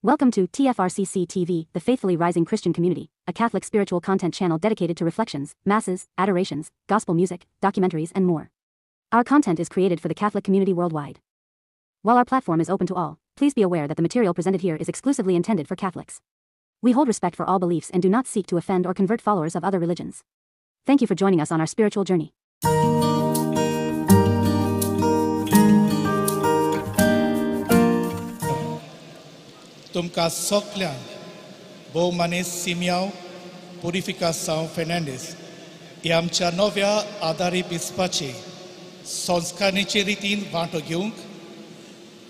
Welcome to TFRCC TV, the Faithfully Rising Christian Community, a Catholic spiritual content channel dedicated to reflections, masses, adorations, gospel music, documentaries, and more. Our content is created for the Catholic community worldwide. While our platform is open to all, please be aware that the material presented here is exclusively intended for Catholics. We hold respect for all beliefs and do not seek to offend or convert followers of other religions. Thank you for joining us on our spiritual journey. तुमकां सगळ्यांक भोव मानेस सिमियांव पुरिफिकासांव फेर्नांडीस ह्या आमच्या नव्या आदारी बिस्पाचे संस्काराचे रितीन वांटो घेवंक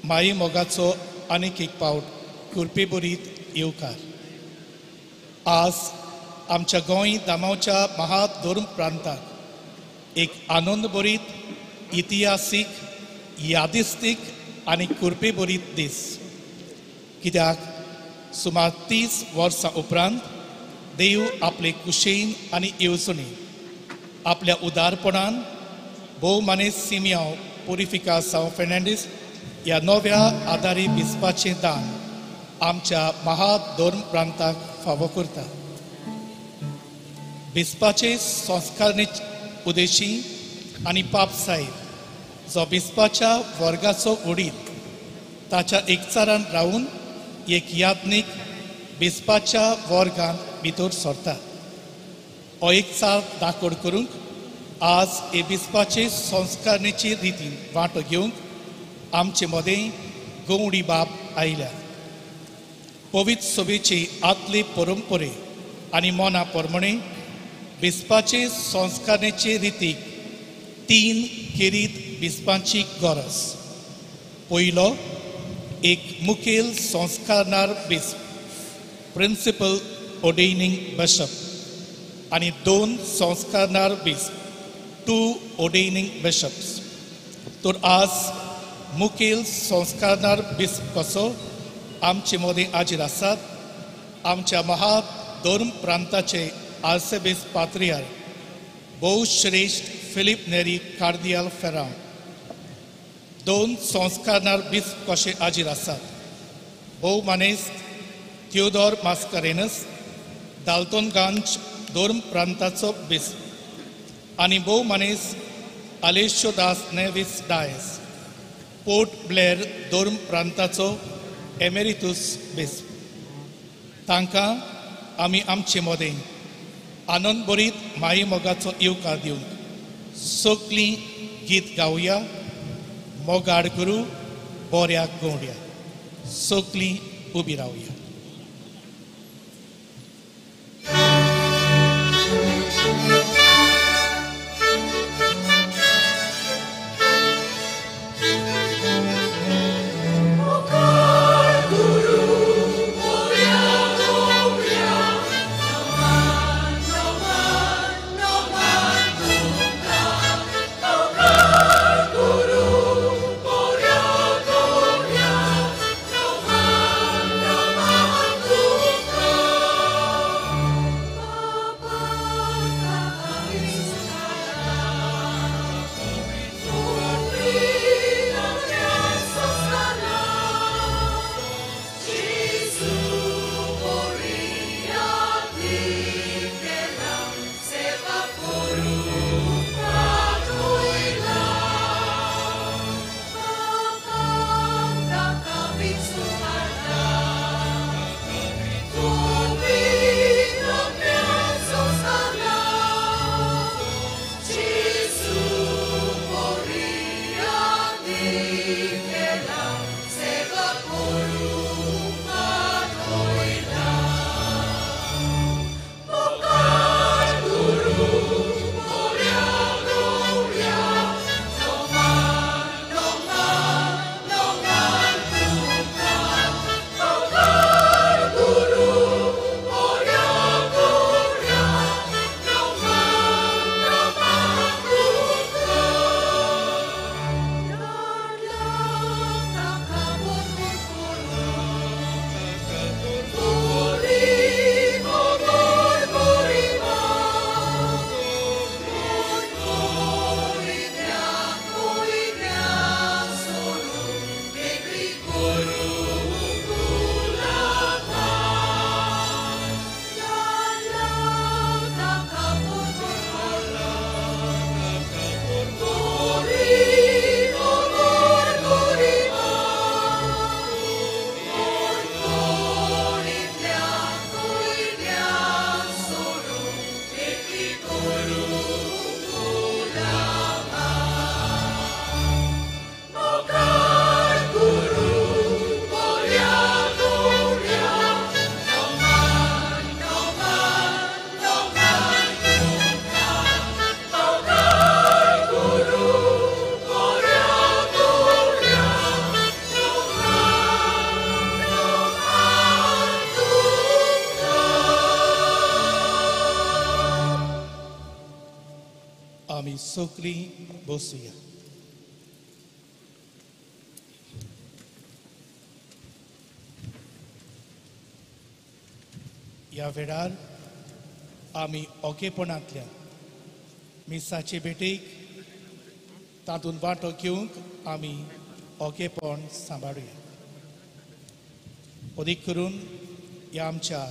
माई मोगाचो आनीक एक पावट कुरपे बरीत येवकार. आज आमच्या गोंय दामावच्या महाधर्म प्रांताक एक आनंद भरीत इतिहासीक यादिस्तीक आनी कुरपे बरीत दीस. कित्याक सुमार 30 वर्सां उपरांत देव आपले कुशेन आनी येवजणी आपल्या उदारपणान भोव मानेस सिमियांव पुरिफिकासांव फेर्नांडीस ह्या नव्या आदारी बिस्पाचें दान आमच्या महाधर्म प्रांताक फावो करता. बिस्पाचे संस्कारणे उदेशी आनी पापसाहेब जो बिस्पाच्या वर्गाचो उडीत ताच्या एकचारान रावन एक याज्ञीक बिस्पाच्या वर्गान भितर सरता. हो एकचार दाखोड करूंक आज हे बिस्पाचे संस्कारणेचे रितीन वांटो घेवंक आमचे मदें गवंडी बाब आयल्या. पवित्र सभेचे आदले परंपरे आनी मोना प्रमाणे बिस्पाचे संस्कारणेचे रितीक 3 किरीत बिस्पांची गरज. पयलो एक मुखेल संस्कारणार बिस्प प्रिंसिपल ऑर्डेनिंग बिशप आनी 2 संस्कारणार बिस्प 2 ऑर्डेनिंग बिशप्स. तर आज मुखेल संस्कारणार बिस्प कसो आमचे मदें हाजीर आसात आमच्या महाधर्म प्रांताचे आर्चबिशप पात्रियार्क भोव श्रेष्ठ फिलीप नेरी कार्दियल फेरांव. 2 संस्कारणार बिस्प कशे हाजीर आसात भोव मानेस थियोदोर मास्कारेनस दाल्टोनगंज धर्म प्रांताचो बिस्प आनी भोव मानेस आलेशियो दास नेविस डायस पोर्ट ब्लेर धर्म प्रांताचो एमेरिटूस बिस्प. तांकां आमी आमचे मदें आनंद भरीत माई मोगाचो येवकार दिवंक सगळीं गीत गावया. मोगाड गुरू बोऱ्याक गवंड्या सगळीं उबी रावया. Nova सगळी बसूया. ह्या वेळार आमी ओगेपणांतल्या मिसाचे भेटेक तातूंत वांटो घेवंक आमी ओगेपण सांबाळुया. अदीक करून ह्या आमच्या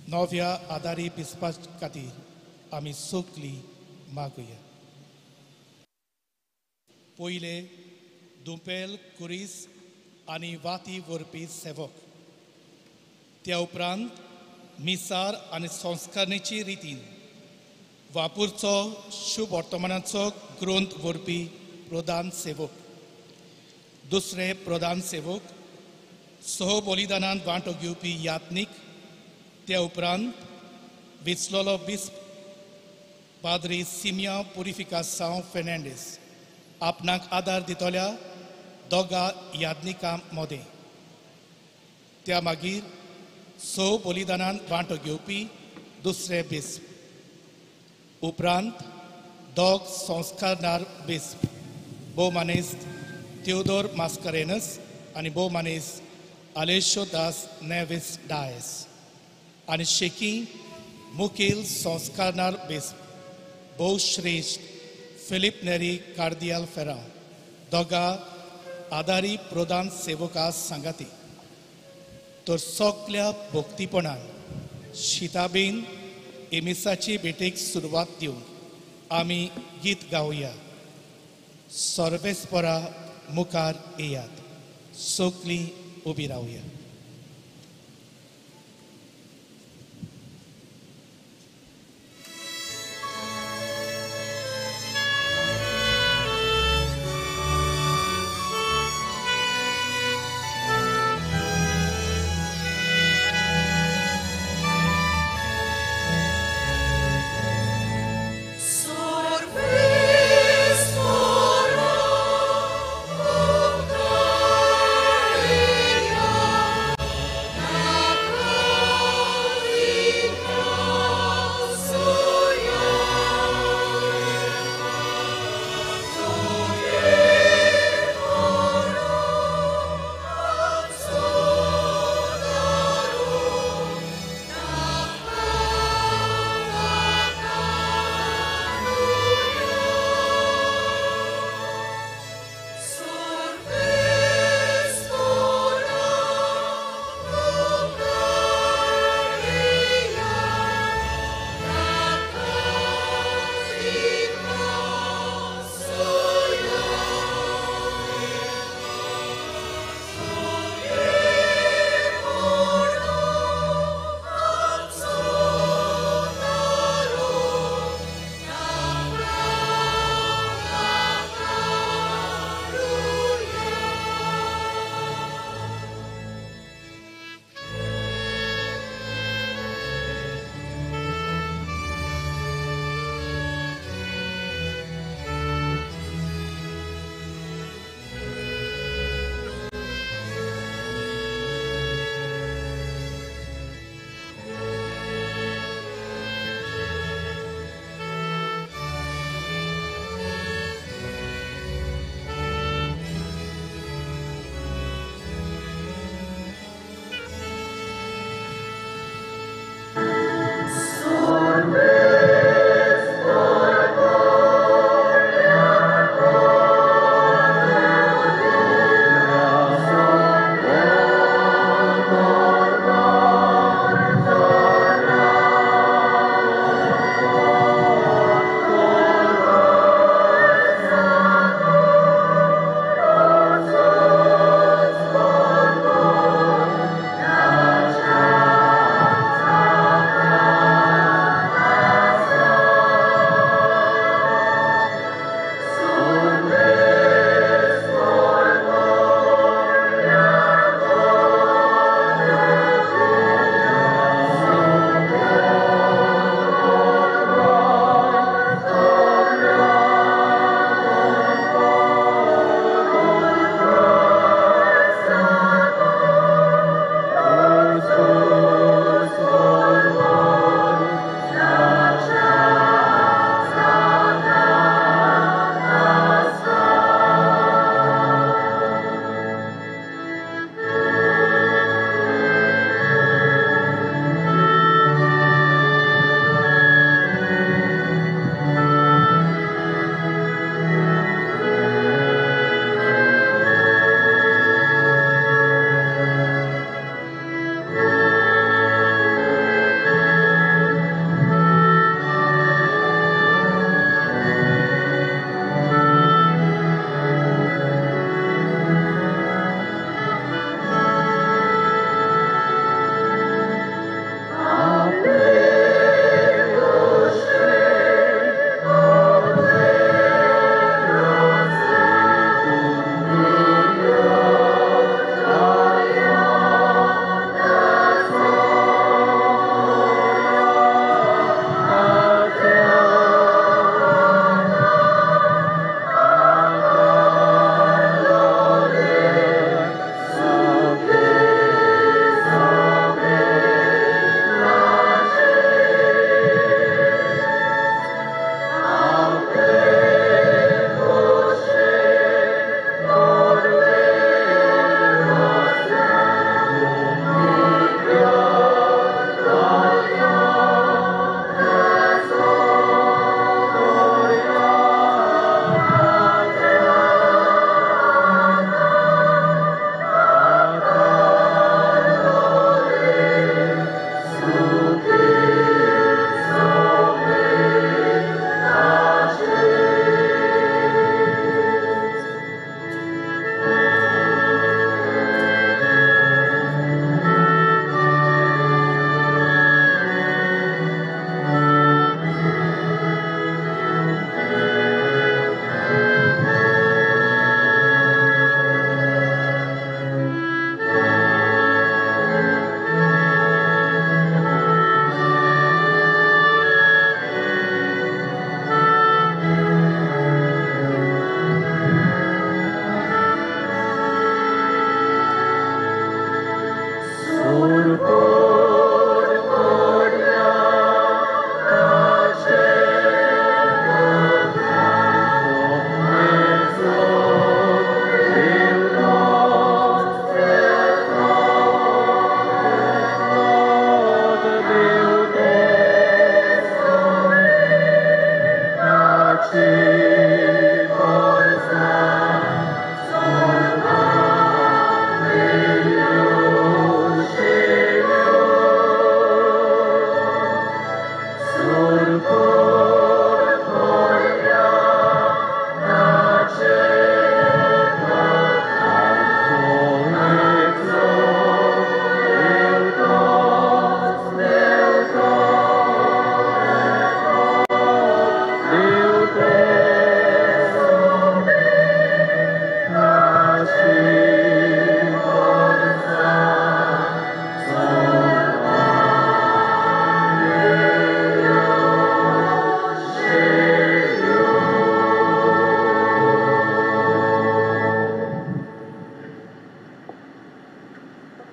नव्या आदारी बिस्पा खातीर आमी सगळी मागुया. पयले दुंपेल कुरीस आनी वाती व्हरपी सेवक, त्या उपरांत मिसार आनी संस्कारणेची रितीन वापूरचो शुभ वर्तमानाचो ग्रंथ व्हरपी प्रधान सेवक, दुसरे प्रधान सेवक, सह बलिदानांत वांटो घेवपी यात्नीक, त्या उपरांत विचलोलो बिस्प पाद्री सिमिया पुरिफिकासांव फेर्नांडीस आपणाक आदार दितल्या दोगा याज्ञिकां मदें, त्या मागीर सह बलिदानांत वांटो घेवपी दुसरे बिस्प, उपरांत दोग संस्कारनार बिस्प भोवमानेस्त थियोदोर मास्कारेनस आनी भोवमानेस्त आलेशो दास नेविस डायस, आनी शेकी मुखेल संस्कारनार बिस्प भोवश्रेश्ठ फिलिप नेरी कार्दियाल फेरा दोगा आदारी प्रधान सेवका सांगाती. तर सगळ्या भक्तीपणान शिताबेन एमिसाची भेटेक सुरवात दिवंक आमी गीत गावया. सर्वेस्परा मुखार येयात. सगळीं उबी रावया. Sorvespora, mukhar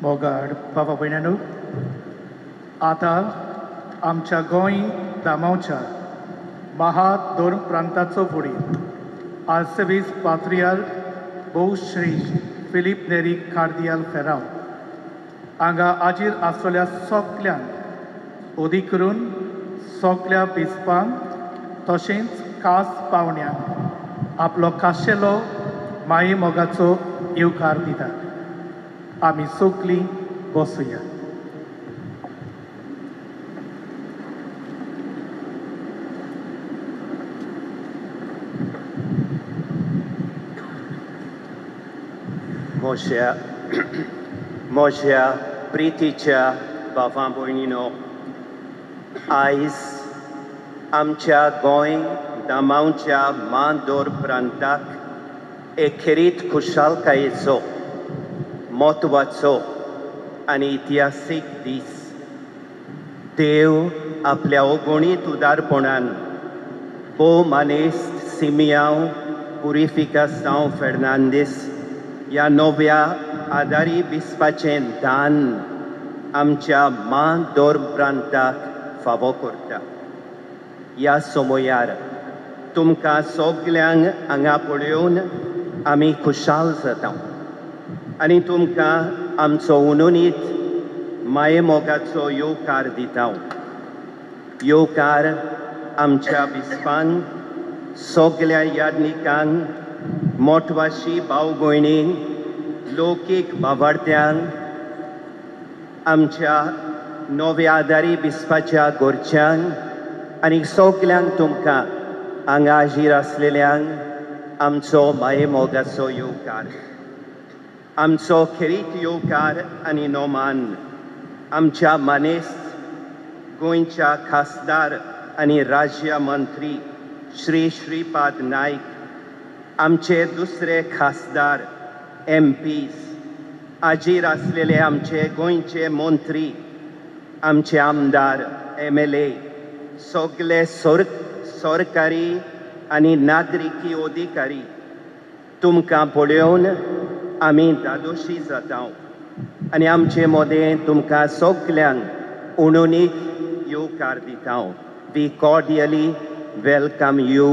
मोगाड बाबा भयणानो आता आमच्या गोंय दामावच्या महादोर प्रांताचो फुडें आर्चबिशप पात्रियार्क भौश्रेष्ठ फिलीप नेरी कार्दियाल फेराव हांगा हाजीर आसलेल्या सगल्यांक उदी करून सगल्या बिस्पांक तशेंच खास पावण्यांक आपलो खाशेलो माये मोगाचो येवकार दितात आमी सगलीं बसुया म्हज्या प्रितीच्या भावां भयणीनो आयज आमच्या गोंय दामावच्या महादोर प्रांताक एखेरीत खुशालकायेचो म्हत्वाचो आनी इतिहासीक दीस देव आपल्या अगणीत उदारपणान पो मानेस्त सिमियांव पुरिफिकासांव फेर्नांदीस ह्या नव्या आदारी बिस्पाचें दान आमच्या महादोर प्रांताक फावो करता ह्या समयार तुमकां सगल्यांक हांगा पळोवन आमी खुशाल जाता आनी तुमकां आमचो उनुनीत माये मोगाचो येवकार दिता येवकार आमच्या बिस्पांक सगल्या यादनिकांक मोठवाशी भाव भयणींक लौकीक भावार्थ्यांक आमच्या नव्या आदारी बिस्पाच्या गोरच्यांक आनी सगल्यांक तुमकां हांगा हाजीर आसलेल्यांक आमचो माये मोगाचो येवकार आमचो खेरीत येवकार आनी नोमान आमच्या मानेस्त गोंयच्या खासदार आनी राज्य मंत्री श्री श्रीपाद नायक आमचे दुसरे खासदार MPs हाजीर आसलेले आमचे गोंयचे मंत्री आमचे आमदार MLA सगळे सरकारी आनी नागरिकी अधिकारी तुमकां पळोवन आमी दादोशी जाता आनी आमचे मोदें तुमकां सगल्यांक उणोवणीक येवकार दिता we cordially welcome you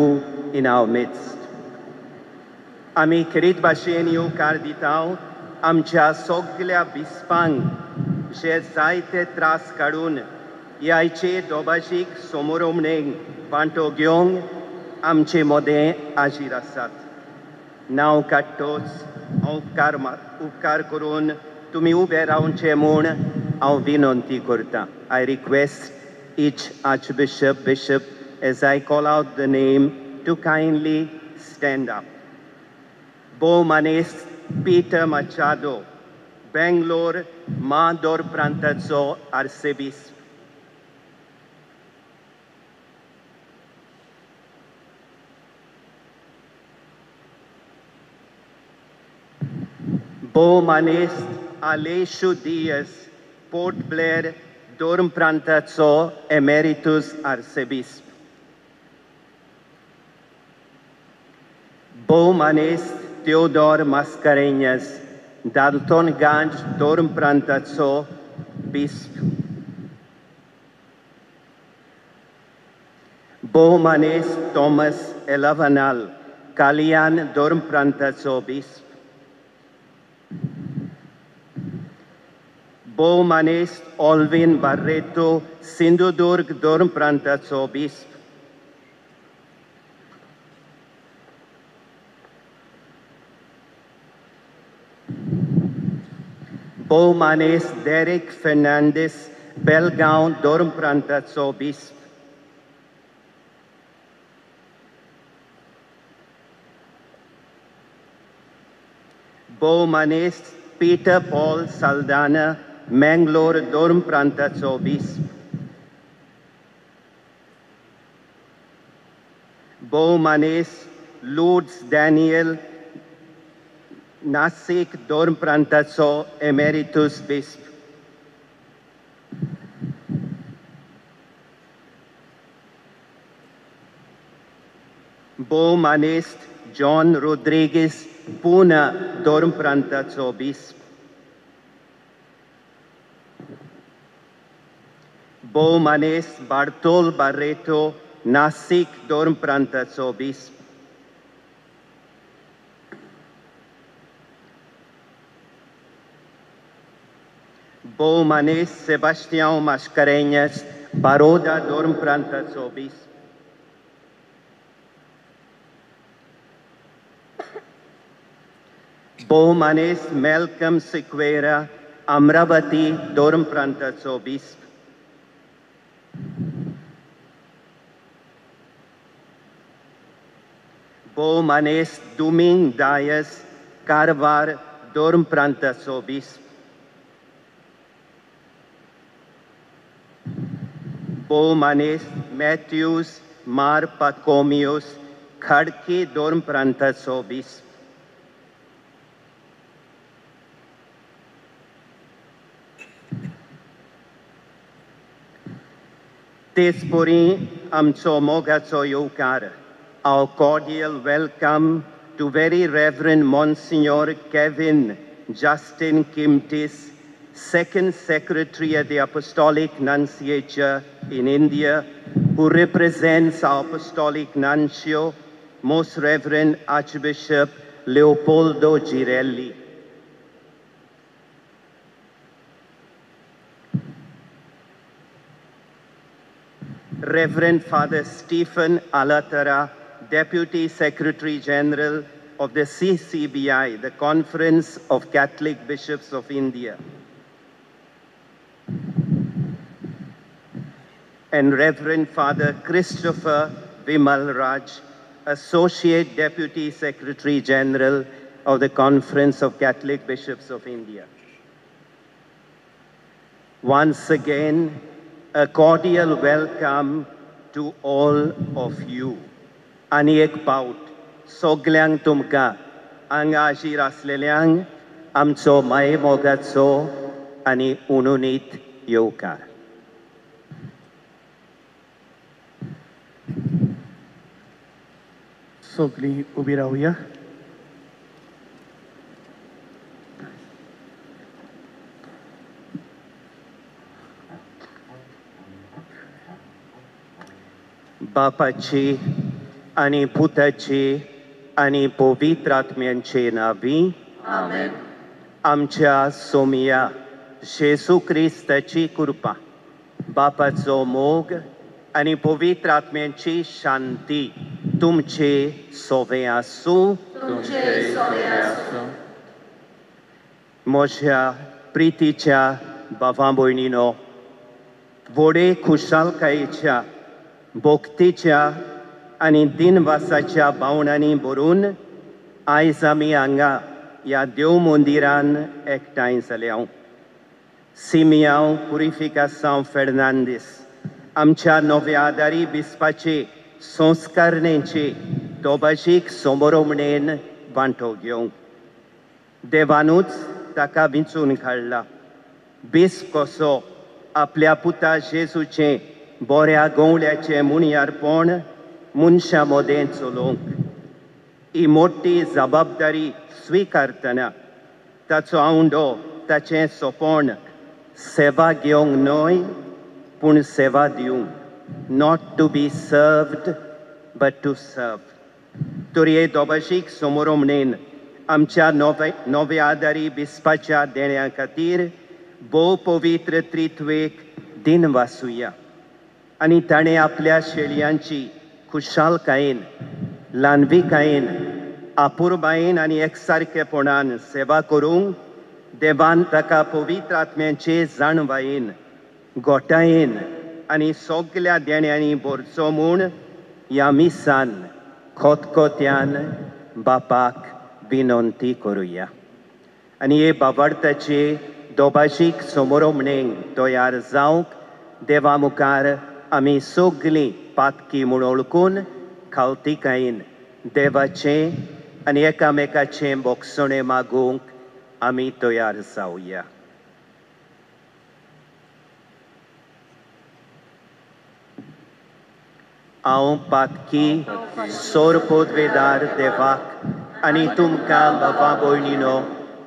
in our midst आमी खेरीत भाशेन येवकार दिता आमच्या सगल्या बिस्पांक जे जायते त्रास काडून ह्याचे दोबाशीक समोरमणेक वांटो घेवंक आमचे मोदें हाजीर आसात नांव काडटोच उपकार करून तुमी उबे रावचे म्हूण हांव विनंती करतां I request each Archbishop, Bishop, as I call out the name, to kindly stand up. Bo Manes Peter Machado, Bangalore, Mahador Prantazo, Arcebisp. Bo Manes Aleixo Dias, Port Blair, Durham Prantazo, Emeritus Arcebisp. Bo Manes Theodore Mascarenhas, Dalton Ganj, Durham Prantazo, Bisp. Bo Manes Thomas Elavanal, Kalyan, Durham Prantazo, Bisp. Bo Manes Olvin Barreto, Sindhudurg, Durham Prantazo, Bisp. Bo Manes Derek Fernandez, Belgaum, Durham Prantazo, Bisp. Bo Manes Peter Paul Saldana, Mangalore, Durham Prantazo, Bisp. Bo Manes Lourdes Daniel, Nasik, Durham Prantazo, Emeritus Bisp. Bo Manes John Rodriguez, Pune, Durham Prantazo, Bisp. Bo Manes Bartol Barreto, Nasik Dorm Prantaco Bisp. Bo Manes Sebastião Mascarenhas, Baroda Dorm Prantaco Bisp. Bo Manes Malcolm Sequeira, Amravati Dorm Prantaco Bisp. Bo Manes Duming Dias, Carvar Dorm Prantaco Bisp. Bo Manes Matthews Mar Pacomius, Khadki Dorm Prantaco Bisp. Tespori amco mogaco yukar. Our cordial welcome to Very Reverend Monsignor Kevin Justin Kimtis, Second Secretary at the Apostolic Nunciature in India, who represents our Apostolic Nuncio, Most Reverend Archbishop Leopoldo Girelli. Reverend Father Stephen Alatara, Deputy Secretary General of the CCBI, the Conference of Catholic Bishops of India. And Reverend Father Christopher Vimal Raj, Associate Deputy Secretary General of the Conference of Catholic Bishops of India. Once again, a cordial welcome to all of you. Ani ek paut, soglyang tumka, ang ashir aslelyang, amcho mae mogatso, ani ununit yokar. सगळी उभी राहूया. बापाची आणि पुताची आणि पवित्र आत्म्यांचे नावी आमेन. आमच्या सोमिया येशू ख्रिस्ताची कृपा, बापाचो मोग आणि पवित्र आत्म्यांची शांती तुमचे सोबे आसूं. म्हज्या प्रितीच्या भावां भयणीनो, व्हडे खुशालकायेच्या भोक्तीच्या आणि दिनवासाच्या भावनांनी भरून आयज आमी हांगा ह्या देव मंदिरान एकठांय जाल्यात. सिमियांव पुरिफिकासांव फेर्नांदीस आमच्या नव्या आदारी बिस्पाचे संस्कारणेचे दोबाशीक समोरमणेन वांटो घेवंक देवानूच ताका विंचून काडला. बिस्प कसो आपल्या पुता जेजूचे बऱ्या गवळ्याचे मुनियारपण मनशा मोदें चलोवंक ही मोठी जबाबदारी स्विकारतना ताचो आवंडो ताचें सोपण सेवा घेवंक न्हय पूण सेवा दिवंक. Not to be served but to serve. तर हे दोबाशीक समोरमणेन आमच्या नव्या आदारी बिस्पाच्या देण्या खातीर भोव पवित्र त्रित्वेक दिन वासुया. आणि ताणें आपल्या शेळयांची खुशालकायेन, ल्हानविकायेन, आपुरबायेन आणि एकसारकेपणान सेवा करूंक देवान ताका पवित्र आत्म्याचे जाणवायेन, गोठायेन आणि सगळ्या देण्यांनी भरचो म्हूण ह्या मिसान खोतकोत्यान बापाक विनंती करुया. आणि हे बाबार्थाचे दोबाशीक समोरमणेक तयार जावंक देवा मुखार आमी सगळीं पातकी म्हूण ओळखून खावतीकायेन देवाचें आनी एकामेकाचें बोगसणें मागूंक आमी तयार जावया. हांव पातकी सोर पोदवेदार देवाक आनी तुमकां बाबा भयणीनो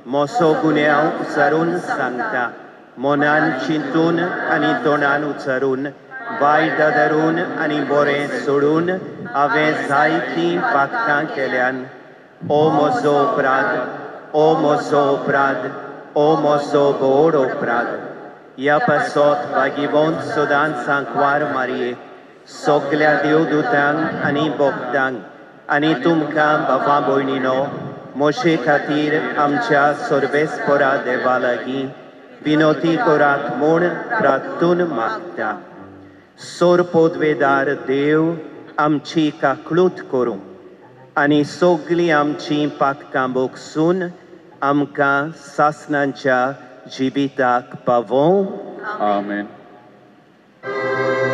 मोसो गुन्यांव उसारून सांगता. Monan chintun ani tonan utsarun, vai dadarun ani bore surun, ave zaiki paktan kelian, o mozo prad, o mozo boro prad. Ia pasot bagivont sodan sanquar Marie, soglea diudutang ani bogdang, ani tumkam bavamboinino, Moshe katir amcha sorbespora de valagi, vinoti korat mon pratun makta. Sor podvedar Deu amchi kaklut korum, ani sogli amchi paktambok sun, amka sasnancha jibitak pavon. Amen. Amen.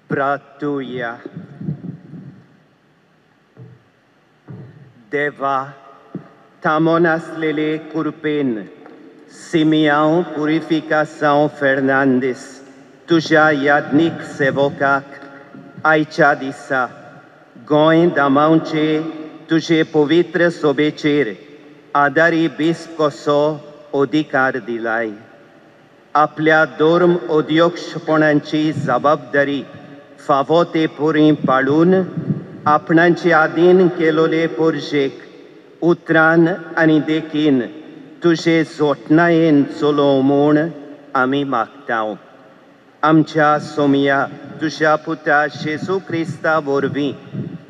Pratuya. Deva, tamon asleile curpen, Simeão Purificação Fernandes, tuja yadnik sevokak, aicha disa, goin damanche, tuje povitra sobecer, adari biskoso odikar dilai. आपल्या दोर्म उद्योगपणांची जबाबदारी फावो पुरी पाळून आपणांचे आदीन केलोले पोरजेक उतरान आनी देखीन तुजे जोटणायेन चलो म्हूण आमी मागतांव. आमच्या सोमया तुज्या पुता जेजू क्रिस्ता वरवीं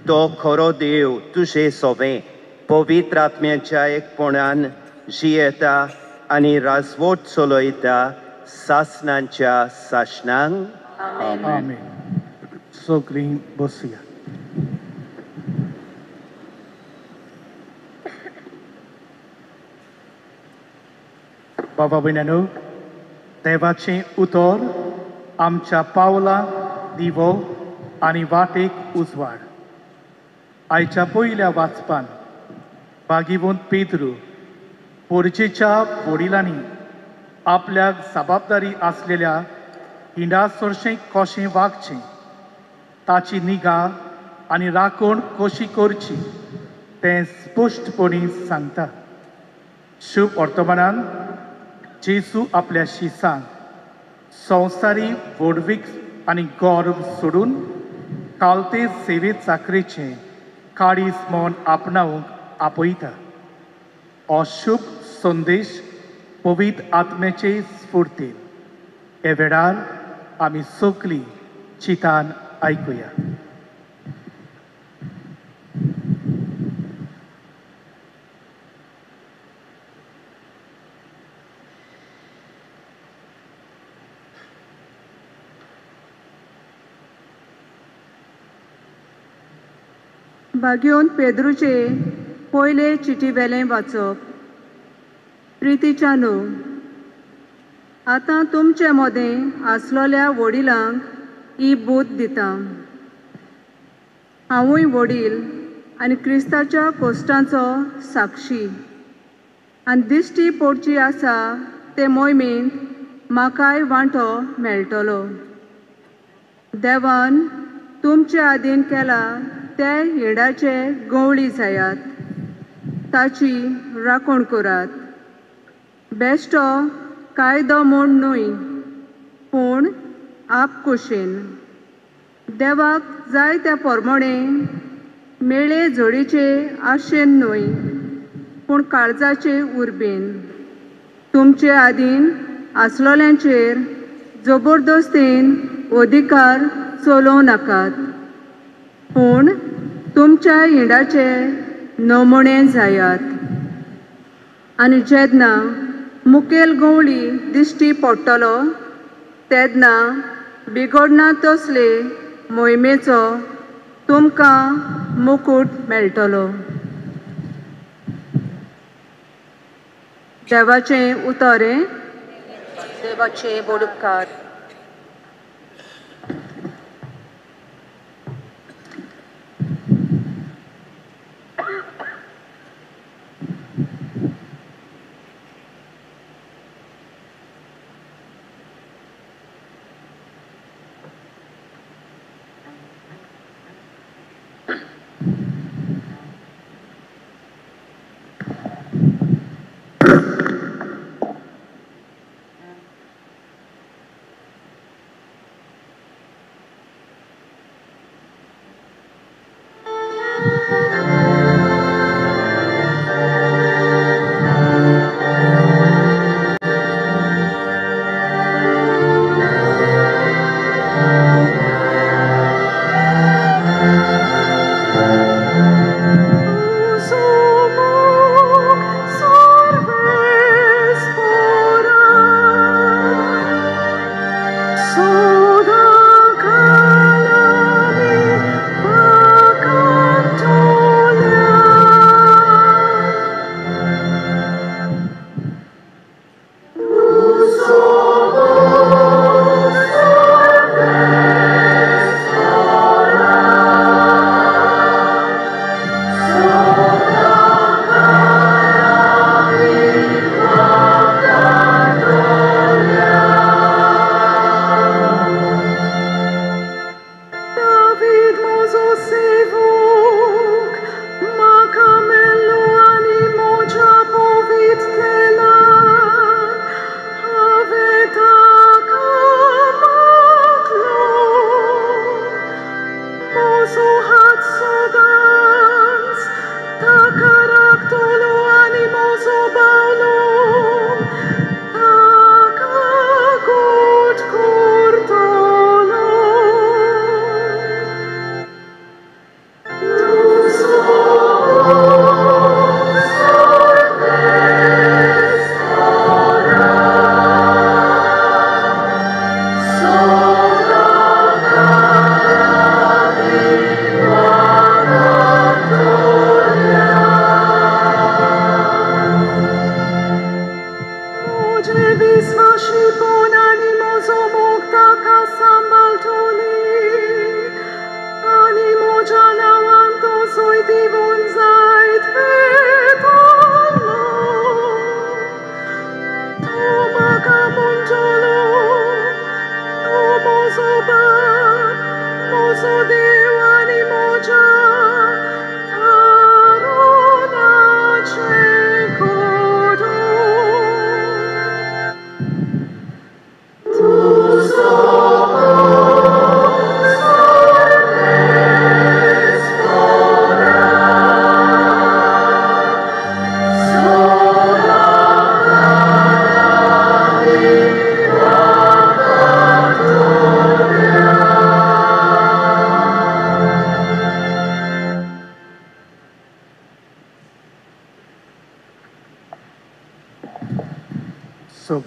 तो खरो देव तुजे सोबे पवित्र आत्म्याच्या एकपणान जियेता आनी राजवट चलयता सासनांच्या सासनांक. आमेन. सगळीं बसुया. बाबा भयणांनो, देवाचें उतर आमच्या पावलांक दिवो आनी वाटेक उजवाड. आयच्या पयल्या वाचपान भागिवंत पेद्रू पोरजेच्या वडिलांनी आपल्याक जबाबदारी आसलेल्या हिंडासरशें कशें वागचें, ताची निगा आनी राखण कशी करची तें स्पश्टपणी सांगता. शुभ वर्तमानान जेजू आपल्या शिसांक संवसारी वडवीक आनी गौरव सोडून कालते सेवेत चाकरेचें काळीज मोन आपणावंक आपयता. हो शुभ संदेश पवित्र आत्म्याचे स्फूर्तीन हे वेळार आमी सगळीं चितान आयकुया. भाग्योंत पेद्रूचे पयले चिटी वेलें वाचप. प्रितीच्यानो, आतां तुमचे मदें आसलोल्या वडिलांक ही बोध दिता. हांवूय वडील आनी क्रिस्ताच्या कोश्टांचो साक्षी, आनी दिश्टी पडची आसा ते मोहिमेंत म्हाकाय वांटो मेळटलो. देवान तुमचे आदीन केला ते हिंडाचे गवळी जायात, ताची राखण करात. बेश्टो कायदो म्हूण न्हय, पूण आपकुशीन. देवाक जाय त्या प्रमाणें मेळे जोडीचे आशेन न्हय, पूण काळजाचे उर्बेन. तुमचे आदीन आसलोल्यांचेर जबरदस्तीन अधिकार चलोव नाकात, पूण तुमच्या हिंडाचे नमणे जायात. आनी जेन्ना मुखेल गवळी दिश्टी पडटलो तेन्ना बिगडना तसले मोहिमेचो तुमकां मुकूट मेळटलो. देवाचें उतरें. देवाचे बोडकार.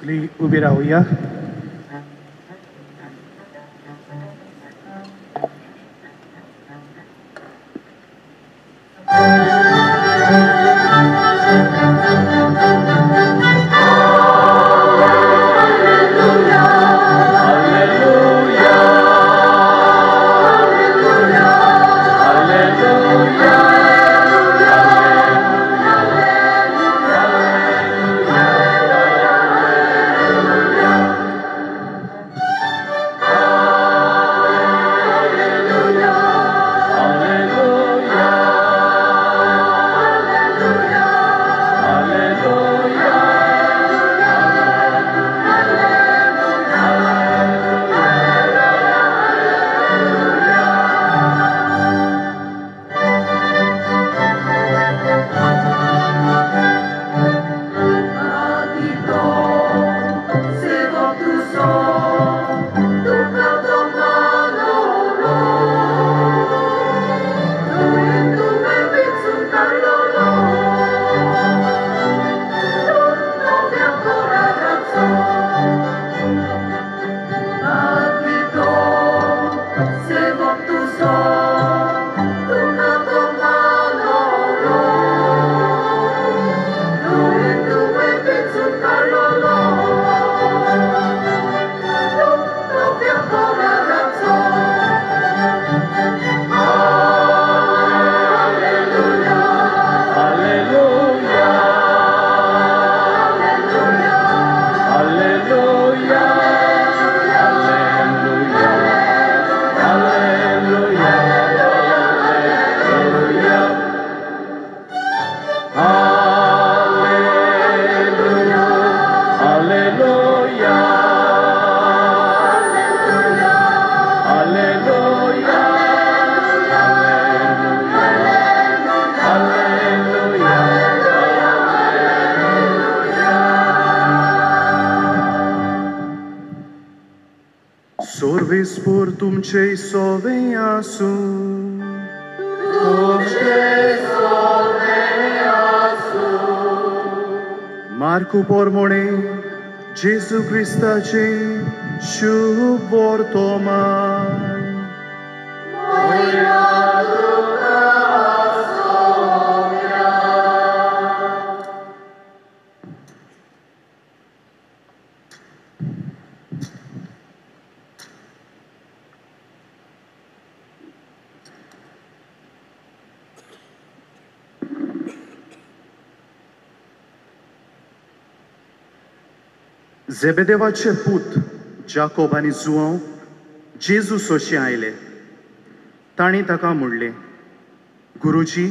सगळी उभी राहूया. Sorvespor तुमचे सोवे आसू मार्कू पोरमोणे जेजू क्रिस्ताचे शुभ वर्तमान. जेबेदेवाचे पूत जाकोब आनी जुआंव जेजू सोशी आयले. तांणी ताका म्हणलें, गुरुजी,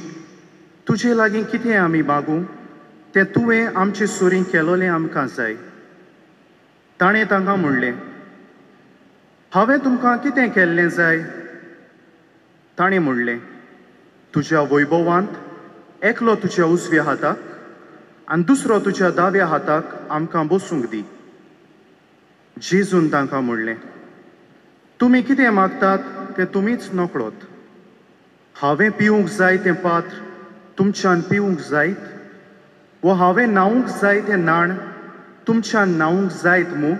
तुजे लागीं कितें आमी मागूं तें तुवें आमचे सुरी केलोलें आमकां जाय. ताणें तांकां म्हणलें, हांवें तुमकां कितें केल्लें जाय? ताणें म्हणलें, तुज्या वैभवांत एकलो तुज्या उजव्या हाताक आनी दुसरो तुज्या दाव्या हाताक आमकां बसूंक दी. जेजून तांकां म्हणलें, तुमी कितें मागतात तें तुमीच नकळोत. हांवें पिवूंक जाय तें पात्र तुमच्यान पिवूंक जायत, वो हांवें न्हावूंक जाय तें नाण तुमच्यान न्हावूंक जायत मूं?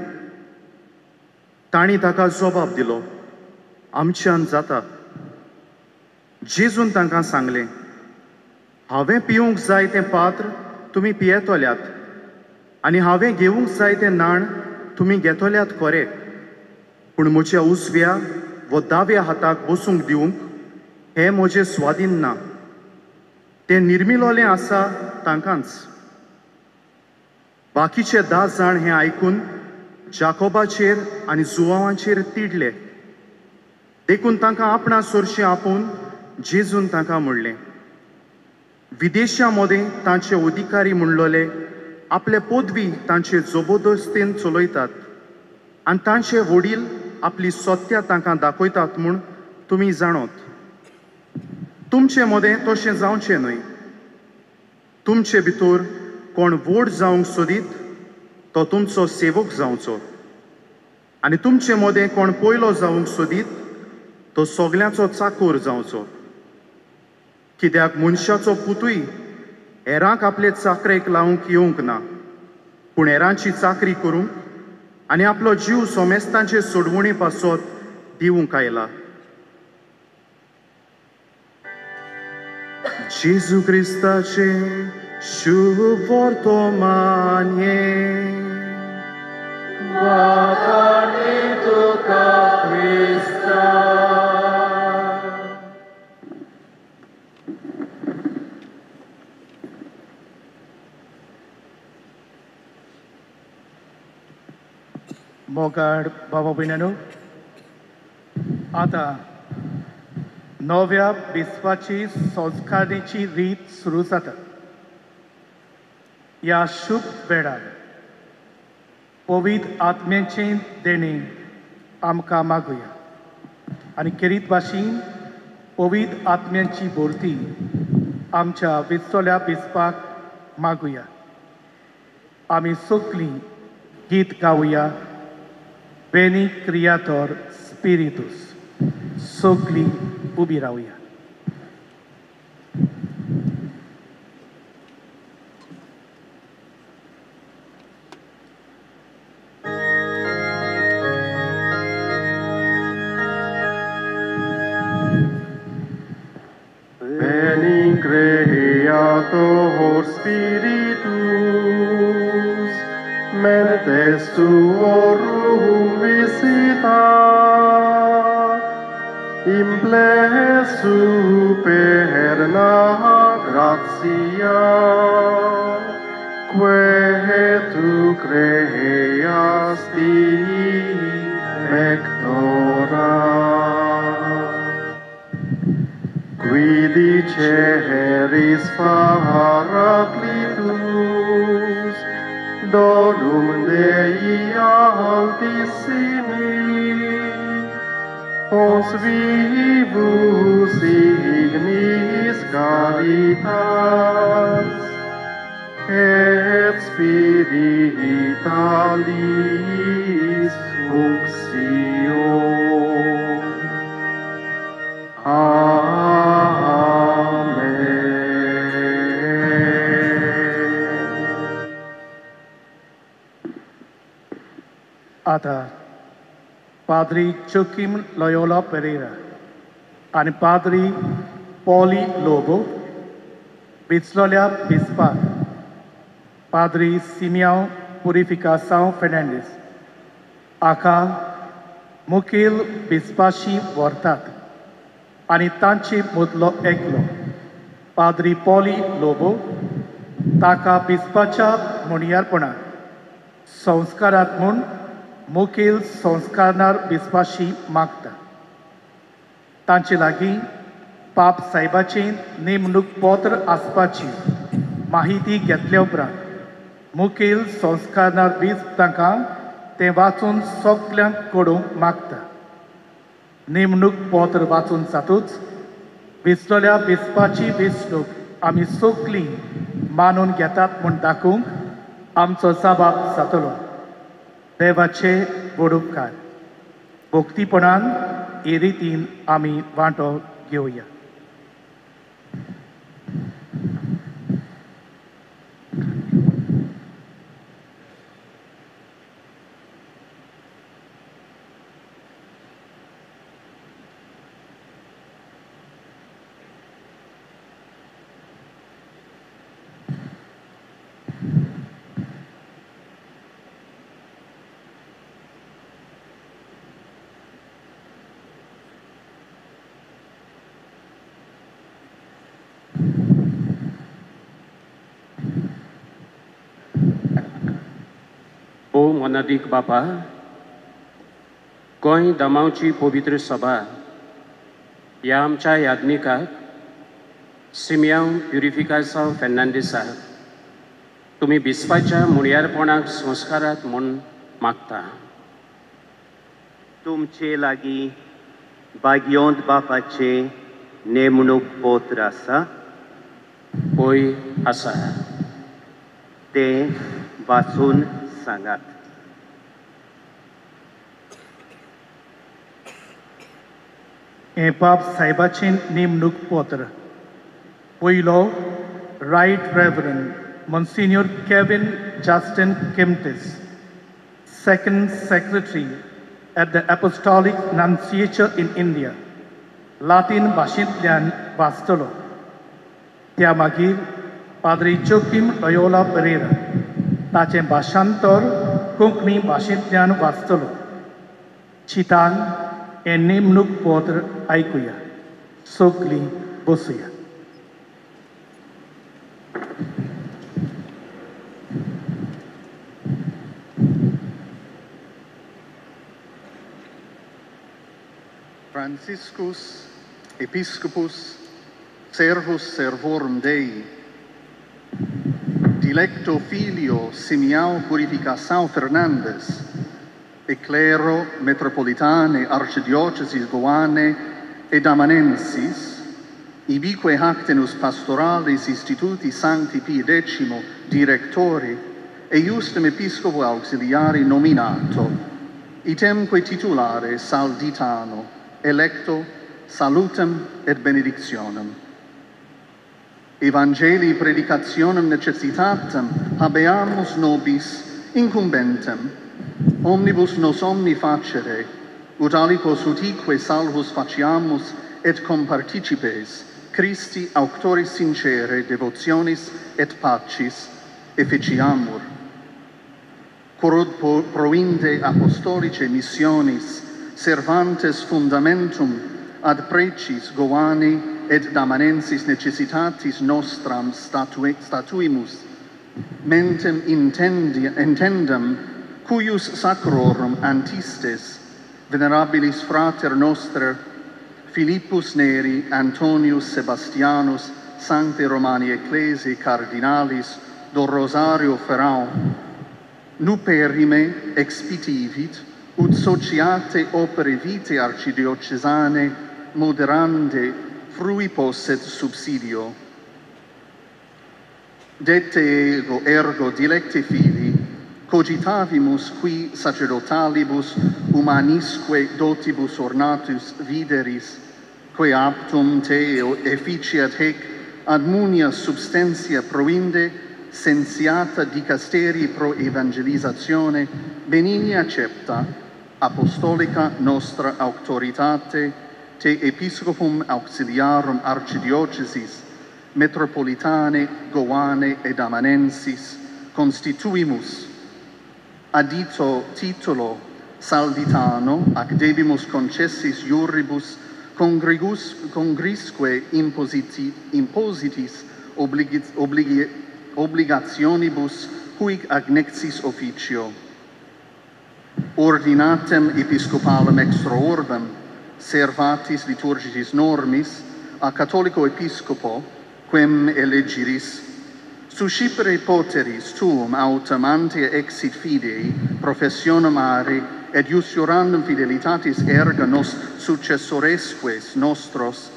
तांणी ताका जबाब दिलो, आमच्यान जाता. जेजून तांकां सांगलें, हांवें पिवूंक जाय तें पात्र तुमी पियेतोल्यात आनी हांवें घेवूंक जाय तें नाण तुमी घेतोल्यात खरें, पूण म्हज्या उजव्या वो दाव्या हाताक बसूंक दिवंक हें म्हजें स्वाधीन ना. तें निर्मिलोलें आसा तांकांच. बाकीचे 10 जाण हें आयकून जाकोबाचेर आनी जुआंवाचेर तिडले. देखून तांकां आपणा सोरशीं आपोवन जेजून तांकां म्हणलें, विदेशां मदें तांचे अधिकारी म्हणलोले आपले पदवी तांचे जबरदस्तेन चलयतात आनी तांचे वडील आपली सत्या तांकां दाखयतात म्हूण तुमी जाणोत. तुमचे मदें तशें जावचें न्हय. तुमचे भितर कोण व्हड जावंक सोदीत तो तुमचो सेवक जावचो आनी तुमचे मदें कोण पयलो जावंक सोदीत तो सगल्यांचो चाकोर जावचो. कित्याक मनशाचो पुतूय हेरांक आपले चाकरेक लावंक येवंक ना, पुणेरांची चाकरी करूंक आनी आपलो जीव सोमेस्तांचे सोडवणे पासत दिवंक आयला. जेजू क्रिस्ताचे शुभ वर्तमान हे तुका क्रिस्ता. मोगाड बाबा भयणांनो, आता नव्या विस्वाची संस्काराची रीत सुरू जाता. ह्या शुभ वेळार पवित्र आत्म्याचें देणे आमकां मागुया आनी खेरीत भाशेन पवित्र आत्म्याची भरती आमच्या विसवल्या विस्पाक मागुया. आमी सगळीं गीत गावया. Veni Creator Spiritus. सगळीं उबी रावया. Veni Creator Spiritus, mentes tuorum visita, implesu perna gratia, quae tu creasti vectora. Qui diceris Paraclitus, donum Dei altissimi, os vivus ignis caritas, et spiritualis functio. आता Padre Joaquim Loyola Pereira आणि Padre Poli Lobo, विचलल्या बिस्पाक Padre Simeão Purificação Fernandes हाका मुखेल बिस्पाशी व्हरतात आणि तांचे मदलो एकलो Padre Poli Lobo ताका बिस्पाच्या मुणयारपणाक संस्कारात म्हूण मुखेल संस्कारणार बिस्पाशी मागता. तांचे लागीं पाप साहेबाचें नेमणूक पत्र आसपाची माहिती घेतल्या उपरांत मुखेल संस्कारणार बिस्प तांकां तें वाचून सगल्यांक कळोवंक मागता. नेमणूक पत्र वाचून जातूच विसरलेल्या बिस्पाची वेंचणूक आमी सगळीं मानून घेतात म्हूण दाखोवंक आमचो जबाब जातलो. देवाचे व्हड उपकार भक्तीपणान हे रितीन आमी वांटो घेवया. ओ मोनादीक बापा, गोंय दमावची पवित्र सभा ह्या आमच्या याज्ञिकाक सिमियांव प्युरिफिकासांव फेर्नांडीसाक तुमी बिस्पाच्या मुणयारपणाक संस्कारात म्हूण मागता. तुमचे लागीं भाग्योंत बापाचे नेमणूक पत्र आसा? पळय आसा. तें वाचून सांगात. हें पाप साहेबाचें नेमणूक पत्र. पयलो right reverend Monsignor Kevin Justin Kimtis, Second Secretary at the Apostolic Nunciature in India, Latin Bashintlian Bastolo. Tiamagir, Padre Joachim Loyola Pereira, Tachen Bashantor, Kunkni Bashintlian Bastolo, Chitang, and Nimnuk Potter Aikuya, Sokli Bosia. Franciscus Episcopus Servus Servorum Dei, Dilecto Filio Simeão Purificação Fernandes, e Clero Metropolitane Archidiocesis Goane ed Amanensis, ibique hactenus pastoralis instituti Sancti Pii X Directori e Iustem Episcopo Auxiliari nominato, itemque titulare Salditano, electo salutem et benedictionem. Evangelii predicationem necessitatem habeamus nobis incumbentem, omnibus nos omni facere, ut alicos utique salvus faciamus et comparticipes Christi auctoris sincere devotionis et pacis efficiamur. Quod proinde apostolice missionis servantes fundamentum ad precis Goani et Damanensis necessitatis nostram statuimus, mentem intendam, cuius sacrorum antistes, venerabilis frater noster, Philippus Neri, Antonius Sebastianus, Sancte Romani Ecclesiae Cardinalis, do Rosario Ferrao, nuperime expitivit, ut sociate opere vitae archidiocesane moderande frui posset subsidio. Dette ergo dilecte fili, cogitavimus qui sacerdotalibus humanisque dotibus ornatus videris, quae aptum te efficiat hec ad munia substantia proinde sensiata dicasteri pro evangelizatione benigni accepta, apostolica nostra auctoritate, te episcopum auxiliarum archidiocesis, metropolitane, Goane ed Amanensis, constituimus, adito titulo Salditano, ac debimus concessis iuribus congrisque impositis obligationibus huic agnexis officio. Ordinatem episcopalem extra orbem, servatis liturgicis normis, a catholico episcopo, quem elegiris, suscipere poteris tuum autem ante exit fidei, professionem are, et iustiorandum fidelitatis erga nos successoresques nostros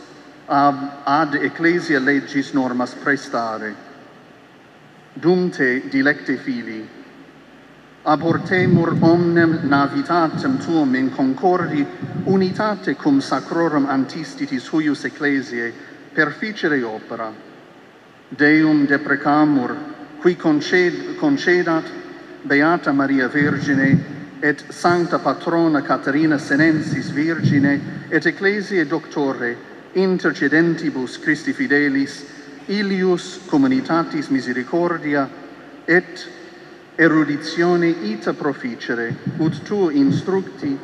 ad ecclesia legis normas prestare. Dum te, dilecte fili, abortemur omnem navitatem tuum in concordi unitate cum sacrorum antistitis huius ecclesiae perficere opera. Deum deprecamur, qui concedat Beata Maria Virgine et Sancta Patrona Caterina Senensis Virgine et Ecclesiae Doctore intercedentibus Christi Fidelis ilius communitatis misericordia et eruditione ita proficere, ut tuo instructi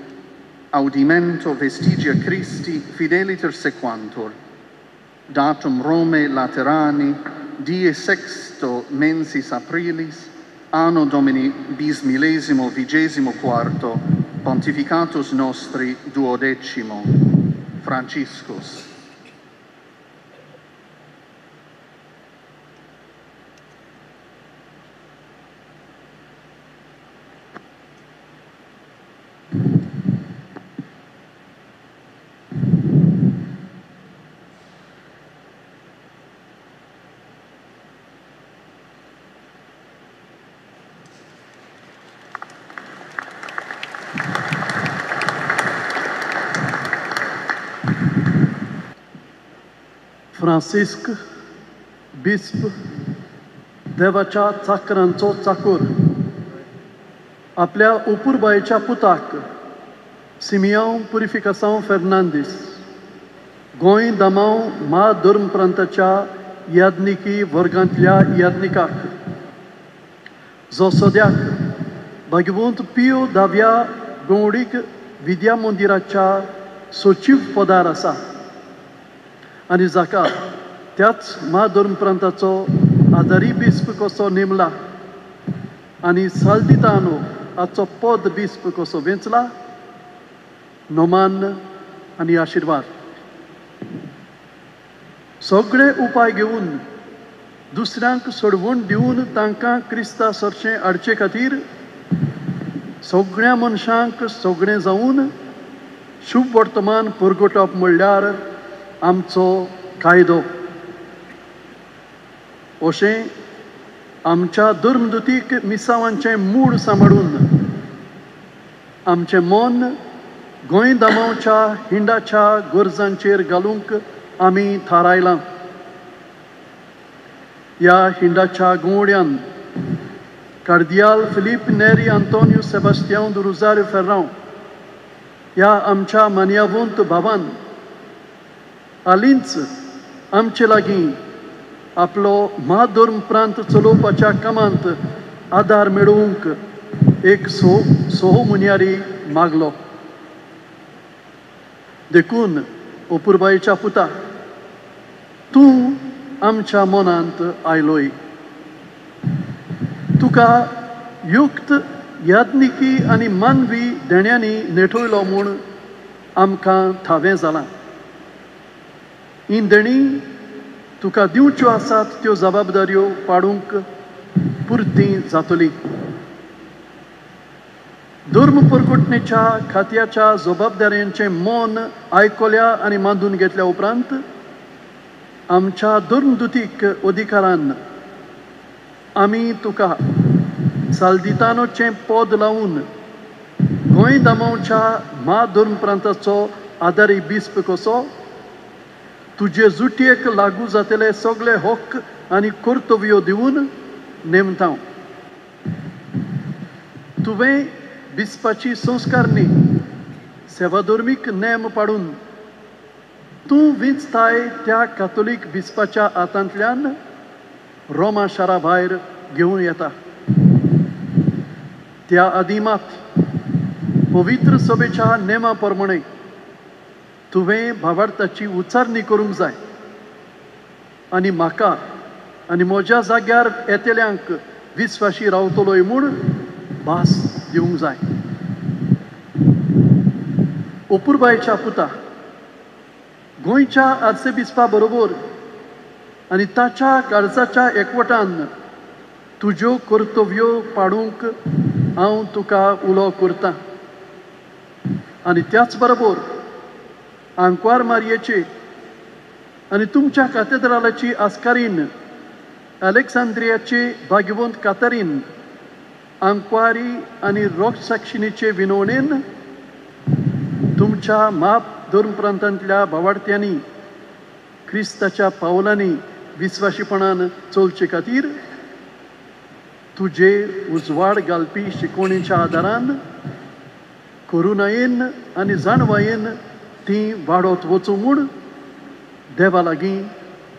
audimento vestigia Christi fideliter sequantur. Datum Rome Laterani, die sexto mensis aprilis, anno Domini bismillesimo vigesimo quarto, pontificatus nostri 12, Franciscus. Francisque, bispo देवाच्या चाकरांचो चाकर आपल्या उपुरबायेच्या पुताक सिमियांव पुरिफिकासांव फेर्नांदीस गोंय दामांव मा धर्म प्रांताच्या यादनिकी वर्गांतल्या यादनिकाक जो सद्याक भगवंत पियो दाव्या गवडीक विद्या मंदिराच्या सचिव पदार आसा आनी जाका त्याच मा धर्म प्रांताचो आदारी बिस्प कसो नेमला आनी साल्दितानो हाचो पद बिस्प कसो वेंचला नोमान आनी आशिर्वाद सगळे उपाय घेवन दुसऱ्यांक सोडवण दिवन तांकां क्रिस्ता सरचें हाडचे खातीर सगळ्या मनशांक सगळें जावन शुभ वर्तमान परगटप म्हणल्यार आमचो कायदो अशें आमच्या धर्मदुतीक मिसावांचें मूळ सांबाळून आमचें मन गोंय दामांवच्या हिंडाच्या गरजांचेर घालूंक आमी थारायलां ह्या हिंडाच्या गवड्यान कार्दियाल फिलीप नेरी आंतोनियो सेबास्टियान दो रोजाrio फेर्रांव ह्या आमच्या मान्यवंत भावान हालींच आमचे लागीं आपलो महाधर्म प्रांत चलोवपाच्या कामांत आदार मेळोवंक एक सोहो मुन्यारी मागलो देखून अपुरबायेच्या पुता तूं आमच्या मनांत आयलोय तुका युक्त यादनिकी आनी मानवी देण्यांनी नेठयलो म्हूण आमकां थावें जालां ही देणी तुका दिवच्यो आसात त्यो जबाबदाऱ्यो पाडूंक पुर्ती जातली धर्म परगटणेच्या खात्याच्या जबाबदाऱ्यांचें मन आयकल्या आनी मांडून घेतल्या उपरांत आमच्या धर्मदुतीक अधिकारान आमी तुका साल्दितानोचें पद लावून गोंय दामांवच्या मा धर्म प्रांताचो आदारी बिस्प कसो तुजे जुटयेक लागू जातले सगळे हक्क आनी कर्तव्यो दिवन नेमतां तुवें बिस्पाची संस्कारणी सेवाधर्मीक नेम पाडून तूं विंचताय त्या कातोलीक बिस्पाच्या हातांतल्यान रोमा शारा भायर घेवन येता त्या आदिमात पवित्र सभेच्या नेमा प्रमाणे तुवें भावार्थाची उचारणी करूंक जाय आनी म्हाका आनी म्हज्या जाग्यार येतेल्यांक विस्वाशी रावतलोय म्हूण भास दिवंक जाय अपुरबायेच्या पुता गोंयच्या आर्चबिस्पा बरोबर आनी ताच्या काळजाच्या एकवटान तुज्यो कर्तव्यो पाडूंक हांव तुका उलो करतां आनी त्याच बरोबर आंकवार मारयेची आनी तुमच्या कॅथेड्रलाची आस्कारीन अलेक्सांद्रियाची भाग्यवंत कातरीन आंकवारी आनी रोगसाक्षिणीचे विनवणेन तुमच्या माप धर्म प्रांतांतल्या भावार्थ्यांनी क्रिस्ताच्या पावलांनी विस्वाशीपणान चलचे खातीर तुजे उजवाड घालपी शिकवणीच्या आदारान करुणायेन आनी जाणवायेन ती वाडत वचूं म्हूण देवा लागीं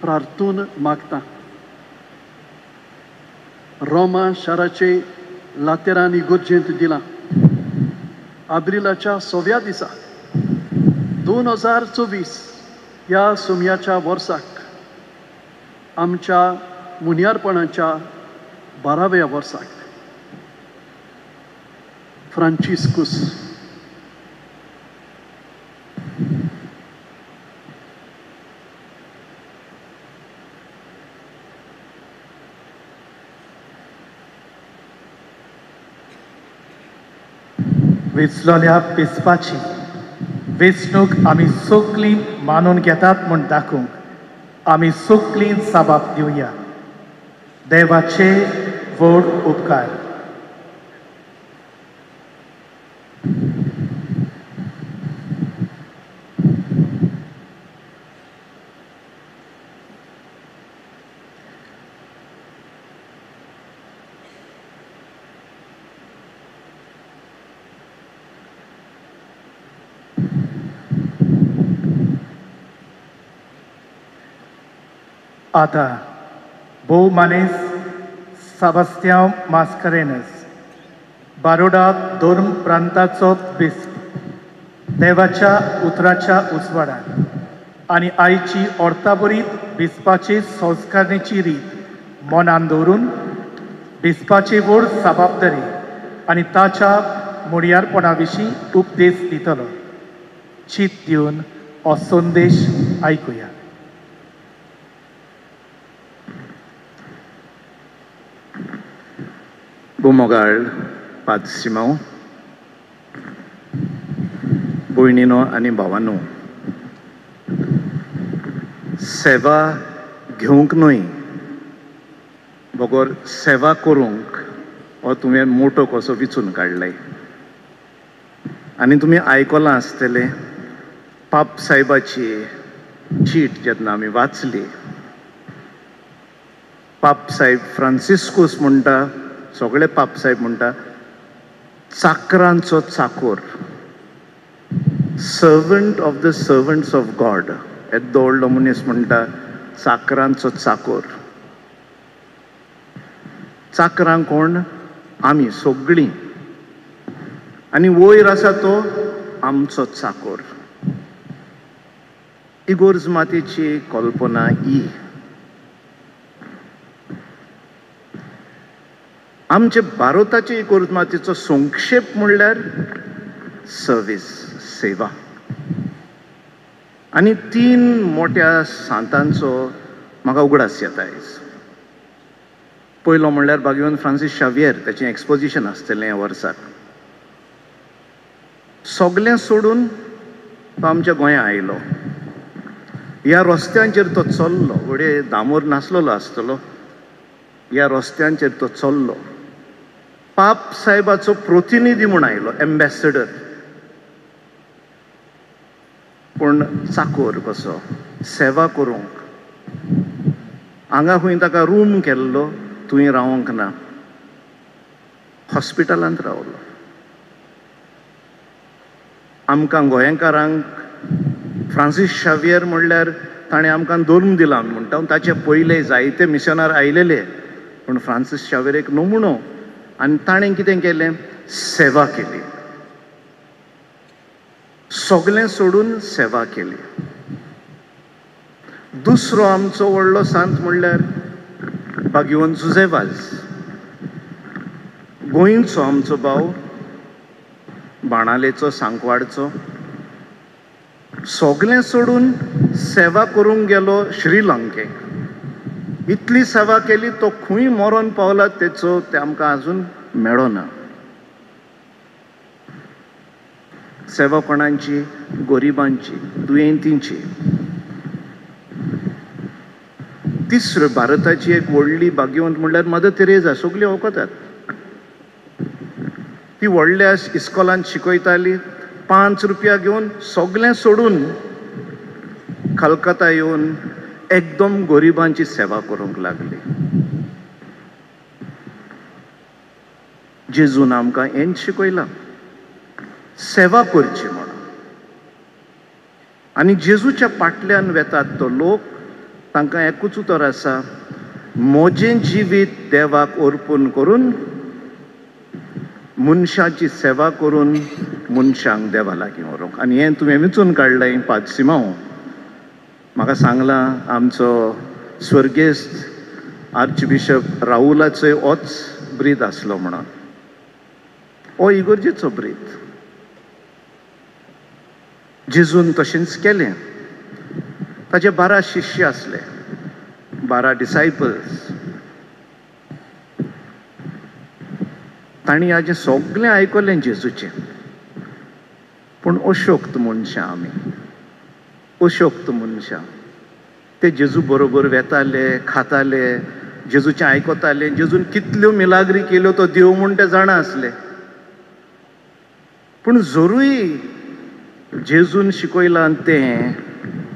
प्रार्थून मागता रोमा शाराचे लातेरांनी गरजेंत दिलां आब्रिलाच्या 6व्या दिसा 2024 ह्या सुमयाच्या वर्साक आमच्या मुनियारपणाच्या 12व्या वर्साक फ्रांचिस्कुस वेचलोल्या पिस्पाची वेचणूक आमी सगळीं मानून घेतात म्हूण दाखोवंक आमी सगळीं साबाब दिवया देवाचे व्हड उपकार Ada, Bo Manes, Sebastião Mascarenhas, Baroda Dorm प्रांताचो बिस्प, देवाच्या उतराच्या उजवाडात आणि आईची ऑर्ताबरीत बिस्पाची संस्कारणेची रीत मनान दवरून बिस्पाची व्हड जबाबदारी आणि ताच्या मुड्यारपणा विशीं उपदेश दितलो. चीत दिवन हो संदेश आयकुया. Bumogal Padre Simão, भयणीनो आनी भावांनो, सेवा घेवंक न्हय, बगर सेवा करूंक हो तुवें मोटो कसो विचून काडलाय. आनी तुमी आयकलां आसतलें पाप साहेबाची चीट जेन्ना आमी वाचली. पाप साहेब फ्रांसिस्कूस म्हणटा, सगळे पाप साहेब म्हणटा चाकरांचो चाकोर, servant of the servants of God. येदो व्हडलो मनीस म्हणटा चाकरांचो चाकोर. चाकरां कोण? आमी सगळीं. आनी वयर आसा तो आमचो चाकोर. इगोर्ज मातेची कल्पना ही. आमचे भारताचे इगोर्ज मातेचो संक्षेप म्हणल्यार सर्वीस, सेवा. आनी 3 मोठ्या सांतांचो म्हाका उगडास येता आयज. पयलो म्हणल्यार भाग्यवान फ्रांसीस शावियर, ताचें एक्सपोजिशन आसतलें ह्या वर्साक. सगळें सोडून तो आमच्या गोंया आयलो. ह्या रस्त्यांचेर तो चल्लो. वडे दामोर नासलेलो आसतलो, ह्या रस्त्यांचेर तो चल्लो. पाप साहेबाचो प्रतिनिधी म्हूण आयलो, एम्बेसेडर. पूण चाकोर कसो, सेवा करूंक. हांगा खंय ताका रूम केल्लो, थंय रावंक ना, हॉस्पिटलांत रावलो. आमकां गोंयकारांक फ्रांसीस शावियर म्हणल्यार ताणें आमकां धर्म दिला आमी म्हणटा. ताचे पयले जायते मिशनार आयलेले, पूण फ्रांसीस शावियर एक नमुनो. आनी ताणें कितें केलें? सेवा केली. सगळें सोडून सेवा केली. दुसरो आमचो व्हडलो सांत म्हणल्यार भाग्यवान जुझेवाज, गोंयचो आमचो भाव, बाणालेचो, सांकवाडचो. सगळें सोडून सेवा करूंक गेलो श्रीलंकेक. इतली सेवा केली, तो खंय मरोन पावला तेचो ते आमकां आजून मेळना. सेवा कोणाची? गरिबांची, दुयेंतींची. तिसरो भारताची एक व्हडली भाग्यवंत म्हणल्यार मदर तेरेसा. सगळीं वळखतात. ती व्हडल्या इस्कॉलांत शिकयताली. 5 रुपया घेवन सगळें सोडून कलकत्ता येवन एकदम गरिबांची सेवा करूंक लागली. जेजून आमकां हेंच शिकयलां, सेवा करची म्हणून. आनी जेजूच्या फाटल्यान वेतात तो लोक, तांकां एकूच उतर आसा, म्हजें जिवीत देवाक अर्पण करून, मनशाची सेवा करून मनशांक देवा लागीं व्हरूंक. आनी हें तुवें विचून काडलें पाद्र सिमांव. म्हाका सांगलां आमचो स्वर्गेस्त आर्च बिशप राहुलाचोय होच ब्रीद आसलो म्हणून. हो इगोर्जेचो ब्रीद. जेजून तशेंच केलें. ताचे 12 शिश्य आसले, 12 डिसायपल्स. तांणी हाजें सगळें आयकलें जेजूचें. पूण अशोक्त मनशां आमी, अशोक्त मनशां. ते जेजू बरोबर वेताले, खाताले, जेजूचें आयकताले. जेजून कितल्यो मिलाग्री केल्यो तो देव म्हूण ते जाणा आसले. पूण जरूय जेजून शिकयलां तें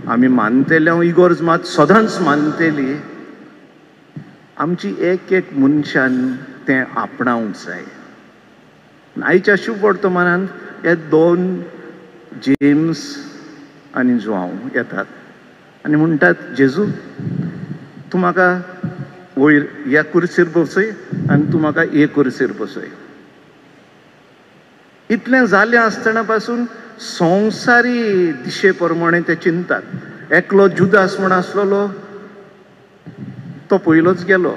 आमी मानतेले. हांव इगोर्ज मात सदांच मानतेली. आमची एक एक मनशान तें आपणावंक जाय. आयच्या शुभ वर्तमानांत हे 2 जेम्स आनी जुआंव येतात आनी म्हणटात, जेजू तूं म्हाका वयर ह्या कुर्सीर बसय आनी तूं म्हाका हे कुर्सीर बसय. इतलें जालें आसतना पासून संवसारी दिशे प्रमाणे ते चिंतात. एकलो जुदास म्हूण आसलोलो तो पयलोच गेलो.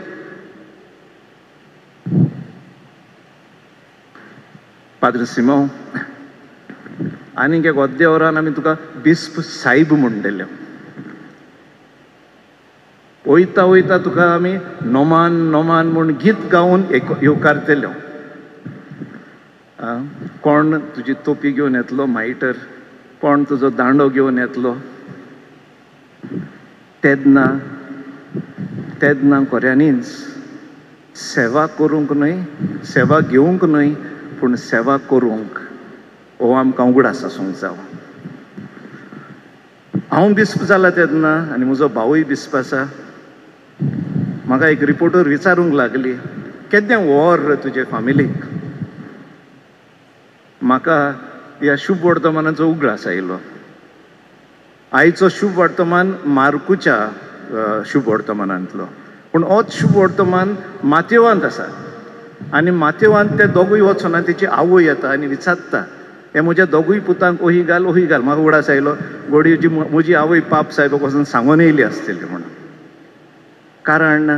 पाद्र सिमो आनीक एक अर्दे वरान आमी तुका बिस्प सायब म्हणटले. वयता वयता तुका आमी नोमान नोमान म्हूण गीत गावन येवकारतल्यो. कोण तुजी तोपी घेवन येतलो मायटर, कोण तुजो दांडो घेवन येतलो. तेदना कोऱ्यांनीच सेवा करूंक न्हय, सेवा घेवंक न्हय, पूण सेवा करूंक हो आमकां उगडास आसूंक जाय. हांव बिस्प जाला तेन्ना आनी म्हजो भावूय बिस्प आसा. म्हाका एक रिपोर्टर विचारूंक लागली, केदें व्हर तुजे फामिलीक. म्हाका ह्या शुभ वर्तमानाचो उगडास आयलो. आयचो शुभ वर्तमान मार्कूच्या शुभ वर्तमानांतलो, पूण होच शुभ वर्तमान माथेवांत आसा. आनी माथेवांत ते दोगूय वचोना तेची आवय येता आनी विचारता, हे म्हज्या दोगूय पुतांक ओही घाल ओही घाल. म्हाका उगडास आयलो, घोडयेची म्हजी आवय पाप साहेबाक वचून सांगून येयली आसतली म्हणून. कारण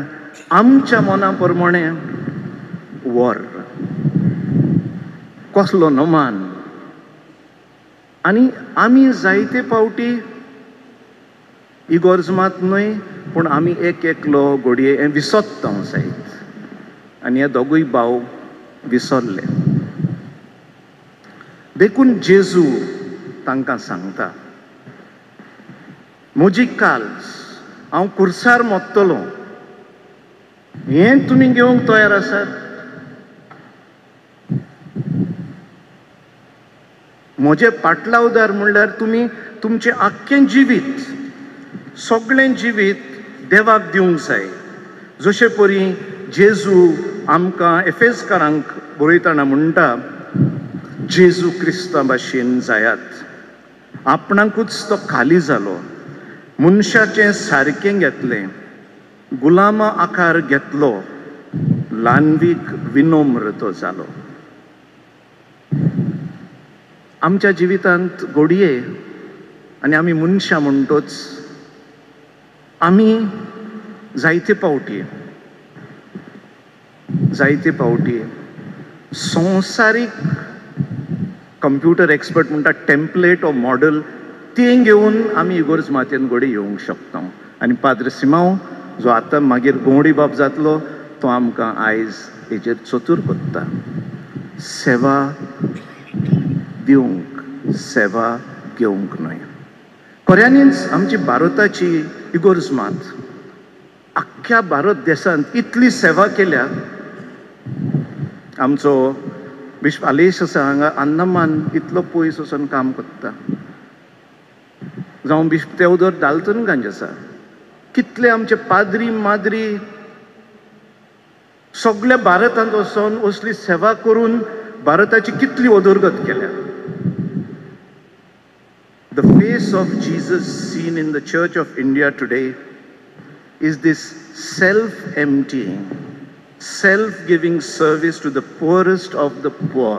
आमच्या मना प्रमाणे वर कसलो नोमान. आनी आमी जायते पावटी इगोर्जमात न्हय, पूण आमी एक एकलो घोडये हें विसरता जायत. आनी हे दोगूय भाव विसरले. देखून जेजू तांकां सांगता, म्हजी काल्स हांव कुर्सार मोत्तलो, हें तुमी घेवंक तयार आसात? म्हजें पाटलावदार म्हणल्यार तुमी तुमचें आख्खें जिवीत, सगळें जिवीत देवाक दिवंक जाय. जशे परी जेजू आमकां एफेसकारांक बरयतना म्हणटा, जेजू क्रिस्ता भाशेन जायात. आपणाकूच तो खाली जालो, मनशाचें सारकें घेतलें, गुलामा आकार घेतलो, ल्हानवीक विनम्र तो जालो. आमच्या जिवितांत घोडये आनी आमी मनशां म्हणटोच आमी जायते पावटी संवसारीक कंप्युटर एक्सपर्ट म्हणटा टेम्पलेट ओ मॉडल तें घेवन आमी इगोर्ज मातयेन घोडे येवंक शकता. आनी पाद्र सिमांव जो आतां मागीर गोंवडी बाब जातलो तो आमकां आयज हेजेर चतूर कोत्ता. सेवा दिवंक, सेवा घेवंक न्हय. खऱ्यांनीच आमची भारताची इगोर्ज मात आख्ख्या भारत देशांत इतली सेवा केल्या. आमचो बिश्प आलेश आसा हांगा अंदमान इतलो पयस वचून काम करता. जावं बिश्प तेवदर दाल्टनगंज आसा, कितले आमचे पाद्री माद्री सगळ्या भारतांत वचून असली सेवा करून भारताची कितली उदरगत केल्या. The face of Jesus seen in the Church of India today is this self-emptying, self-giving service to the poorest of the poor.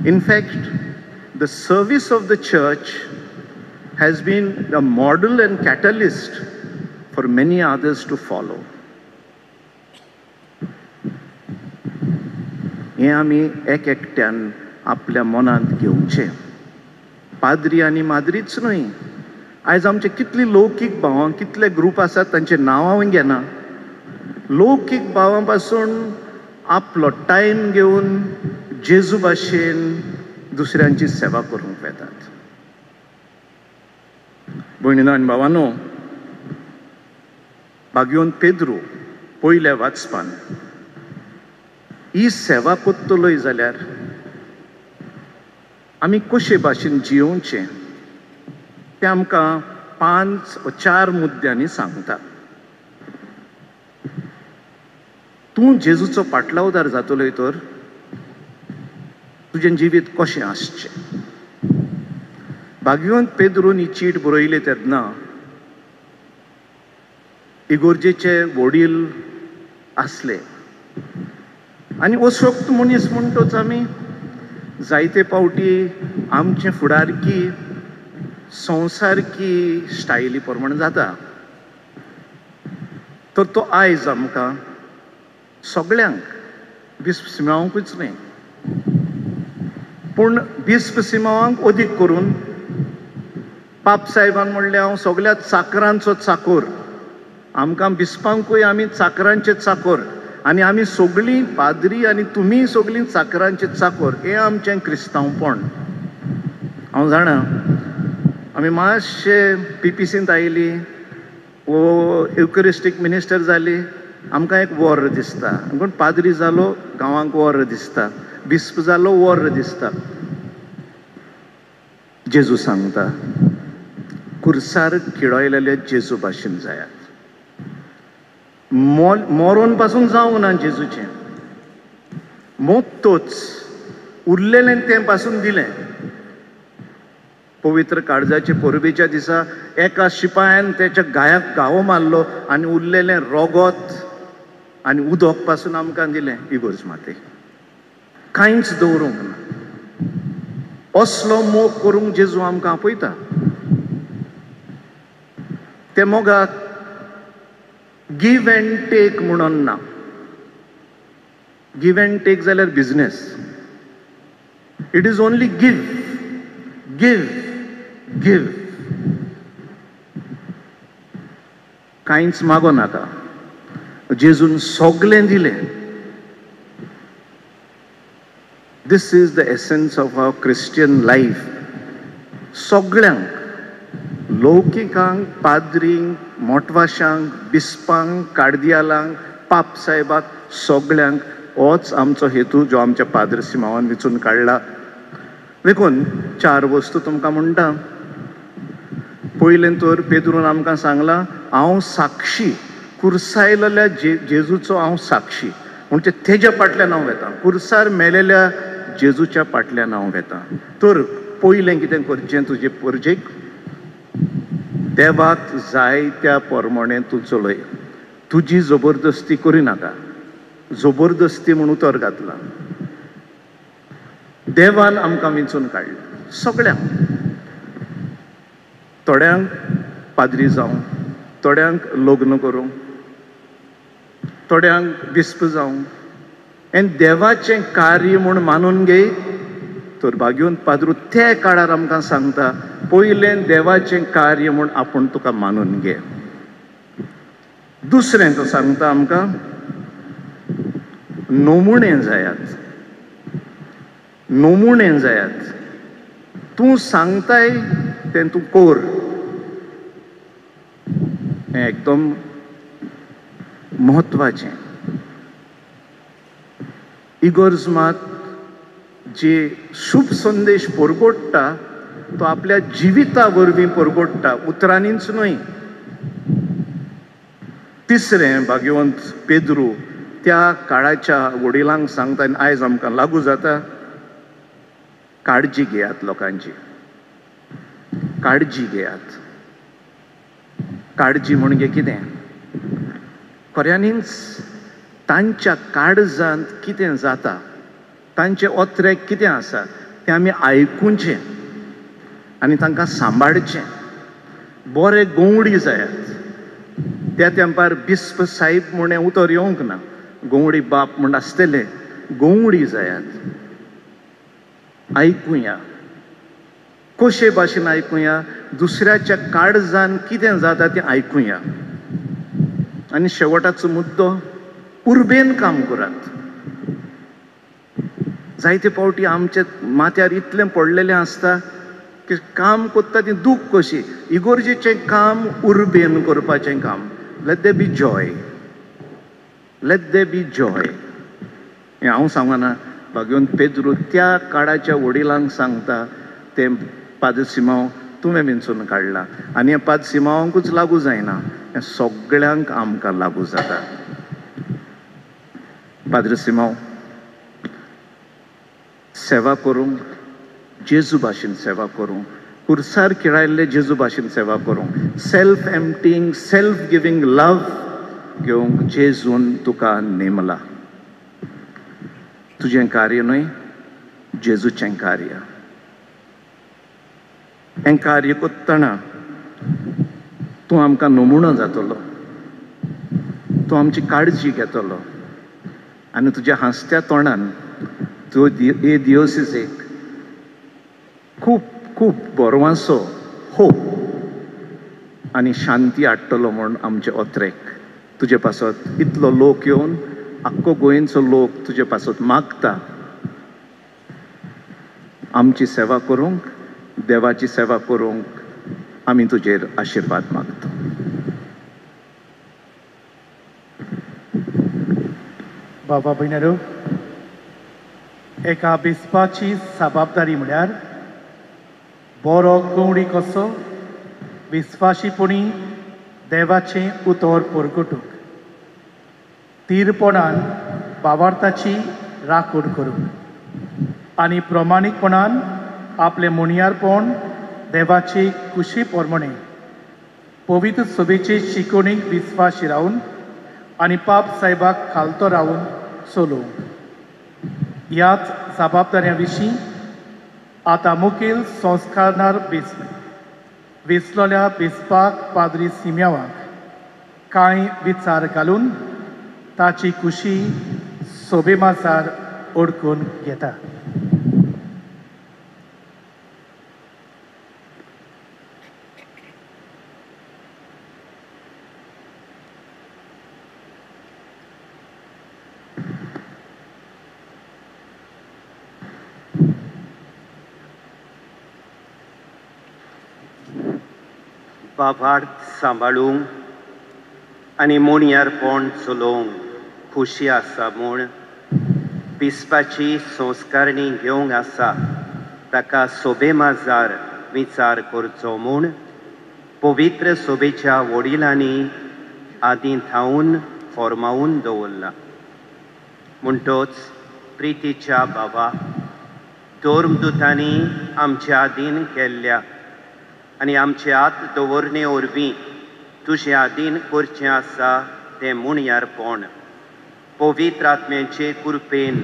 In fact, the service of the church has been a model and catalyst for many others to follow. हे आमी एक एकट्यान आपल्या मनांत घेवचें. पाद्री आनी माद्रीच न्हय, आयज आमचे कितली लौकीक भावां, कितले ग्रूप आसात तांचे नांव हांव घेना. लौकीक भावां पासून आपलो टायम घेवन जेजू भाशेन दुसऱ्यांची सेवा करूंक वेतात. भयणीनो आनी भावांनो, भाग्योन पेद्रू पयल्या वाचपान ही सेवा कोत्तलोय जाल्यार आमी कशे भाशेन जियोवचें तें आमकां 5-4 मुद्द्यांनी सांगता. तूं जेजूचो पाटलावदार जातलोय तर तुजें जिवीत कशें आसचें. भाग्यवंत पेद्रून ही चीट बरयली तेन्ना इगोर्जेचे वडील असले आनी अशोक्त मनीस म्हणटोच आमी जायते फावटी आमचे फुडारकी संवसारकी स्टायली प्रमाणे जाता. तर तो आयज आमकां सगळ्यांक बिस्प सिमांवूच न्ही पूण बिस्प सिमांवाक अदीक करून पाप साहेबान म्हणलें हांव सगळ्या चाकरांचो चाकोर. आमकां बिस्पांकूय आमी चाकरांचे चाकोर आनी आमी सगळीं पाद्री आनी तुमी सगळीं चाकरांचे चाकोर. हें आमचें क्रिस्तांवपण. हांव जाणा आमी मातशे PPCंत आयलीं वो युकरिस्टीक मिनिस्टर जाली आमकां एक वर दिसता. पूण पाद्री जालो गांवांक वर दिसता. बिस्प जालो वर दिसता. जेजू सांगता कुर्सार खिळयलेले जेजू भाशेन जायात. मरोन पासून जावं ना जेजूचें. मोग तोच उरलेलें तें पासून दिलें. पवित्र काळजाचे परबेच्या दिसा एका शिपायान तेच्या गायाक घावो मारलो आनी उरलेलें रोगोत आनी उदक पासून आमकां दिलें इगोर्ज माते. कांयच दवरूंक ना. असलो मोग करूंक जेजू आमकां आपयता. ते मोगाक गिव एंड टेक म्हणून ना. गिव एंड टेक जाल्यार business. It is only give give give. कांयच मागो नाका. जेजून सगळें दिलें. This is the essence of our Christian life. सगळ्यांक लौकिकांक पाद्रींक मोटवाशांक बिस्पांक कार्दियालांक पाप साहेबाक सगळ्यांक होच आमचो हेतू जो आमच्या पाद्र सिमावान विचून काडला. देखून 4 वस्तू तुमकां म्हणटा. पयलें तर पेद्रून आमकां सांगलां हांव साक्षी. कुर्सायलेल्या जेजूचो हांव साक्षी म्हणजे तेज्या फाटल्यान हांव वेतां. कुर्सार मेलेल्या जेजूच्या फाटल्यान हांव वेतां. तर पयलें कितें करचें तुजे परजेक देवाक जाय त्या प्रमाणे तूं चलय. तुजी जबरदस्ती करिनाका. जबरदस्ती म्हूण उतर घातला. देवान आमकां वेंचून काडला सगळ्यांक. थोड्यांक पाद्री जावं, थोड्यांक लग्न करूं, थोड्यांक बिस्प जावं हें देवाचें कार्य म्हूण मानून घे. तर भाग्योन पाद्रू ते काळार आमकां सांगता पयलें देवाचें कार्य म्हूण आपूण तुका मानून घे. दुसरें तो सांगता आमकां नमुणे जायात. नमुणे जायात. तूं सांगताय तें तूं कोर. हें एकदम म्हत्वाचें. इगोर्ज मात जे शुभ संदेश परगोडटा तो आपल्या जिविता वरवीं परगोडटा. उतरांनीच न्हय. तिसरें भाग्यवंत पेद्रू त्या काळाच्या वडिलांक सांगता आनी आयज आमकां लागू जाता. काळजी घेयात लोकांची. काळजी घेयात. काळजी म्हणजे कितें? खऱ्यांनीच तांच्या काळजांत कितें जाता, तांचे ओत्रेक कितें आसा तें आमी आयकुचें आनी तांकां सांबाळचें. बरे गवंडी जायात. त्या तेंपार बिस्प साहेब म्हूण उतर येवंक ना. गवंडी बाप म्हूण आसतले. गवंडी जायात. आयकुया. कशे भाशेन आयकुया? दुसऱ्याच्या काळजान कितें जाता तें आयकुया. आनी शेवटाचो मुद्दो उर्बेन काम करात. जायते फावटी आमचे माथ्यार इतलें पडलेलें आसता की काम करता ती दूख कशी. इगोर्जेचें काम उर्बेन करपाचें काम. Let they be joy. Let they be joy. हें हांव सांगना. भाग्यवंत पेद्रू त्या काळाच्या वडिलांक सांगता तें पाद सिमांव तुवें वेंचून काडला. आनी हें पाद सिमांवाकूच लागू जायना. हें सगळ्यांक आमकां लागू जाता. पाद्र सिमांव सेवा करूंक जेजू भाशेन सेवा करूंक खुर्सार खेळायल्ले जेजू भाशेन सेवा करूंक सेल्फ एम्प्टींग सेल्फ गिवींग लव घेवंक जेजून तुका नेमला. तुजें कार्य न्हय, जेजूचें कार्य. हें कार्य कोत्तना तूं आमकां नमुनो जातलो, तूं आमची काळजी घेतलो आनी तुज्या हांसत्या तोंडान तूं हे दियोसिसेक खूब खूब बोरवांचो होप आनी शांती हाडटलो म्हूण आमचे ओत्रेक तुजे पासत इतलो लोक येवन आख्खो गोंयचो लोक तुजे पासत मागता आमची सेवा करूंक, देवाची सेवा करूंक आमी तुजेर आशिर्वाद मागता. बाबा भयणारो, एका बिस्पाची जबाबदारी म्हळ्यार बरो गवंडी कसो विस्वाशीपणी देवाचें उतर परगटूंक तीरपणान भावार्थाची राखण करूंक आनी प्रमाणीकपणान आपले मुणयारपण देवाचे कुशी प्रमाणे पवित्र सभेचे शिकवणीक विस्वाशी रावन आनी पाप साहेबाक खालतो रावन चलोवंक. ह्याच जबाबदाऱ्या विशीं आतां मुखेल संस्कारणार विसलोल्या बिस्पाक पाद्री सिम्यावाक कांय विचार घालून ताची कुशी सोबे माजार ओडकून घेता. भावार्थ सांबाळूंक आनी मुणयारपण चलोवंक खुशी आसा म्हूण बिस्पाची संस्कारणी घेवंक आसा ताका सोबे माजार विचार करचो म्हूण पवित्र सोबेच्या वडिलांनी आदीं थावून फॉर्मावून दवरला. म्हणटोच प्रितीच्या बाबा, धर्मदुतांनी आमच्या आदीन केल्ल्या आनी आमचे आत दवरणे वरवीं तुजे आदीन करचें आसा तें मुणयारपण पवित्र आत्म्याचे कृपेन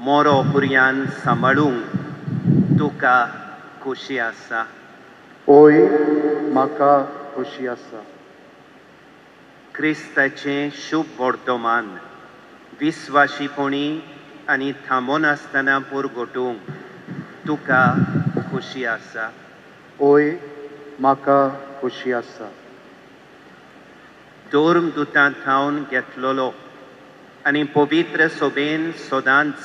मोरो पर्यान सांबाळूंक तुका खोशी आसा. ओय म्हाका खोशी आसा. क्रिस्ताचें शुभ वर्तमान विस्वाशीपणी आनी थांबोन आसतना पुरगटूंक तुका खोशी आसा. ओय म्हाका खोशी आसा. धर्मदुतां थावन घेतलोलो आनी पवित्र सोबेन सदांच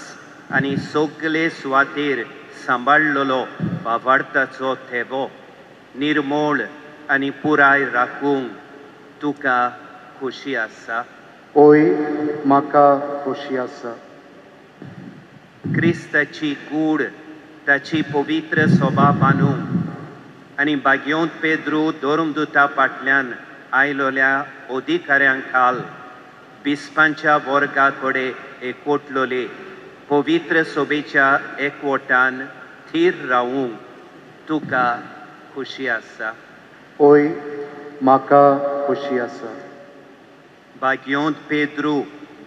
आनी सगले सुवातेर सांबाळलोलो भावार्थाचो थेबो निर्मळ आनी पुराय राखूंक तुका खोशी आसा. ओय म्हाका खोशी आसा. क्रिस्ताची कूड ताची पवित्र सोबा बांदूंक आनी भाग्योंत पेद्रू धर्मदुता फाटल्यान आयलोल्या अधिकाऱ्यांक खाल बिस्पांच्या वर्गा कडेन एकवटलोले पवित्र सोबेच्या एकवटान थीर रावूंक तुका खोशी आसा. ओय म्हाका खोशी आसा. भाग्योंत पेद्रू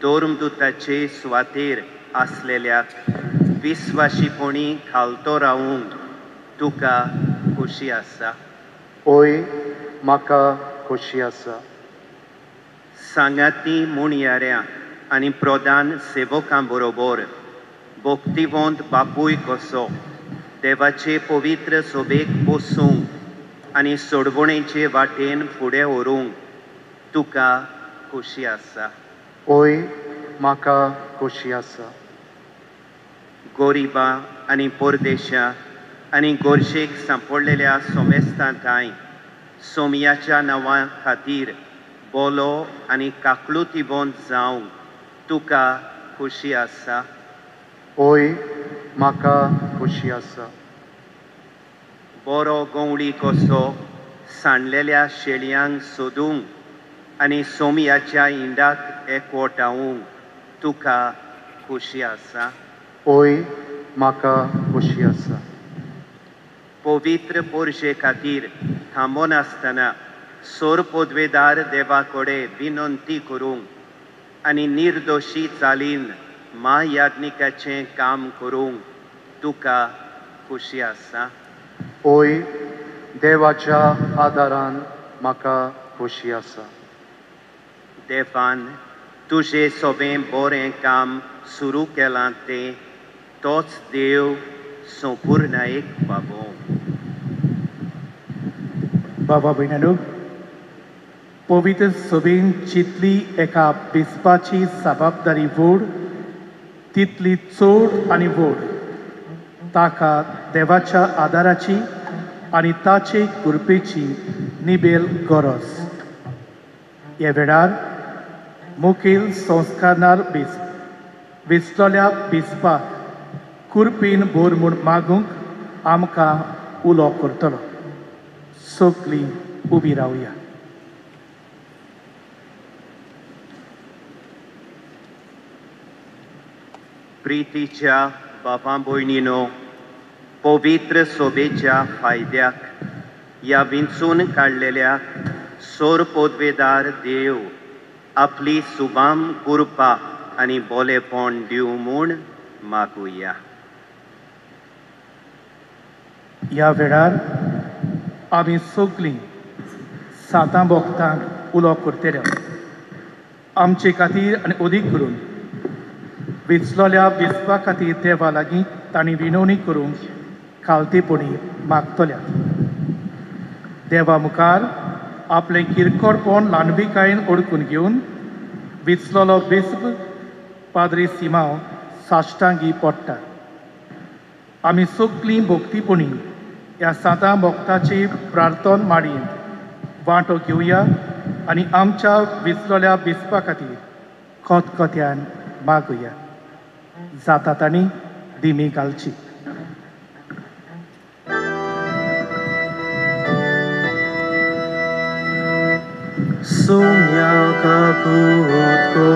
धर्मदुताचे सुवातेर आसलेल्याक विस्वाशीपणी खालतो रावूंक तुका खोशी आसा. ओय म्हाका खोशी आसा. सांगाती मुणयाऱ्या आनी प्रधान सेवकां बरोबर भक्तिवंत बापूय कसो देवाचे पवित्र सोबेक बसूंक आनी सोडवणेचे वाटेन फुडें व्हरूंक तुका खोशी आसा. ओय म्हाका खोशी आसा. गोरिबां आनी परदेशां आनी गोरशेक सांपडलेल्या सोमेस्तांतांय सोमयाच्या नांवा खातीर बोलो आनी काकळुतीवंत जावंक तुका खोशी आसा. ओय म्हाका खोशी आसा. बरो गवंडी कसो सांडलेल्या शेळयांक सोदूंक आनी सोमयाच्या इंडाक एकवटावूंक तुका खोशी आसा. ओय म्हाका खोशी आसा. पवित्र पोरशे खातीर थांबोन आसतना सोर पदवेदार देवा कडेन विनंती करूंक आनी निर्दोशी चालीन महायाज्ञिकाचें काम करूंक तुका खुशी आसा. ओय देवाच्या आदारान म्हाका खोशी आसा. देवान तुजें सोबें बरें काम सुरू केलां तें तोच देव संपूर्णायेक बाबो. बाबा भयणानो, पवित्र सभेन जितली एका बिस्पाची जबाबदारी व्हड तितली चड आनी व्हड ताका देवाच्या आदाराची आनी ताचे कृपेची निबेल गरज. ह्या वेळार मुखेल संस्कारणार विसलोल्या बिस्पाक कुरपीन बोर म्हूण मागूंक आमकां उलो करतलो. सगळीं उबी रावया. प्रितीच्या बाबा भयणीनो, पवित्र सोबेच्या फायद्याक ह्या विंचून काडलेल्या सोर पदवेदार देव आपली सुबाम कृपा आनी बोलेपण दिवं म्हूण मागुया. ह्या वेळार आमी सगळीं सातां भोगतांक उलो करतले. आमचे खातीर आनी अदीक करून विचलोल्या बिस्पा खातीर देवा लागीं तांणी विनवणी करूंक खालतेपणी मागतल्यात. देवा मुखार आपलें किरकोळपण ल्हानविकायेन ओळखून घेवन विचलोलो बिस्प पाद्री सिमांव साश्टांगी पडटा. आमी सगळीं भोगतीपणी ह्या सातां भोगताची प्रार्थन माडीन वांटो घेवया आनी आमच्या विचलोल्या बिस्पा खातीर खतखत्यान मागुया. जाता तांणी दिमी घालची. Somiaka kutko,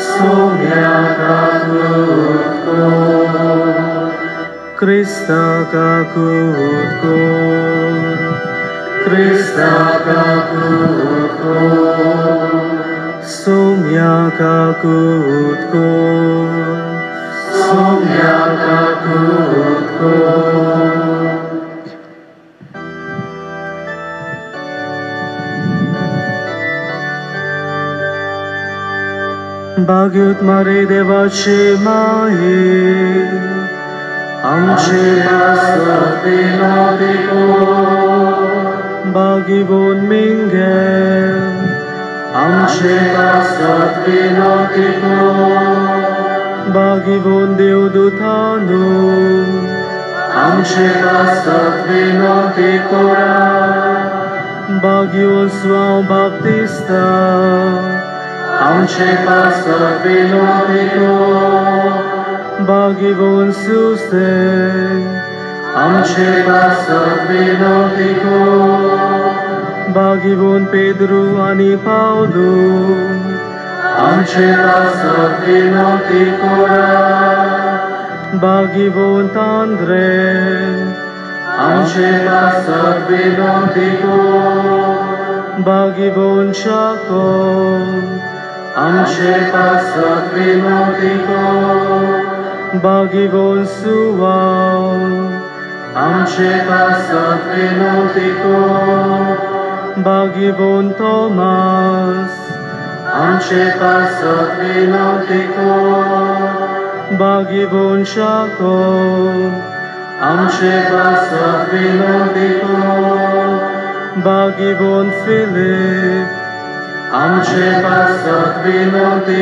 Somiaka kutko, Kristaka kutko, Kristaka kutko, Somiaka kutko, Somiaka kutko. Bagyut Mare देवाचे माये, आमचे पासत विनोदी बागिवून मिंगे, आमचे पासत विनोदी बागिवून देवदूतानु, आमचे पासत विनोदी कोरा, बागिवून स्वाव बाप्तिस्ता, आमचे पासत विनोदी बागिवून सुसे, आमचे पासत विनोदी बागिवून पेद्रू आनी पावलू, आमचे पासत विनोदी बागिवून तांद्रे, आमचे पासत विनोदी बागिवून शाको, आमचे पासत विनोदी बागिवून सुवाव, आमचे पासत विनोदी बागिवून तोमास, आमचे पासत विनोदी बागिवून शाको, आमचे पासत विनोदी बागिवून फिलिप, आमचे पासत विनोदी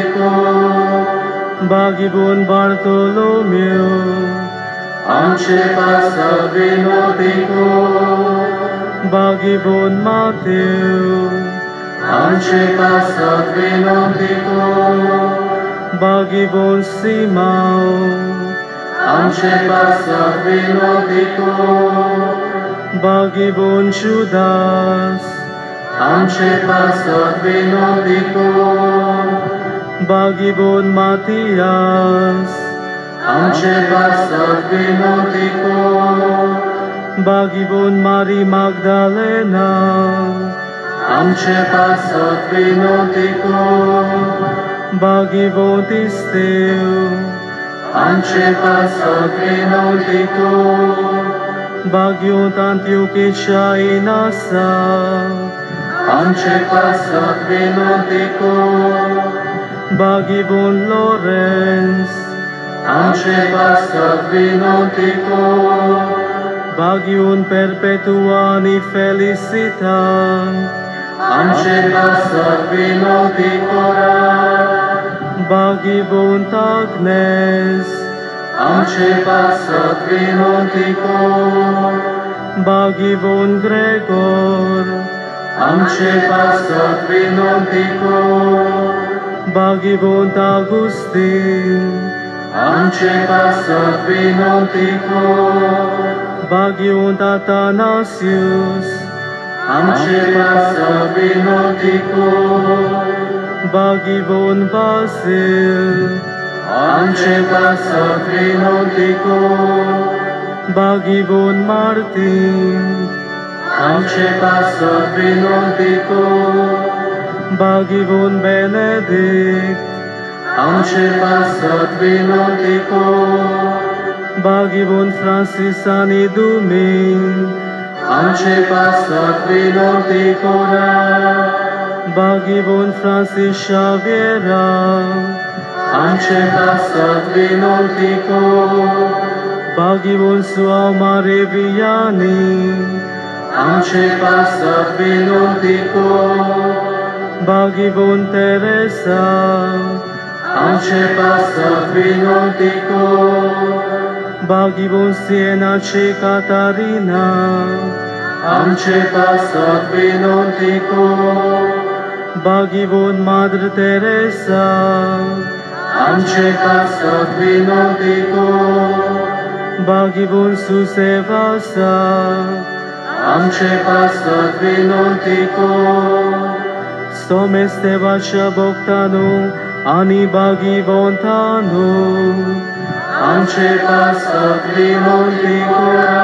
बागिवून बार्तोलोमेव, आमचे पासत विनोदी बागिवून मातेव, आमचे पासत विनोदी बागिवून सिमाव, आमचे पासत विनोदी बागिवून जुदास, आमचे पासत विनोदी बागिवून मातियास, आमचे पासत विनोदी कर. Bagivon Mari Magdalena, आमचे पासत विनोदी कर. Bagivon Tisteu, आमचे पासत विनोदी कर. Bagion Antiochecha Inasa, आमचे पासत विनोदी कर. Bagivon Lawrence, आमचे पासत विनोदी कर. Bagion Perpetuani Felicita, आमचे पासत विनोदी करा. Bagivon Agnes, आमचे पासत विनोदी कर. Bagivon Gregor, आमचे पासत विनोदी कर. Bagivon Agustin, आमचे पासत विनोदी कर. Bagivon Athanasius, आमचे पासत विनोदी कर. Bagivon Basil, आमचे पासत विनोदी कर. Bagivon Martin, आमचे पासत विनोदी कर. Bagivon Benedict, आमचे पासत विनोदी कर. Bagivon Francis Ani Dumin, आमचे पासत विनोदी करा. Bagivon Francis Xaviera, आमचे पासत विनोदी कर. Bagivon Suamare Vianney, आमचे पासत विनोदी कर. Bagivon Teresa, आमचे पासत विनोदी कर. Bagivon Sienace Catarina, आमचे पासत विनोदी कर. Bagivon Madre Teresa, आमचे पासत विनोदी कर. Bagivon Susevasa, आमचे पासत विनोदी कर. Somestevacha Bogtanu, Ani Bagivon Tanu, आमचे पासत विनोदी करा.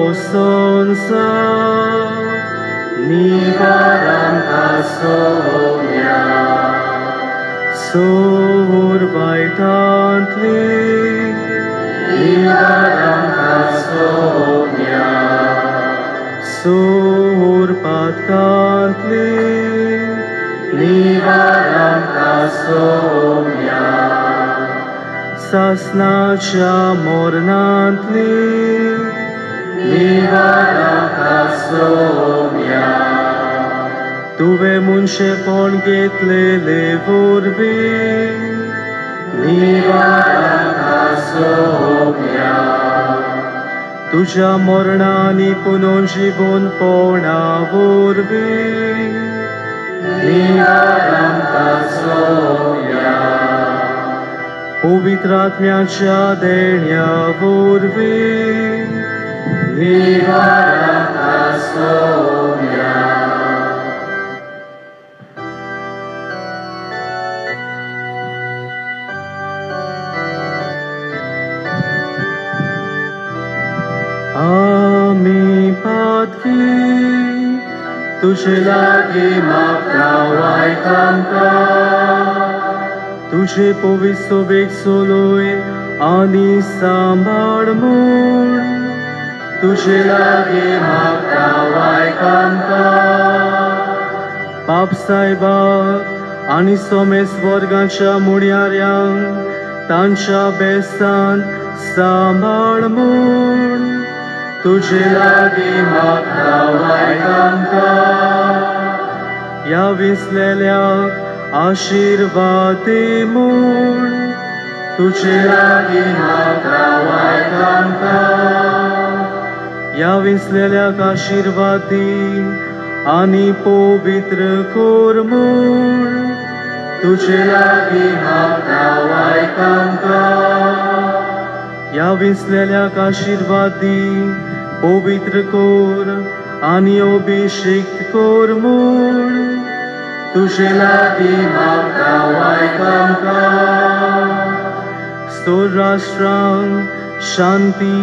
Prosonsa, Nivaram kasomya. Survaitantli, Nivaram kasomya. Surpatkantli, Nivaram kasomya. Sasnacha Mornantli, Nivaram kasomya. Tuve munșe pon ghetlele vorbi, Nivaram kasomya. Tuja mornani punon živon pona vorbi, Nivaram kasomya. Puvitratmiacha denia vorbi, Nivaram kasomya. Ami patki, tuže Lagi magdaway kamka. Tuže povisovek soloi, ani sambarmun, Tuže lagi magdaway kamka. Papsaiba, ani somes vorgancha muriaryang, tancha besan sambarmun, Tuže lagi magdaway kamka. या विसलेल्याक आशीर्वादिमून तुझे लागी magdaway kamka. या विसलेल्याक आशीर्वादी आणि पवित्र कोरमून तुझे लागी magdaway kamka. या विसलेल्याक आशीर्वाद दी पवित्र कोर आनी अभिषेक कोर म्हूण तुजे लागीं म्हाका वायट आमकां स्तर राष्ट्रांक शांती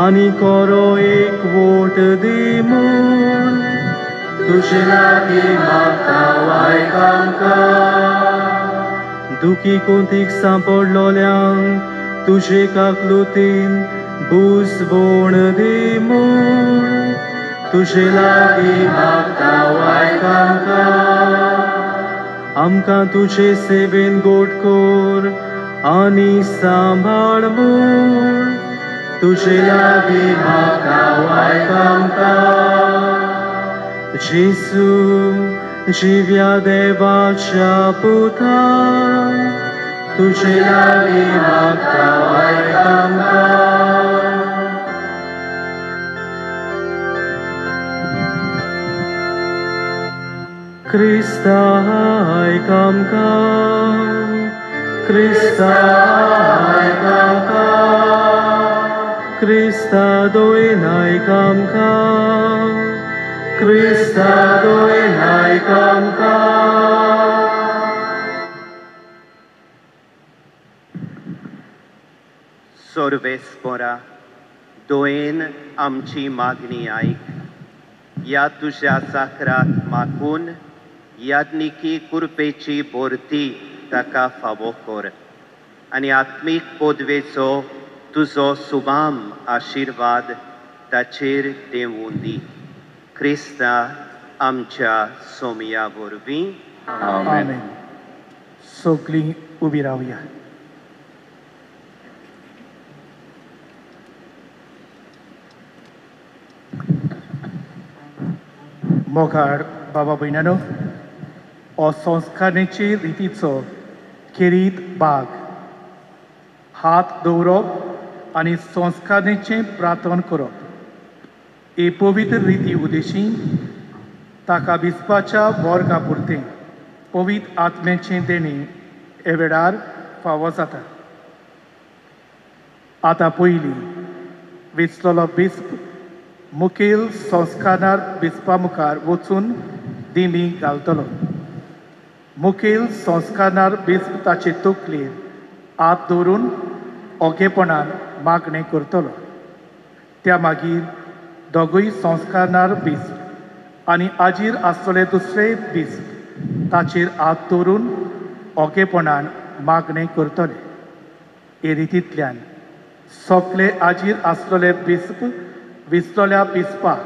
आनी कोरो एकवोट दी म्हूण तुजे लागीं म्हाका वायट आमकां दुखी कोंतीक सांपडलोल्यांक तुजे काकलुतीन बुजवण दी म्हूण तुजे लागीं म्हाका वायट आमकां तुजे सेवेन गोड कोर आनी सांबाळ म्हूण तुजे लागीं म्हाका वायट जेसू जिव्या देवाच्या पुता तुजे लागीं म्हाका वायट क्रिस्ता आयक आमकां क्रिस्ता आयक आमकां क्रिस्ता दोयन आयक आमकां क्रिस्ता दोयन आयक आमकां सोर्वेस्पोरा दोयेन आमची मागणी आयक या तुझ्या साकराक मागून याज्ञिकी कुरपेची बोरती ताका फावो कर आनी आत्मीक पोदवेचो तुजो सुबाम आशिर्वाद ताचेर देवून दी क्रिस्ता आमच्या सोमया वरवीं आमेन. सगळीं उबी रावया. मोगाळ बाबा भयणानो, हो संस्काराचे रितीचो खेरीत भाग हात दवरप आनी संस्काराचें प्रार्थन करप ही पवित्र रिती उदेशी ताका विस्पाच्या वर्गा पुरतें पवित्र आत्म्याचें देणी हे वेळार फावो जाता. आतां पयलीं विसलोलो बिस्प मुखेल संस्कारार बिस्पा मुखार वचून दिमी घालतलो. मुखेल संस्कारार बिस्प ताचे तकलेर हात दवरून ओगेपणान मागणें करतलो. त्या मागीर दोगूय संस्कारार बिस्प आनी आजीर आसतले दुसरे बिस्प ताचेर हात दवरून ओगेपणान मागणें करतले. हे रितींतल्यान सगळे आजीर आसतले बिस्प विसलोल्या बिस्पाक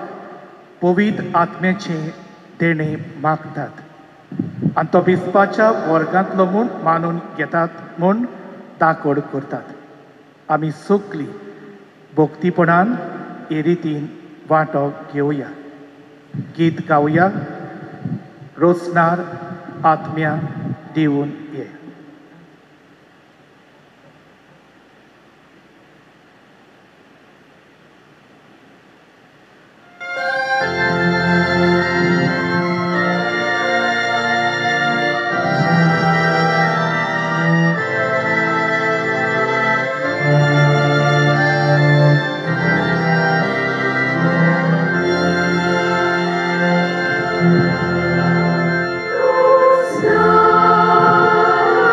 पवित्र आत्म्याचें देणें मागतात आनी तो बिस्पाच्या वर्गांतलो म्हूण मानून घेतात म्हूण दाखोड करतात. आमी सगळीं भोक्तीपणान हे रितीन वांटो घेवया. गीत गावया. रोसनार आत्म्या दिवून ये. Stop.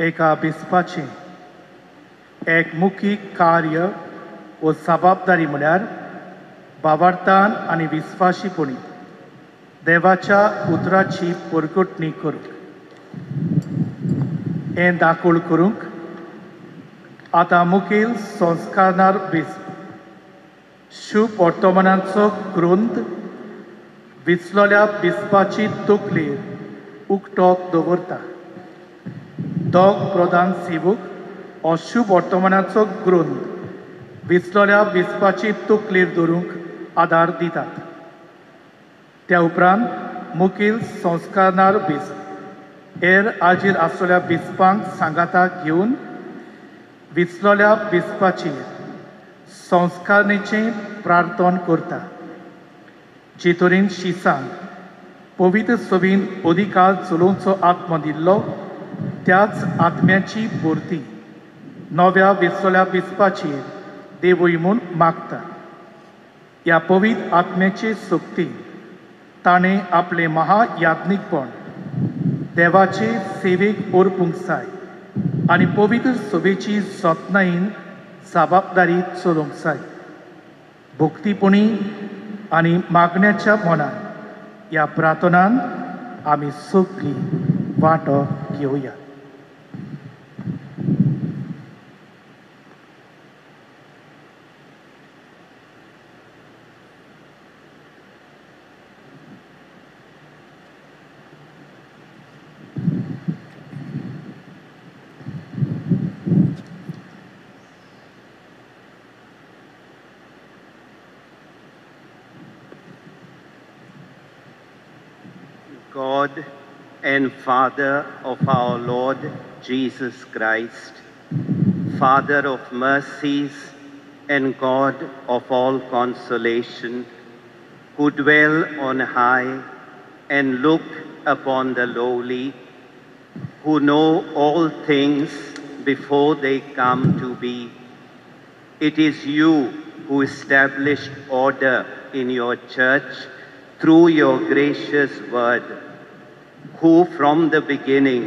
एका बिस्पाचें एक मुख्य कार्य व जबाबदारी म्हळ्यार भावार्थान आनी विस्वाशीपणी देवाच्या उतराची परगटणी करूंक हें दाखोळ करूंक आतां मुखेल संस्कारणार बिस्प शुभ वर्तमानाचो ग्रंथ विचलल्या बिस्पाची तकलेर उक्तोक दवरता दोग प्रधान सेवक हो शुभ वर्तमानाचो ग्रंथ विचलल्या बिस्पाची तकलेर दवरूंक आदार दितात त्या उपरांत मुखेल संस्कारणार बिस्प हेर हाजीर आसलेल्या बिस्पांक सांगाताक घेवन विचलल्या बिस्पाचेर संस्कारणेचें प्रार्थन करता जे तरेन शिसांक पवित्र सभेन अधिकार चलोवचो आत्मो दिल्लो त्याच आत्म्याची भरती नव्या विचलल्या बिस्पाचेर देवय म्हूण मागता ह्या पवित्र आत्म्याचे सक्तीन ताणें आपलें महायाज्ञिकपण देवाचे सेवेक ओरपूंक जाय आनी पवित्र सभेची जतनायेन जबाबदारी चलोवंक जाय भक्तीपणी आनी मागण्याच्या मनान ह्या प्रार्थनान आमी सगळीं वांटो घेवया. God and Father of our Lord Jesus Christ, Father of mercies and God of all consolation, who dwell on high and look upon the lowly, who know all things before they come to be. It is you who established order in your church through your gracious word, who from the beginning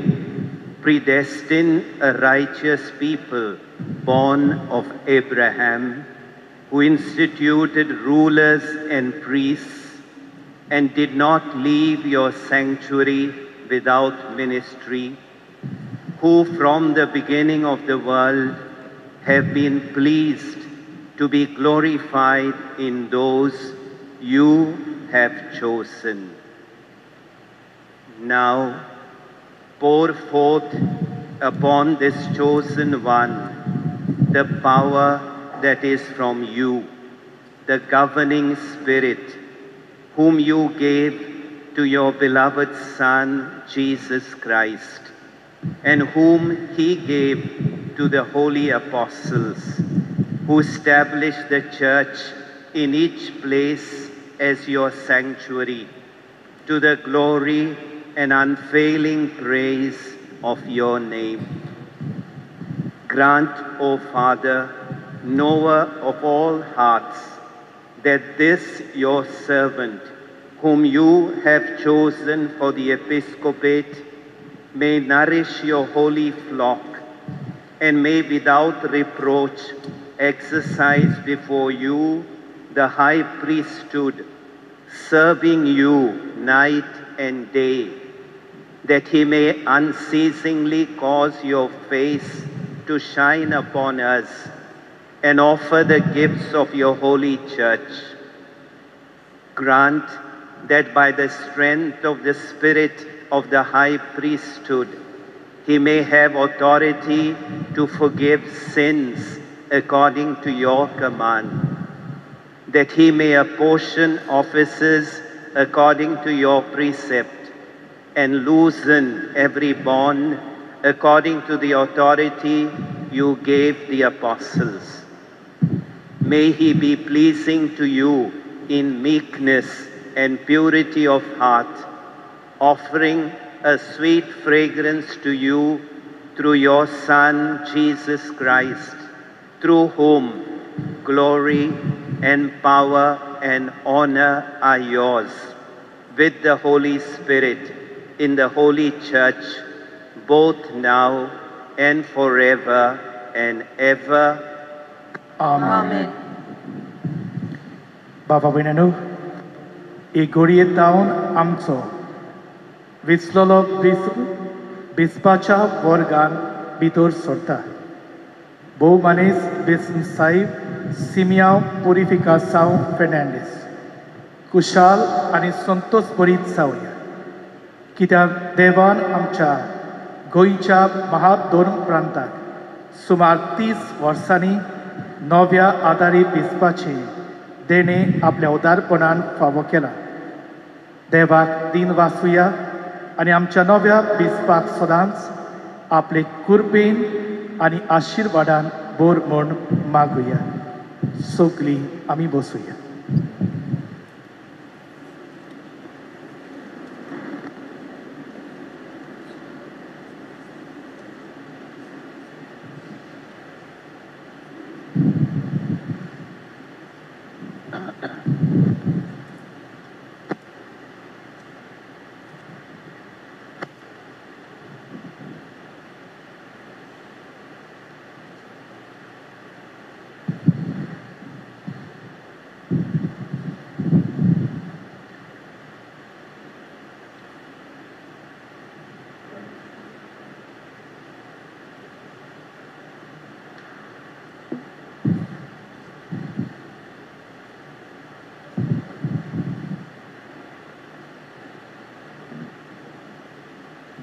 predestined a righteous people born of Abraham, who instituted rulers and priests, and did not leave your sanctuary without ministry, who from the beginning of the world have been pleased to be glorified in those you have chosen. Now pour forth upon this chosen one the power that is from you, the governing Spirit, whom you gave to your beloved Son, Jesus Christ, and whom he gave to the holy apostles, who established the church in each place as your sanctuary, to the glory and unfailing praise of your name. Grant, O Father, knower of all hearts, that this your servant, whom you have chosen for the episcopate, may nourish your holy flock, and may without reproach exercise before you the high priesthood, serving you night and day, that he may unceasingly cause your face to shine upon us and offer the gifts of your holy church. Grant that by the strength of the Spirit of the high priesthood, he may have authority to forgive sins according to your command, that he may apportion offices according to your precept, and loosen every bond according to the authority you gave the apostles. May he be pleasing to you in meekness and purity of heart, offering a sweet fragrance to you through your Son, Jesus Christ, through whom glory and power and honor are yours, with the Holy Spirit, in the Holy Church, both now and forever and ever. Amen. बाबा भयणांनो, ही घडये जावन आमचो विसलोलो बिस्पाच्या वर्गान भितर सरता. भोव मानेस बेसन साहेब सिमियाव पुरिफिकासांव फेर्नांडीस कुशाल आनी संतोष भरीत जावया, कित्याक देवान आमच्या गोंयच्या महाधोर्म प्रांताक सुमार 30 वर्सांनी नव्या आदारी बिस्पाचे देणे आपल्या उदारपणान फावो केला. देवाक दिन वासुया आनी आमच्या नव्या बिस्पाक सदांच आपले कृपेन आनी आशिर्वादान बोर म्हूण मागुया. सगळीं आमी बसुया.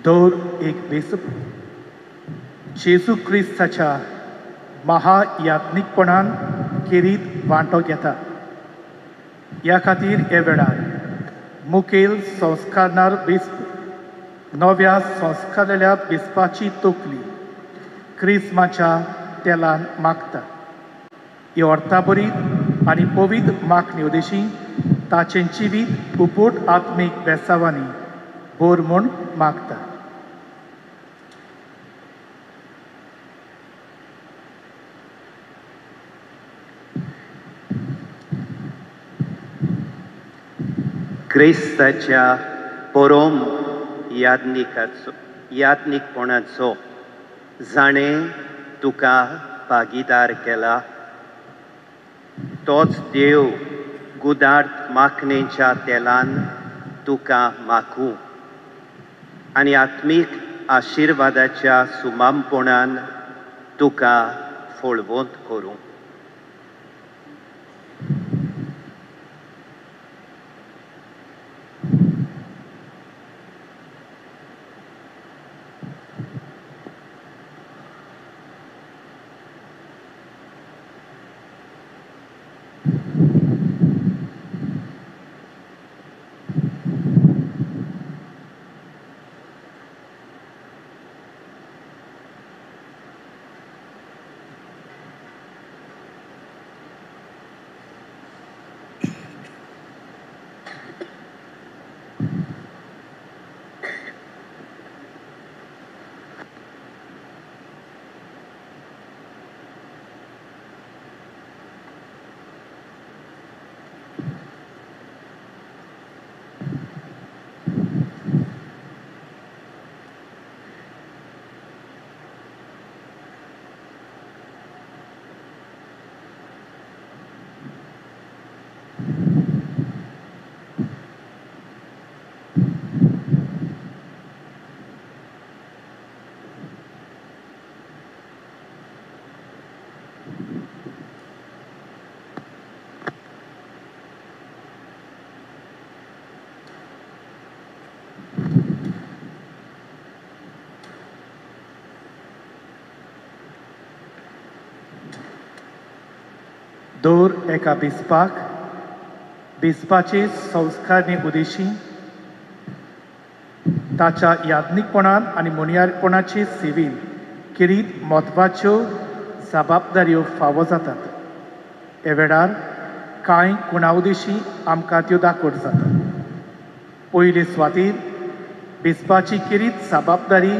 दर एक बेसप जेजू क्रिस्ताच्या महायाज्ञिकपणान खेरीत वांटो घेता. ह्या खातीर हे वेळार मुखेल संस्कारणार बिस्प नव्या संस्कारलेल्या बिस्पाची तकली क्रिस्माच्या तेलान मागता. ही अर्थाबरीत आनी पवित्र मागणी उदेशी ताचें जिवीत उपट आत्मीक बेसावांनी बोर म्हूण मागता. क्रिस्ताच्या परम याज्ञिकपणाचो जाणें तुका भागीदार केला. तोच देव गुदार्थ माखणेच्या तेलान तुका माखू आनी आत्मीक आशिर्वादाच्या सुमामपणान तुका फळवंत करूं. दर एका बिस्पाचे संस्कारने उदेशी ताच्या याज्ञिकपणान आनी मुनियारपणाचे सेवेन खेरीत म्हत्वाच्यो जबाबदाऱ्यो फावो जातात. हे वेळार कांय कुणाउदेशी आमकां त्यो दाखोवट जातात. पयले सुवातेर बिस्पाची खेरीत जबाबदारी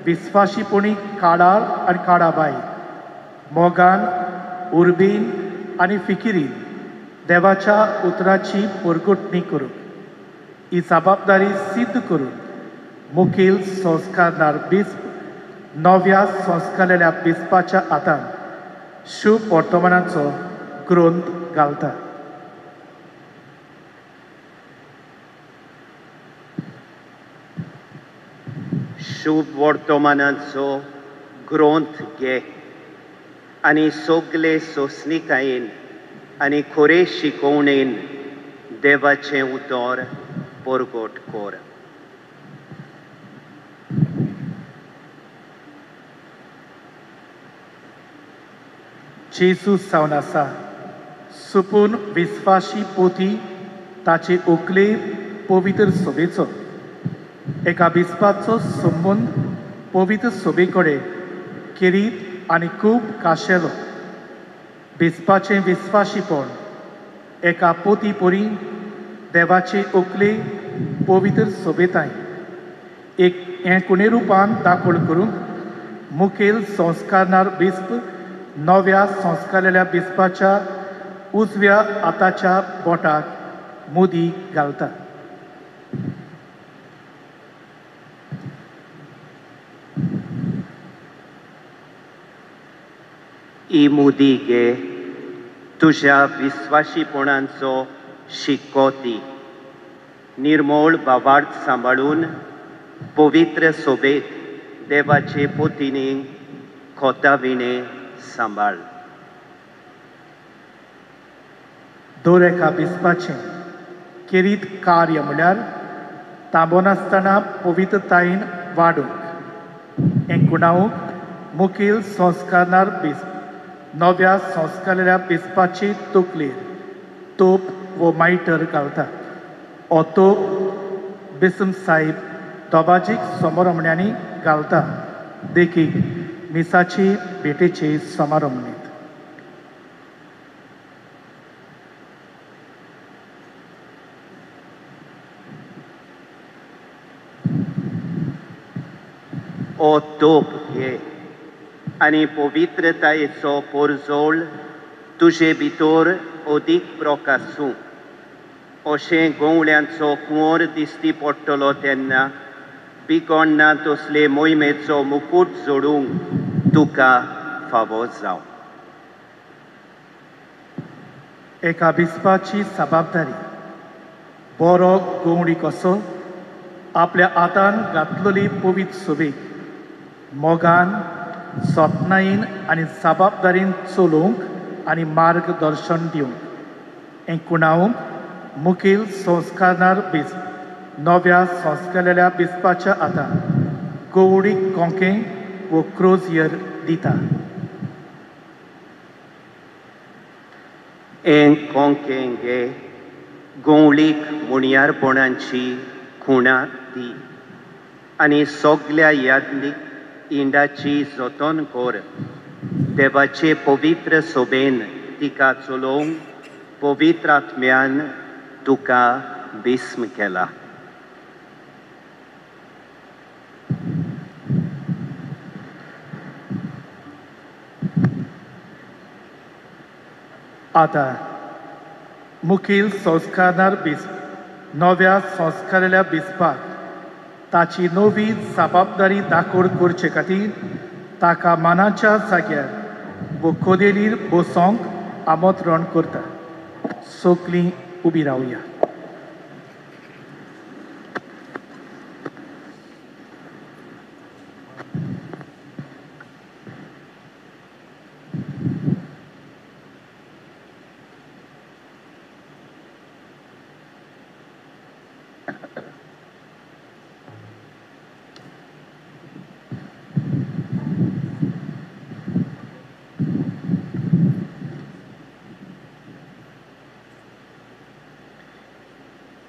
विस्वाशीपणी काळार आनी काळाबाय मोगान उर्बेन आनी फिकिरीन देवाच्या उतराची परगटणी करूंक ही जबाबदारी सिद्ध करून मुखेल संस्कारणार बिस्प नव्या संस्कारलेल्या बिस्पाच्या हातान शुभ वर्तमानाचो ग्रंथ घालता. शुभ वर्तमानाचो ग्रंथ घे आनी सगले सोंसणिकायेन आनी खरे शिकवणेन देवाचें उतर परगट कर. जेजू सावन आसा सुपून विस्वाशी पोती ताचे उकले पवित्र सोबेचो एका बिस्पाचो संबंद पवित्र सोबे कडेन किरीत आनी खूब खाशेलो. बिस्पाचें विस्वाशीपण एका पोती परी देवाचे उकले पवित्र सोबेताय एक हें कुणे रुपान दाखोळ करूंक मुखेल संस्कारणार बिस्प नव्या संस्कारलेल्या बिस्पाच्या उजव्या हाताच्या बोटाक मुदी घालता. ही मुदी घे तुज्या विस्वाशीपणांचो शिक्को दी. निर्मळ भावार्थ सांबाळून पवित्र सोबेत देवाचे पोतीनी खोताविणे सांबाळ. दर एका बिस्पाचें किरीत कार्य म्हळ्यार तांबोन आसतना पवित्रतायेन वाडूंक हें कुणावूंक मुखेल संस्कारणार बिस्प नव्या संस्कारलेल्या बिस्पाचे तकलेर तोप वो मायटर घालता. हो तोप बिस्म साहेब दोबाजीक समारंभण्यांनी घालता देखीक मिसाचे भेटेचे समारंभणीत. ओ तोप घे आनी पवित्रतायेचो पोरजोळ तुजे भितर अदीक प्रकाशूं. अशें गोवळ्यांचो कुंवर दिसती पडटलो तेन्ना बिकोणना तसले मोहिमेचो मुकूट जोडूंक तुका फावो जावं. एका बिस्पाची जबाबदारी बरो गोवडी कसो आपल्या हातान घातलेली पवित्र सोबेक मोगान सत्नायेन आनी जबाबदारीन चलोवंक आनी मार्गदर्शन दिवंक हें कुणावूंक मुखेल संस्कारणार बिस्प नव्या संस्कारलेल्या बिस्पाच्या हातान गोवडीक कोंकें वो क्रोजियर दिता. हें कोंकें घे गोवळीक मुणयारपणांची खुणां दी आनी सगल्या यादनीक इंडाची जतन कर. देवाचे पवित्र सोबेन तिका चलोवंक पवित्र आत्म्यान तुका बिस्म केला. आतां मुखेल संस्कारणार बिस्प नव्या संस्कारलेल्या बिस्पाक ताची नवी जबाबदारी दाखोड करचे खातीर ताका मानाच्या जाग्यार वो खोदेलीर बसोंक आमंत्रण करता. सगलीं उबी रावया.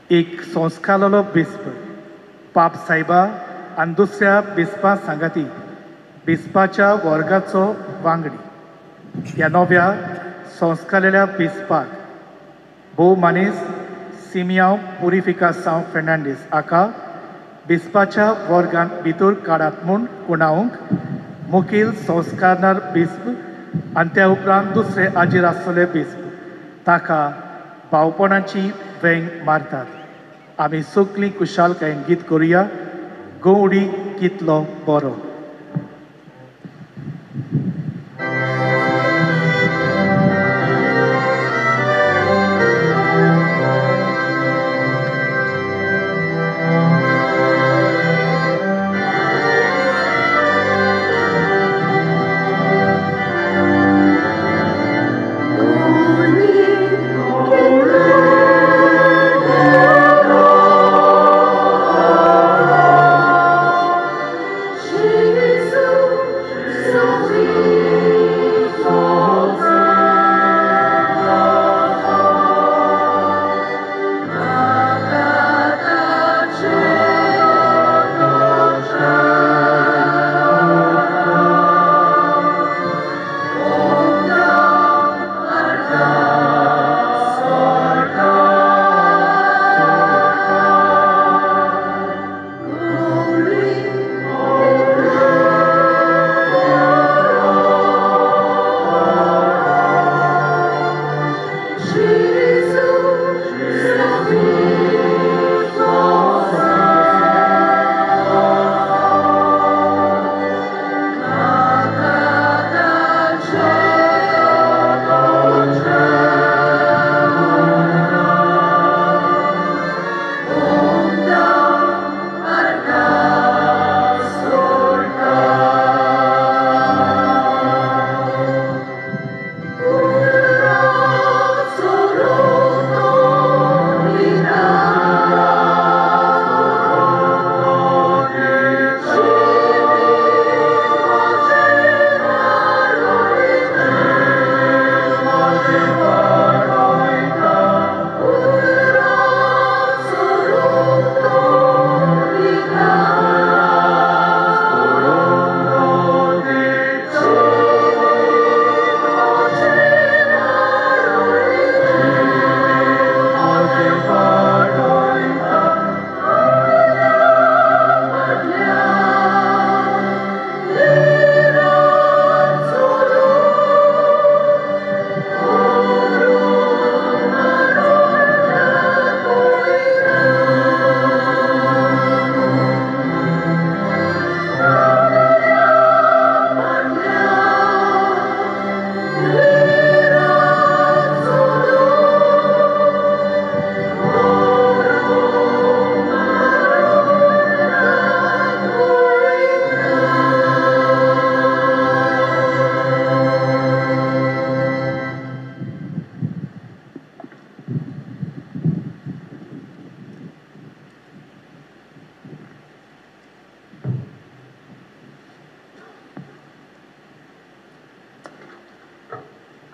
एक संस्कारलेलो बिस्प पाप सायबा आनी दुसऱ्या बिस्पा सांगाती बिस्पाच्या वर्गाचो वांगडी. ह्या नव्या संस्कारलेल्या बिस्पाक भोव मानेस सिमियांव पुरिफिकासांव फेर्नांडीस हाका बिस्पाच्या वर्गांत भितर काडात म्हूण कुणावंक मुखेल संस्कारणार बिस्प आनी त्या उपरांत दुसरे हाजीर आसतले बिस्प ताका भावपणाची वेंग मारतात. आमी सगलीं कुशालकायेन गीत करुया गोवडी कितलो बरो.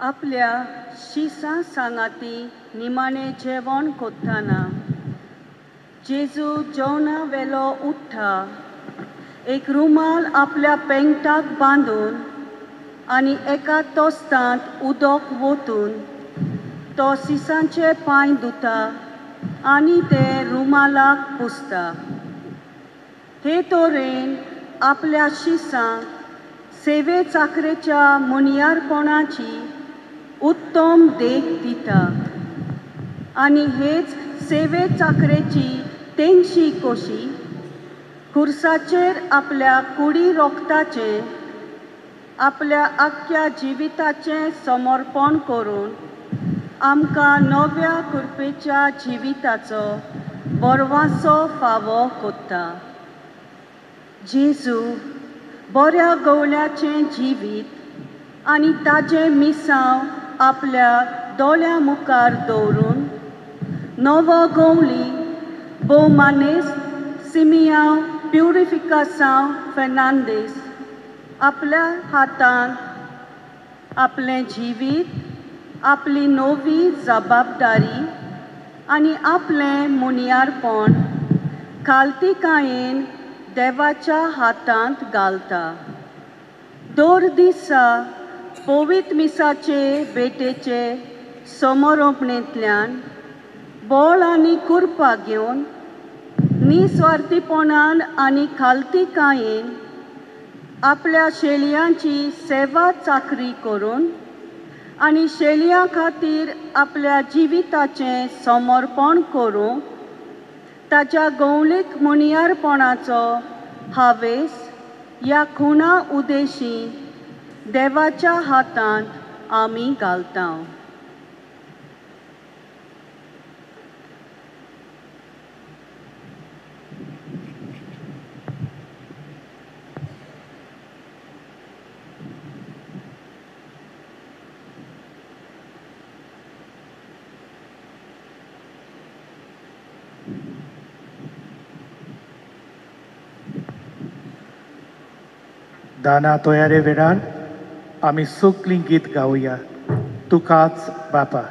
आपल्या शिसा सांगाती निमाणे जेवण कोत्ताना जेजू जेवणा वेलो उठ्ठा एक रुमाल आपल्या पेंगटाक बांदून आनी एका तोस्तांत उदक वतून तो सिसांचे पांय धुता आनी ते रुमालाक पुसता। हे तोरेन आपल्या शिसांक सेवे चाकरेच्या मुनियारपणाची उत्तम देख दिता आनी हेच सेवे चाकरेची तेंगशी कोशी खुर्साचेर आपल्या कुडी रोगताचे आपल्या आख्या जिविताचें समर्पण करून आमकां नव्या कृपेच्या जिविताचो बरवासो फावो कोत्ता। जेजू बऱ्या गवल्याचें जिवीत आनी ताजें मिसांव आपल्या दोळ्या मुखार दवरून नवो गवली बोमानेस सिमियांव प्युरिफिकासांव फेर्नांदीस आपल्या हातान आपलें जिवीत आपली नवी जबाबदारी आनी आपलें मुनियारपण खालतीकायेन देवाच्या हातांत घालता। दर दिसा पवित्र मिसाचे बेटेचे समोरपणेंतल्यान बोळ आनी कुरपा घेवन निस्वार्थीपणान आनी खालतीकायेन आपल्या शेळयांची सेवा चाकरी करून आनी शेळयां खातीर आपल्या जिविताचें समर्पण करूंक ताच्या गवळीक मुनियारपणाचो हावेस ह्या खुणा उद्देशी देवाच्या हातांत आमी घालता। दाना तोयारे वेळार आमी सगळीं गीत गावया तुकाच बापा।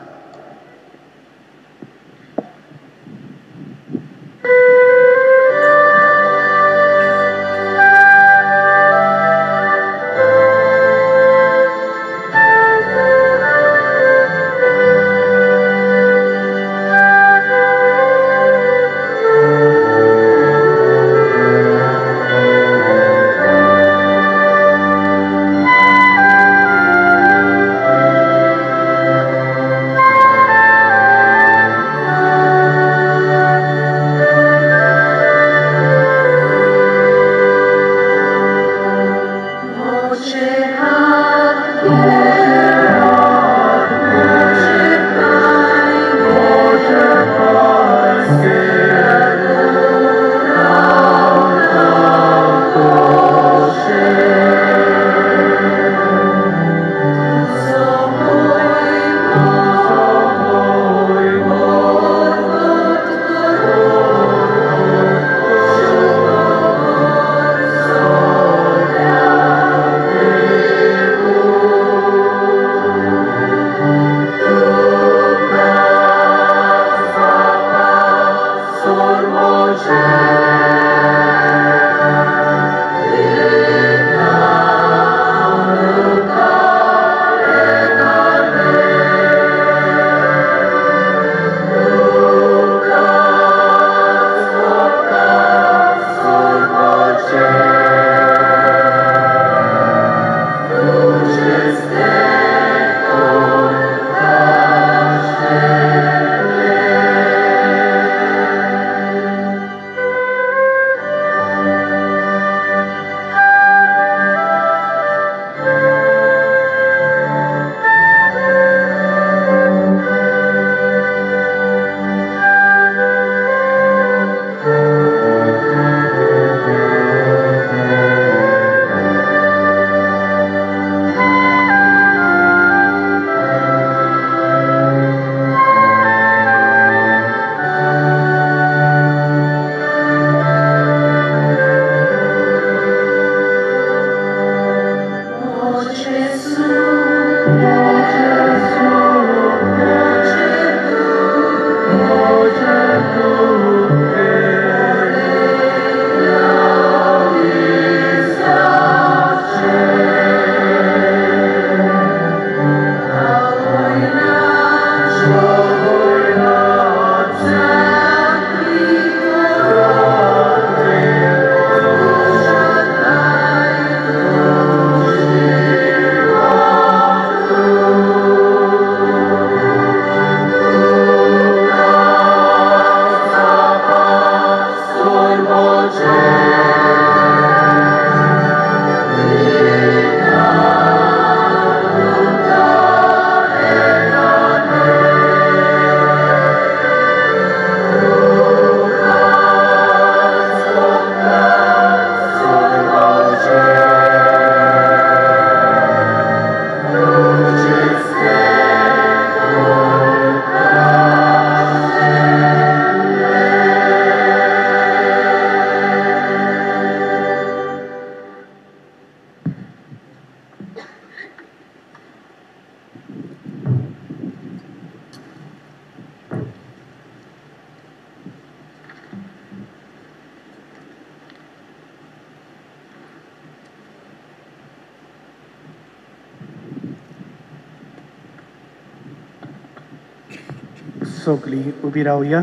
सगळीं उबी रावया.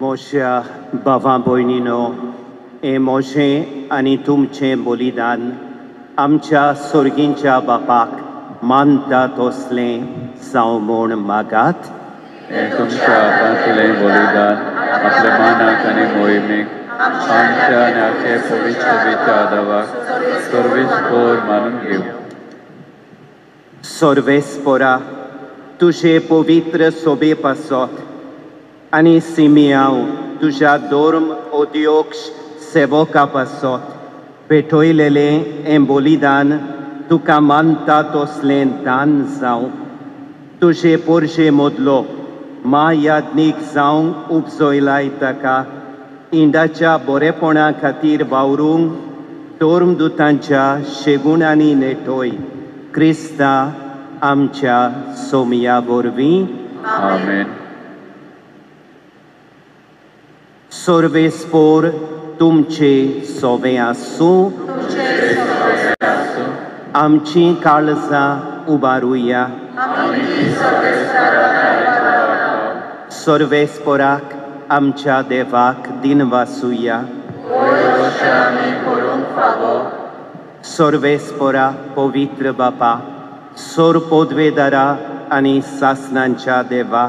मोशा भावां भयणीनो, हें मोशें आनी तुमचें बलिदान आमच्या सोर्गींच्या बापाक मानता तसलें जावं म्हूण मागात. हें तुमच्या आपातलें बलिदान आपल्या मानाक आनी मोहिमेक आमच्या आनी आखे पवित्र विचारवाक सर्वेस्पोर मानून घेऊ. सर्वेस्पोरा तुजे पवित्र सोबे पासत आनी सिमियांव तुज्या धर्म उद्योग सेवका पासत पेटयलेलें हें बलिदान तुका मानता तसलें दान जावं. तुजे पोरशे मदलो मा याज्ञीक जावं उपजयलाय ताका इंडाच्या बरेपणा खातीर वावरूंक धर्मदुतांच्या शेगुणांनी नेटोय क्रिस्ता आमच्या सोमया वरवीं. आमेन. सर्वेस्पोर तुमचे सोवे आसूं. आमची काळजां उबारुया. सर्वेस्पोराक आमच्या देवाक दिनवासुया. सर्वेस्पोरा पवित्र बापा, सोर पोदवेदारा आनी सासनांच्या देवा,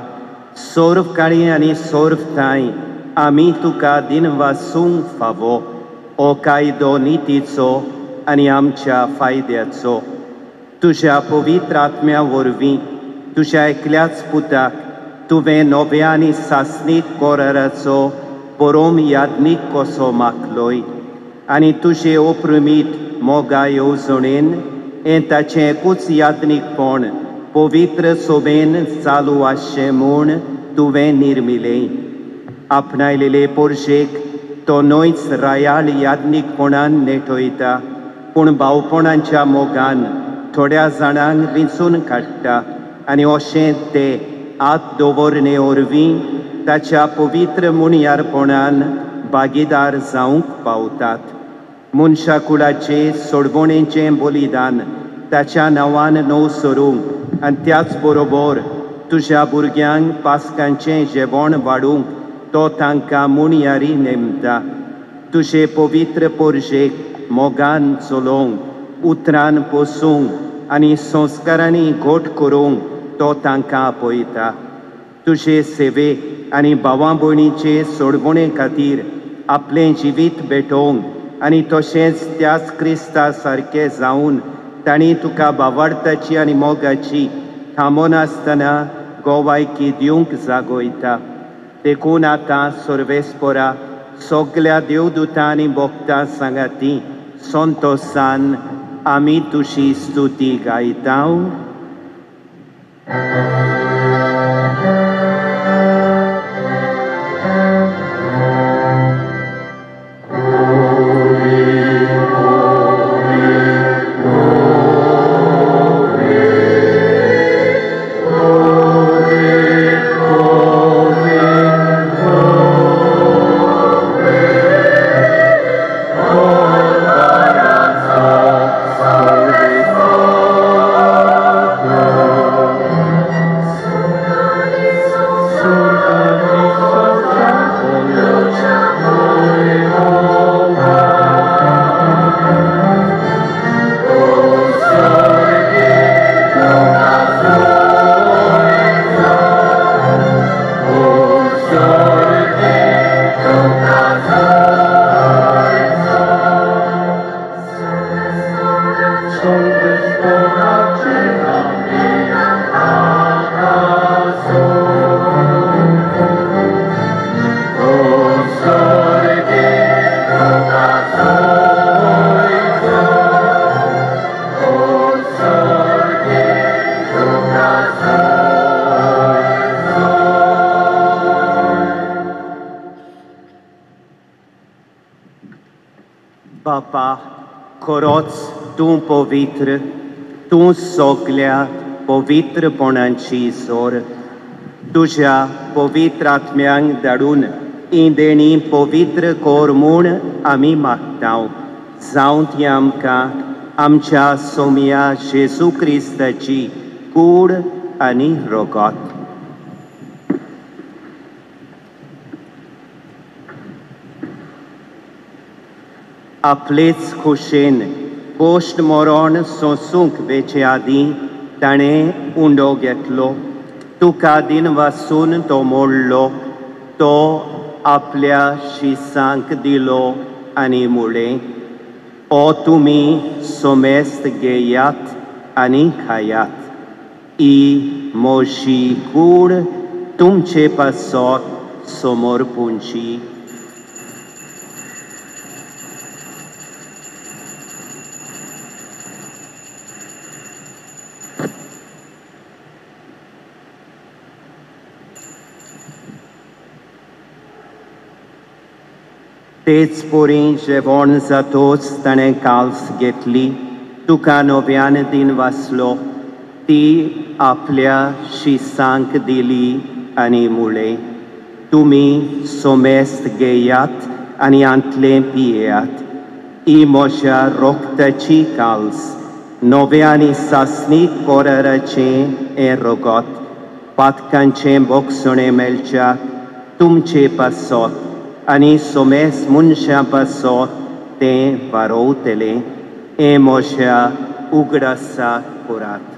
सोर्व काळी आनी सोर्व थाय आमी तुका दिनवासूंक फावो. हो कायदो नितीचो आनी आमच्या फायद्याचो. तुज्या पवित्र आत्म्या वरवीं तुज्या एकल्याच पुताक तुवें नव्या आनी सासनीक कोराराचो परम याज्ञीक कसो मागलोय आनी तुजे ओप्रुमीत मोगा येवजणेन हें ताचें एकूच याज्ञीकपण पवित्र सोबेन चालू आसचें म्हूण तुवें निर्मिलें. आपणायलेले पोरशेक तो न्हयच रायाळ याज्ञीकपणान नेटयता, पूण भावपणांच्या मोगान थोड्या जाणांक विंचून काडटा आनी अशें ते आत दवरणे वरवीं ताच्या पवित्र मुणयारपणान भागीदार जावंक पावतात. मनशा कुळाचे सोडवणेचें बलिदान ताच्या नांवान न्हवसरूंक आनी त्याच बरोबर तुज्या भुरग्यांक पास्कांचें जेवण वाडूंक तो तांकां मुणयारी नेमता. तुजे पवित्र पोरशेक मोगान चलोवंक, उतरान पोसूंक आनी संस्कारांनी घोट करूंक तो तांकां आपयता. तुजे सेवेक आनी भावां भयणीचे सोडवणे खातीर आपलें जिवीत भेटोवंक आनी तशेंच त्याच क्रिस्ता सारकें जावन तांणी तुका भावार्थाची आनी मोगाची थांबनासतना गोवायकी दिवंक जागोयता. देखून आतां सर्वेस्पोरा सगल्या देवदूतां आनी भक्तां सांगाती संतोसान आमी तुजी स्तुती गायता. बापा, खरोच तूं पवित्र, तूं सगल्या पवित्रपणांची सोर. तुज्या पवित्र आत्म्यांक धाडून ही देणी पवित्र कोर म्हूण आमी मागतांव. जावं ती आमकां आमच्या सोम्या जेजू क्रिस्ताची कूड आनी रोगोत. आपलेच खोशेन गोश्ट मरण सोंसूंक वेचे आदीं ताणें उंडो घेतलो. तुका दिन वासून तो मोडलो. तो आपल्या शिसांक दिलो आनी म्हळें, ओ तुमी सोमेस्त घेयात आनी खायात. ही मोशी कूड तुमचे पासत समोर पुंची. तेच पोरी जेवण जातोच ताणें काल्स घेतली. तुका नव्यान दिन वाचलो. ती आपल्या शिसांक दिली आनी म्हळें, तुमी सोमेस्त घेयात आनी आंतलें पियेयात. ही म्हज्या रोगताची काल्स, नवे आनी सासणीक कोराराचें हें रोगोत. पातकांचें बोगसणें मेलच्याक तुमचे पासत आनी सोमेस मनशां पासत तें वारोवतलें. हें म्हज्या उगडासाक करात.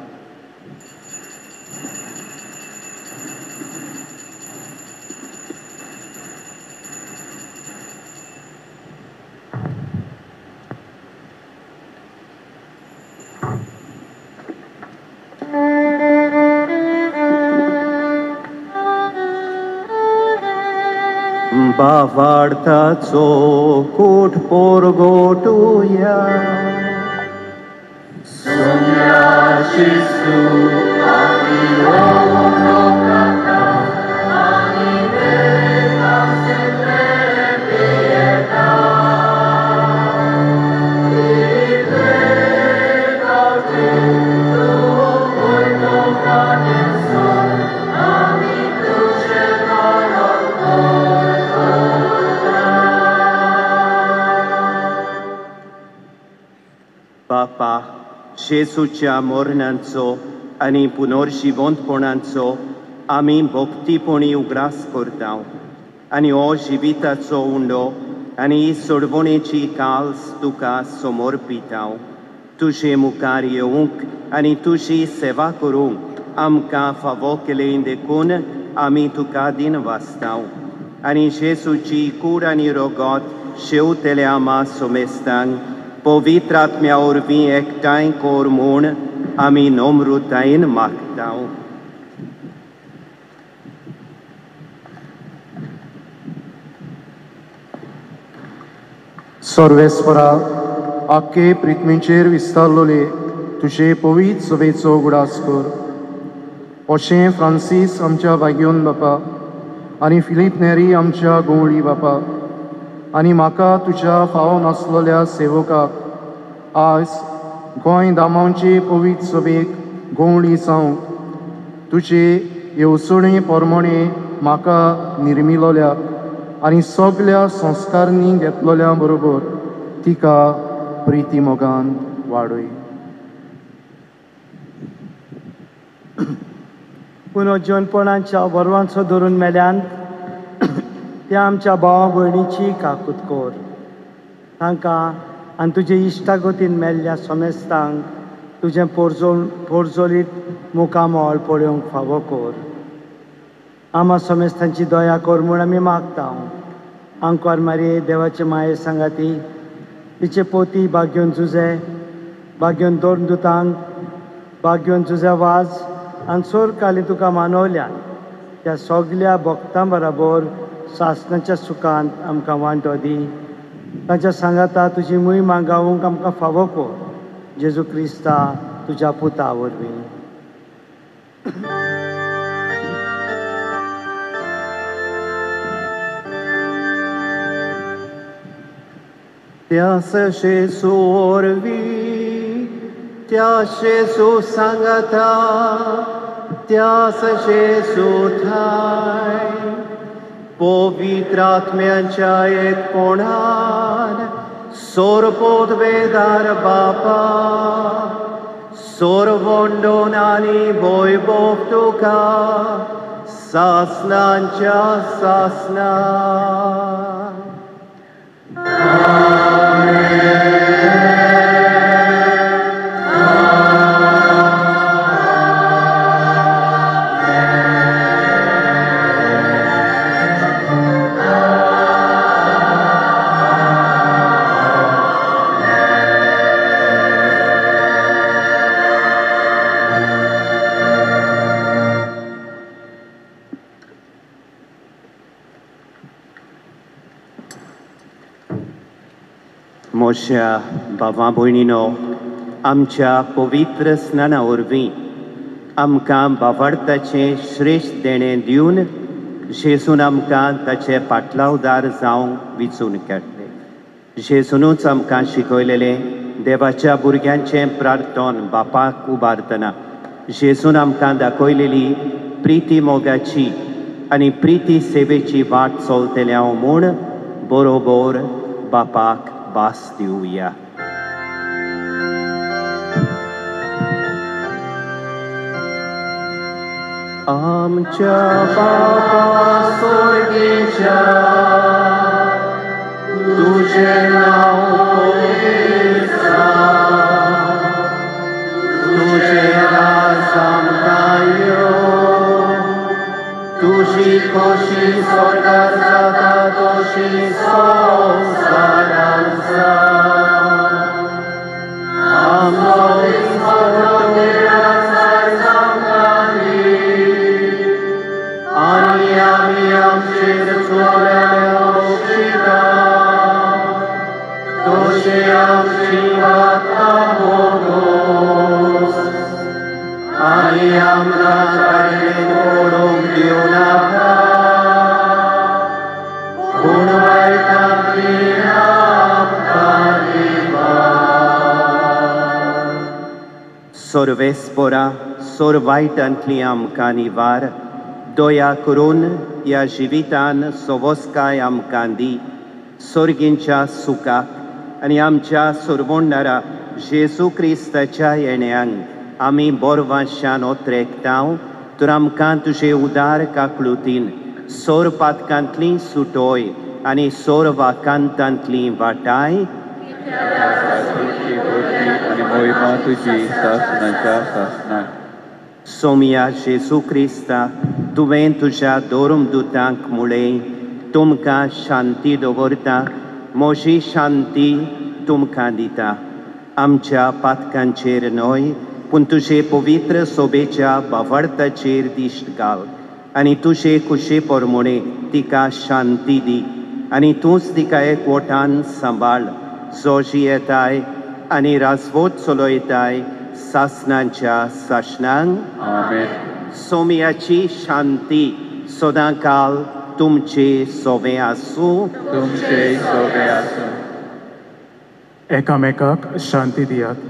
बावार्थाचो कूट पोरगोटुया. सोम्या जेजू आमी लोकांका आनी बेतां सगळे पियेता. बापा, जेजूच्या मरणांचो आनी पुनर्जिवंतपणांचो आमी भक्तीपणी उगडास करतांव. आनी हो जिविताचो उंडो आनी सोडवणेची काल्स तुका समर्पितांव. तुजे मुखार येवंक आनी तुजी सेवा करूंक आमकां फावो केलें देखून आमी तुका दिन वाचतांव. आनी जेजूची कूड आनी रोगोत शेवतेल्या आमा सोमेस्तांक पवित्र आत्म्या वरवीं एकठांय कोर म्हूण आमी नम्रतायेन मागतांव. सर्वेस्परा, आख्खे पृथ्वीचेर विस्तारलोले तुजे पवित्र सभेचो उगडास कर. अशें फ्रांसीस आमच्या भाग्योन बापा आनी फिलीप नेरी आमच्या गोवळी बापा आनी म्हाका तुज्या फावो नासलेल्या सेवकाक आज गोंय धामांचे पवित्र सभेक गोवळी जावंक तुजे येवसणे पोरमोणे म्हाका निर्मिलोल्याक आनी सगल्या संस्कारांनी घेतलोल्या बरोबर तिका प्रिती मोगान वाडय. पुनर्जीवनपणाच्या वरवांचो धरून मेल्यान त्या आमच्या भावा भयणीची काकूत कोर. तांकां आनी तुजे इश्टागतीन मेल्ल्या सोमेस्तांक तुजें पोरजोलीत मुखामोल पळोवंक फावो कोर. आमा सोमेस्तांची दया कोर म्हूण आमी मागतांव. आंकवार मारये देवाचे माये सांगाती, तिचे पोती भाग्योन जुजे, भाग्योन दोन दुतांक, भाग्योन जुजे वाज आनी सोर काली तुका मानवल्यान त्या सगल्या भक्तां बरोबर सासणाच्या सुखांत आमकां वांटो दी. ताच्या सांगाता तुजी मोहीम गावूंक आमकां फावो कोर. जेजू क्रिस्ता तुज्या पुता वरवीं. त्या जेजू वरवीं, त्या जेजू सांगाता, त्या जेजू थाय पवित्र आत्म्याच्या एकपणान सोरपोत वेदार बापा सोरवंडोन आनी वैभव तुका सासनांच्या सासना मोशा भावा भयणीनो आमच्या पवित्र स्नाना वरवीं आमकां बावडताचें श्रेश्ठ देणें दिवन जेजून आमकां ताचे पाटलावदार जावंक विचून काडले जेजूनूच आमकां शिकयलेलें देवाच्या भुरग्यांचें प्रार्थन बापाक उबारतना जेजून आमकां दाखयलेली प्रिती मोगाची आनी प्रिती सेवेची वाट चलतल्या म्हूण बरोबर बापाक बास दिवया आमच्या बापा स्वर्गीच्या तुझें नांव पवित्र जावं तुझें राज आमकां येवं तुझी खोशी स्वर्गांत जाता तशी संवसारांत जावं आमचो दिसपट्टो वेळार आयज आमकां दी आनी आमी आमचेर चुकलेल्या दोशींका तशें आमची वार्ता भोगोस आनी आमकां कायलेन पडूंक दिवं नाका पूण वायटांतली आमकां निवार सर्वेस्परा सोर वायटांतली आमकां निवार दया करून ह्या जिवितान सवस्काय आमकां दी सर्गींच्या सुखाक आनी आमच्या सोरवोंडारा जेजू क्रिस्ताच्या येण्याक आमी बोरवाशान ओत्रेकतांव तर आमकां तुजे उदार काकळुतीन सोर पातकांतली सुटोय आनी सोर वाकांतांतली वाटाय आनी मोहिमा तुजी सासनाच्या सासना सोम्या जेजू क्रिस्ता तुवें तुज्या दोरमदुतांक मुळें तुमकां शांती दवरता म्हजी शांती तुमकां दिता आमच्या पातकांचेर न्हय पूण तुजे पवित्र सोबेच्या बावडताचेर दिश्ट घाल आनी तुजे कुशे पोरमोणे तिका शांती दी आनी तूंच तिका एकवटान सांबाळ जो जियेताय आनी राजवट चलयताय सासनांच्या सासणांक आमेन सोम्याची शांती सदांकाल तुमचे सोबे आसूं तुमचे सोबे आसूं एकामेकाक शांती दियात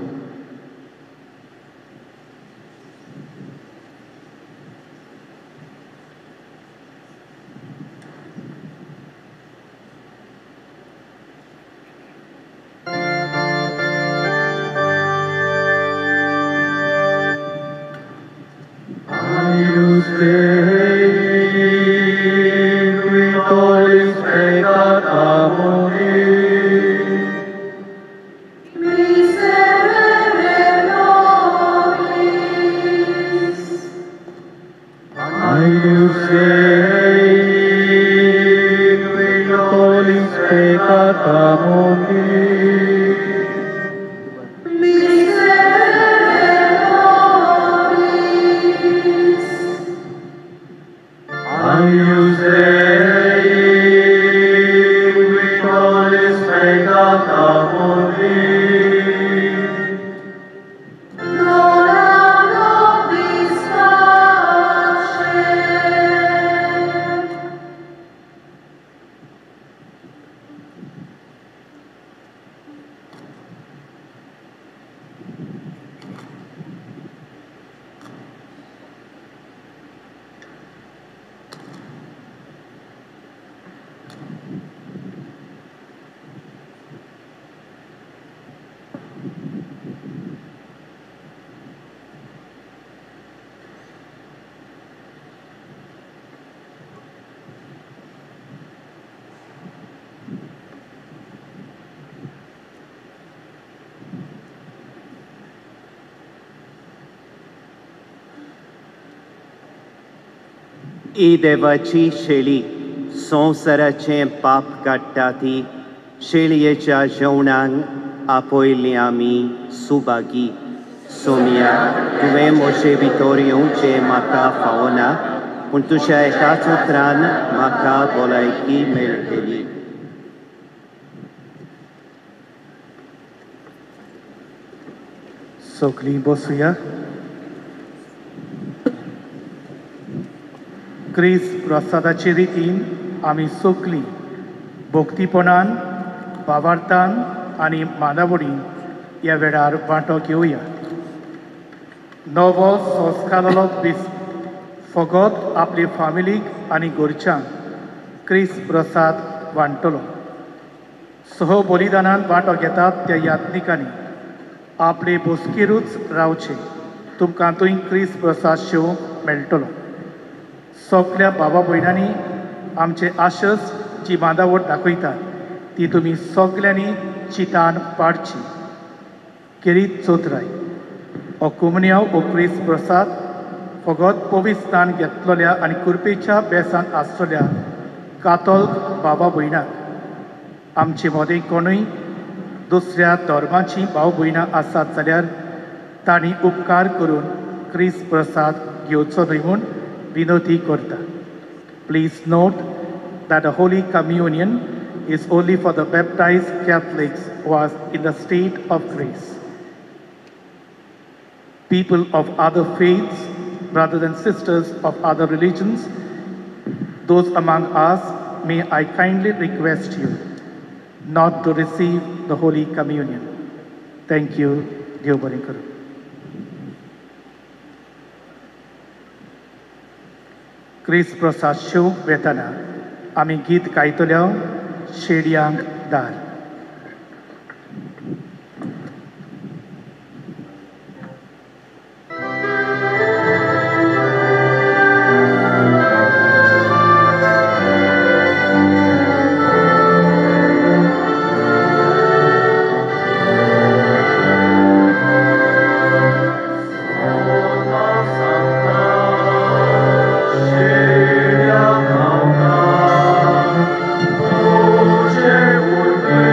ई देवाची शेळी संवसाराचें पाप काडटा ती शेळयेच्या जेवणांक आपयली आमी सुभागी सोमिया तुवें म्हजे भितर येवचें म्हाका फावना पूण तुज्या एकाच उतरान म्हाका भलायकी मेळटली. सगळीं बसुया. क्रिस प्रसादाचे रितीन आमी सगळीं भक्तीपणान भावार्थान आनी मानावडीन ह्या वेळार वांटो घेवया. नवो संस्कारालो दीस फकत आपले फामिलीक आनी घरच्यांक क्रिस प्रसाद वांटलो. सह बलिदानान वांटो घेतात त्या यात्निकांनी आपले बसकेरूच रावचे. तुमकां थंय क्रिस प्रसाद शेवंक मेळटलो. सगळ्या भावा भयणांनी आमचे आशस जी बांदावट दाखयतात ती तुमी सगळ्यांनी चितान पाडची. खेरीत चोत्राय हो कुमन्याव हो क्रिस प्रसाद फकत पवित्र स्थान घेतलेल्या आनी कुरपेच्या बेसान आसलेल्या कातोल्क भावा भयणांक आमचे मदें कोणूय दुसऱ्या धर्माची भाव भयणां आसात जाल्यार तांणी उपकार करून क्रिस प्रसाद घेवचो न्हय म्हूण विनोती करता. Please note that the Holy Communion is only for the baptized Catholics who are in the state of grace. People of other faiths, brothers and sisters of other religions, those among us, may I kindly request you not to receive the Holy Communion. Thank you, Dear Barinkaru. क्रिस प्रसाद शेवंक वेताना आमी गीत गायतल्या शेडयांक दार. Will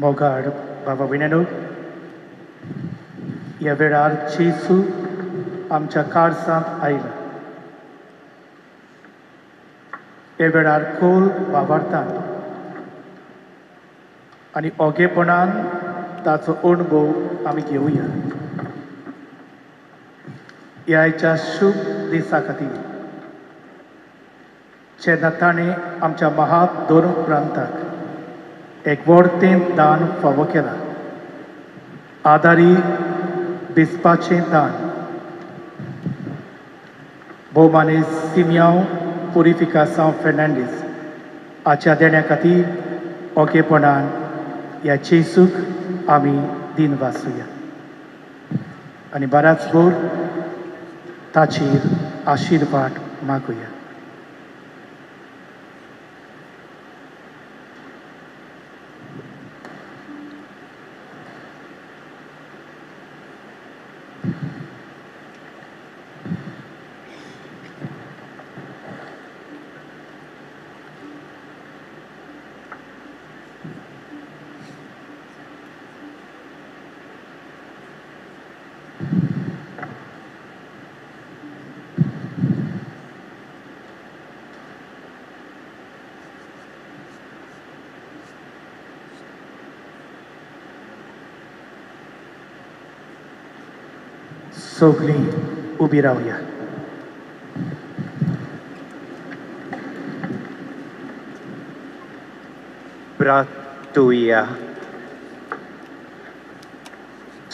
मोगाड बाबा भयणानो, ह्या वेळार जेजू आमच्या कारसांत आयला. हे वेळार खोल वावरतात आनी ओगेपणान ताचो अणभव आमी घेवया. ह्या आयच्या शुभ दिसा खातीर जेन्ना ताणें आमच्या महाधोरण प्रांताक एक व्हडतें दान फावो केलां, आदारी बिस्पाचें दान. भोवमाने सिमियांव पुरिफिकासांव फेर्नांडीस हाच्या देण्या खातीर ओगेपणान ह्या जेजूक आमी दिन वाचुया आनी बराच भर ताचेर आशिर्वाद मागुया. सगळीं उबी रावया. Pratuia.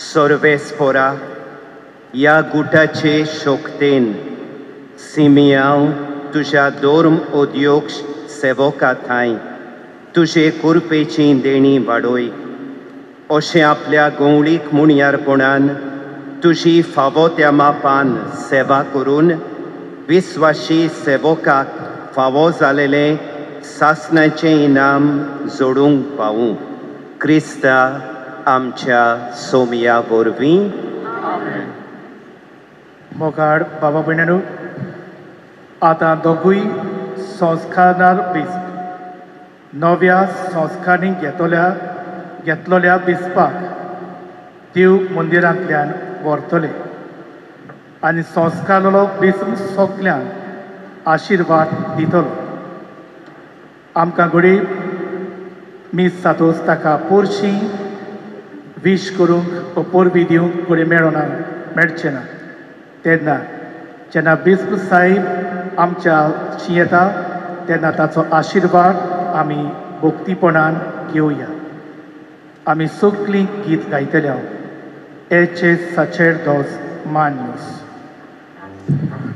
Sorvespora, ह्या गुटाचे शोकतेन सिमियांव तुज्या दोर्म उद्योग सेवका थंय तुजे कुरपेची देणी वाडोय. अशें आपल्या गोंवळीक मुणयारपणान तुजी फावो त्या मापान सेवा करून विस्वाशी सेवकाक फावो जालेलें सासणाचें इनाम जोडूंक पावूं. क्रिस्ता आमच्या सोमया वरवीं. मोगाड बाबा भयणानो, आतां दोगूय संस्कारणार बिस्प नव्या संस्कारांनी घेतलोल्या बिस्पाक देव मंदिरांतल्यान व्हरतले आनी संस्कारलो बिस्प सोगल्यांक आशिर्वाद दितलो. आमकां घडये मीस सातोस ताका पोरशीं विश करूंक परबी दिवंक घडये मेळचें ना. तेन्ना जेन्ना बिस्प साहेब आमच्या येता तेन्ना ताचो आशिर्वाद आमी भोक्तीपणान घेवया. आमी सगळीं गीत गायतले हांव. एचे sacerdos Magnus. Amen.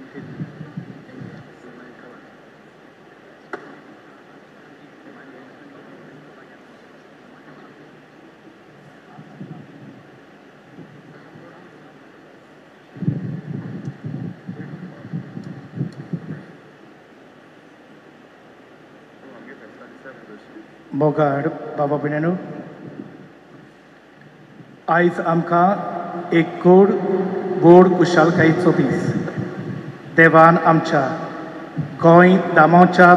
मोगाड बाबा भयणीनो, आयज आमकां एक गोड कुशालकायेचो दीस. देवान आमच्या गोंय दामोच्या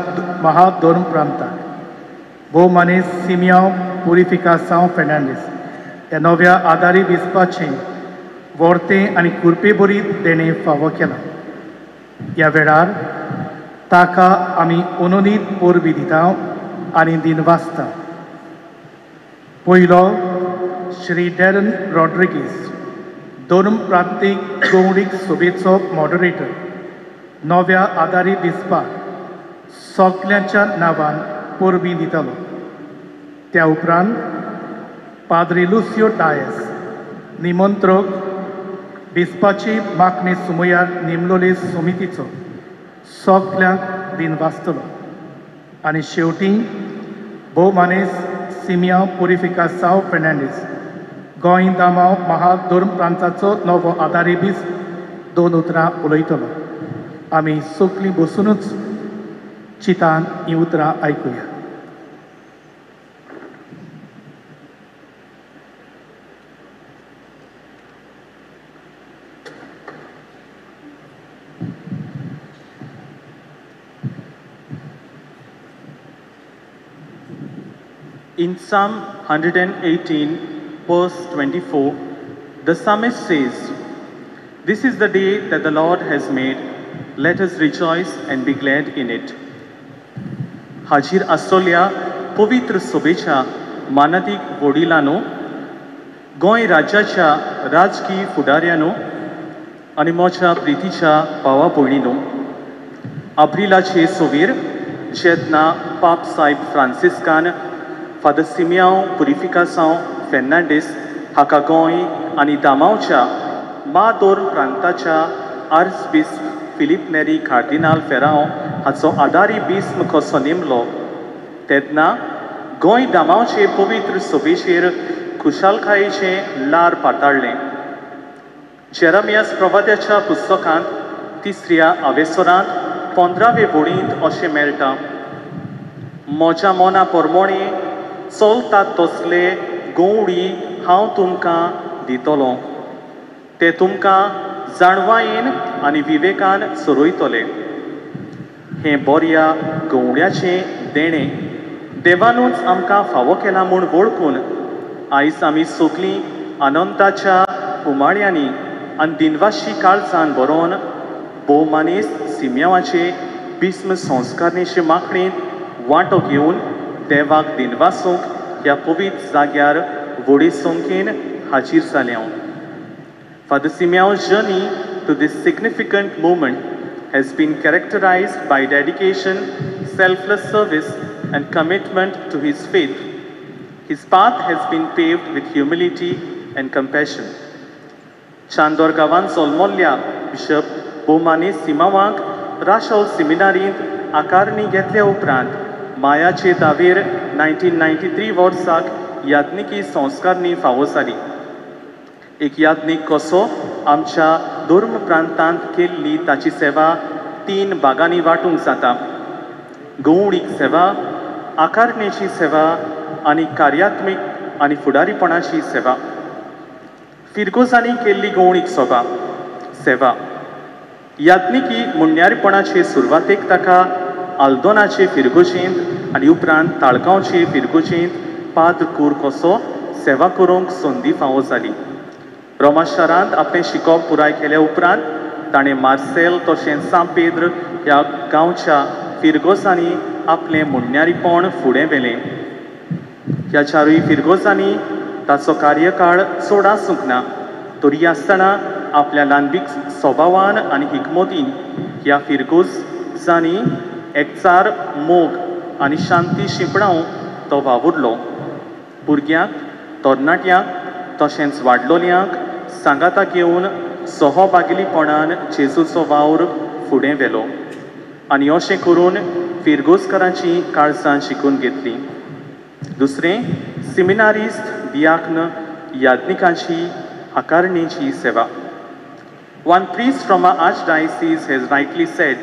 महादोर्म प्रांताक भोव मनीस सिमियांव पुरिफिकासांव फेर्नांडीस ह्या नव्या आदारी दिसपाचें वर्तें आनी कुरपे बरीत देणें फावो केलां. ह्या वेळार ताका आमी उनोनीत पोरबी दिता आनी दिनवासता. पयलो श्री डॅरन रॉड्रिगीस, दोर्म प्रांतीक गवंडीक सभेचो मॉडरेटर, नव्या आदारी दिसपाक सगल्यांच्या नांवान पोरबी दितालो. त्या उपरांत पाद्री लुसियो डायस, निमंत्रक, दिसपाची मागणी सुमयार नेमलोले समितीचो सगल्यांक दिनवासतलो. आनी शेवटी भोव मनीस सिमियांव पुरिफिकासांव फेर्नांडीस गोंय दामांव महादोर्म प्रांताचो नवो आदारी दीस 2 उतरां उलयतलो. आमी सगळीं बसूनच चितान हीं उतरां आयकुया. In Psalm 118, verse 24, the psalmist says, "This is the day that the Lord has made. Let us rejoice and be glad in it." हाजीर आसलेल्या पवित्र सभेच्या मानदीक वडिलांनो, गोंय राज्याच्या राजकीय फुडाऱ्यांनो आनी म्हज्या प्रितीच्या भावा भयणींनो, अप्रिलाचे सवेर जेन्ना पाप साहेब फ्रांसिस्कान फादर सिमियांव पुरिफिकासांव फेर्नांडीस हाका गोंय आनी दामांवच्या मादोर्म प्रांताच्या आर्चबिशप फिलीप नेरी कार्दिनाल फेरांव हाचो आदारी बिस्म कसो नेमलो, तेन्ना गोंय दामांवचे पवित्र सभेचेर खुशालकायेचें लार पाताळ्ळें. जेरमियास प्रवाद्याच्या पुस्तकांत 3ऱ्या आवेसरांत 15वे वळींत अशें मेळटा, "म्हज्या मना परमोणे चलतात तसले गवंडी हांव तुमकां दितलों. ते तुमकां जाणवायेन आनी विवेकान चरयतले." हें बऱ्या गवंड्याचें देणें देवानूच आमकां फावो केलां म्हूण वळखून आयज आमी सगळीं आनंदाच्या उमाळ्यांनी आनी दिनवाशी काळजान भरोवन भोव मनीस सिमियांवाचे बिस्म संस्कारनेचे माखणेंत वांटो घेवन देवाक दिनवासूंक ह्या पवित्र जाग्यार व्हडे संख्येन हाजीर जाल्यांव. Father Simeon's journey to this significant moment has been characterized by dedication, selfless service, and commitment to his faith. His path has been paved with humility and compassion. Chandor गांवांत जल्मल्ल्या बिशप भोवमानी सिमावांक राशोल सेमिनारींत आकारणी घेतल्या उपरांत मायाचे दावेर 1993 वर्साक याज्ञिकी संस्कारणी फावो जाली. एक याज्ञीक कसो आमच्या धर्म प्रांतांत केल्ली ताची सेवा 3 भागांनी वांटूंक जाता: गवंडीक सेवा, आकारणेची सेवा आनी कार्यात्मीक आनी फुडारीपणाची सेवा. फिरगोजांनी केल्ली गवंडीक सेवा याज्ञिकी मुन्यारीपणाचे सुरवातेक ताका आल्दोनाचे फिरगोचेंत आनी उपरांत ताळगांवचे फिरगोचेंत पाद्र कूर कसो सेवा करूंक संदी फावो जाली. रोमा शारांत आपलें शिकोवप पुराय केल्या उपरांत ताणें मार्सेल तशेंच सान पेद्र ह्या गांवच्या फिरगोसांनी आपलें मुन्यारीपण फुडें व्हेलें. ह्या 4 फिरगोसांनी ताचो कार्यकाळ चड आसूंक ना, तरी आसतना आपल्या ल्हानबीक स्वभावान आनी हिकमतीन ह्या फिरगोसांनी एकचार मोग आनी शांती शिंपणाव तो वावुरलो. भुरग्यांक, तरणाट्यांक तशेंच वाडलोल्यांक सांगाता घेवन सहभागिलीपणान जेजूचो वावर फुडें व्हेलो आनी अशें करून फिरगोस्करांची काळजां जिखून घेतली. दुसरें सेमिनारिस्ट दियाक्न याज्ञिकांची आकारणेची सेवा. One priest from our archdiocese has rightly said,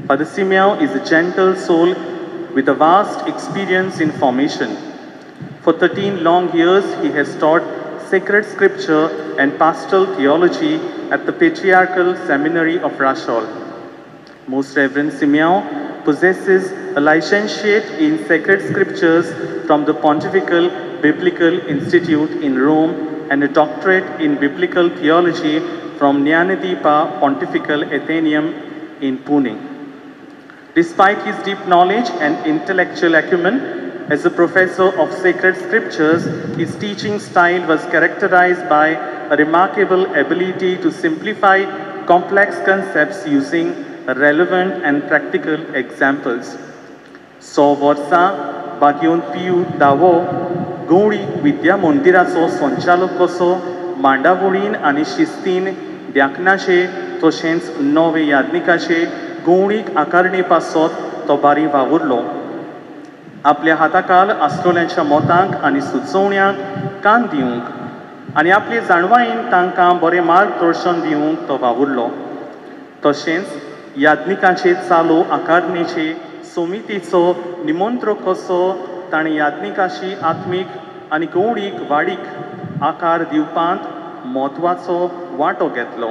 Father Simeon is a gentle soul with a vast experience in formation. For 13 long years, he has taught sacred scripture and pastoral theology at the Patriarchal Seminary of Rashol. Most Reverend Simeon possesses a licentiate in sacred scriptures from the Pontifical Biblical Institute in Rome and a doctorate in biblical theology from Jnanadeepa Pontifical Athenaeum in Pune. Despite his deep knowledge and intellectual acumen, as a professor of sacred scriptures, his teaching style was characterized by a remarkable ability to simplify complex concepts using relevant and practical examples. So वर्सां बागेवन पियू दावो गवळी विद्या मंदिराचो संचालक कसो मांडावळीन आनी शिस्तीन द्याकनाचे तशेंच नवे याज्ञिकाचे गवळीक आकारणे पासत तो बारी वावुरलो. आपल्या हाताखाल आसलोल्यांच्या मोतांक आनी सुचोवण्यांक कान दिवंक आनी आपले जाणवायेन तांकां बरें मार्गदर्शन दिवंक तो वावुरलो. तशेंच याज्ञिकांचे चालो आकारणेचे समितीचो निमंत्रक कसो ताणें याज्ञिकाची आत्मीक आनी गवळीक वाडीक आकार दिवपांत म्हत्वाचो वांटो घेतलो.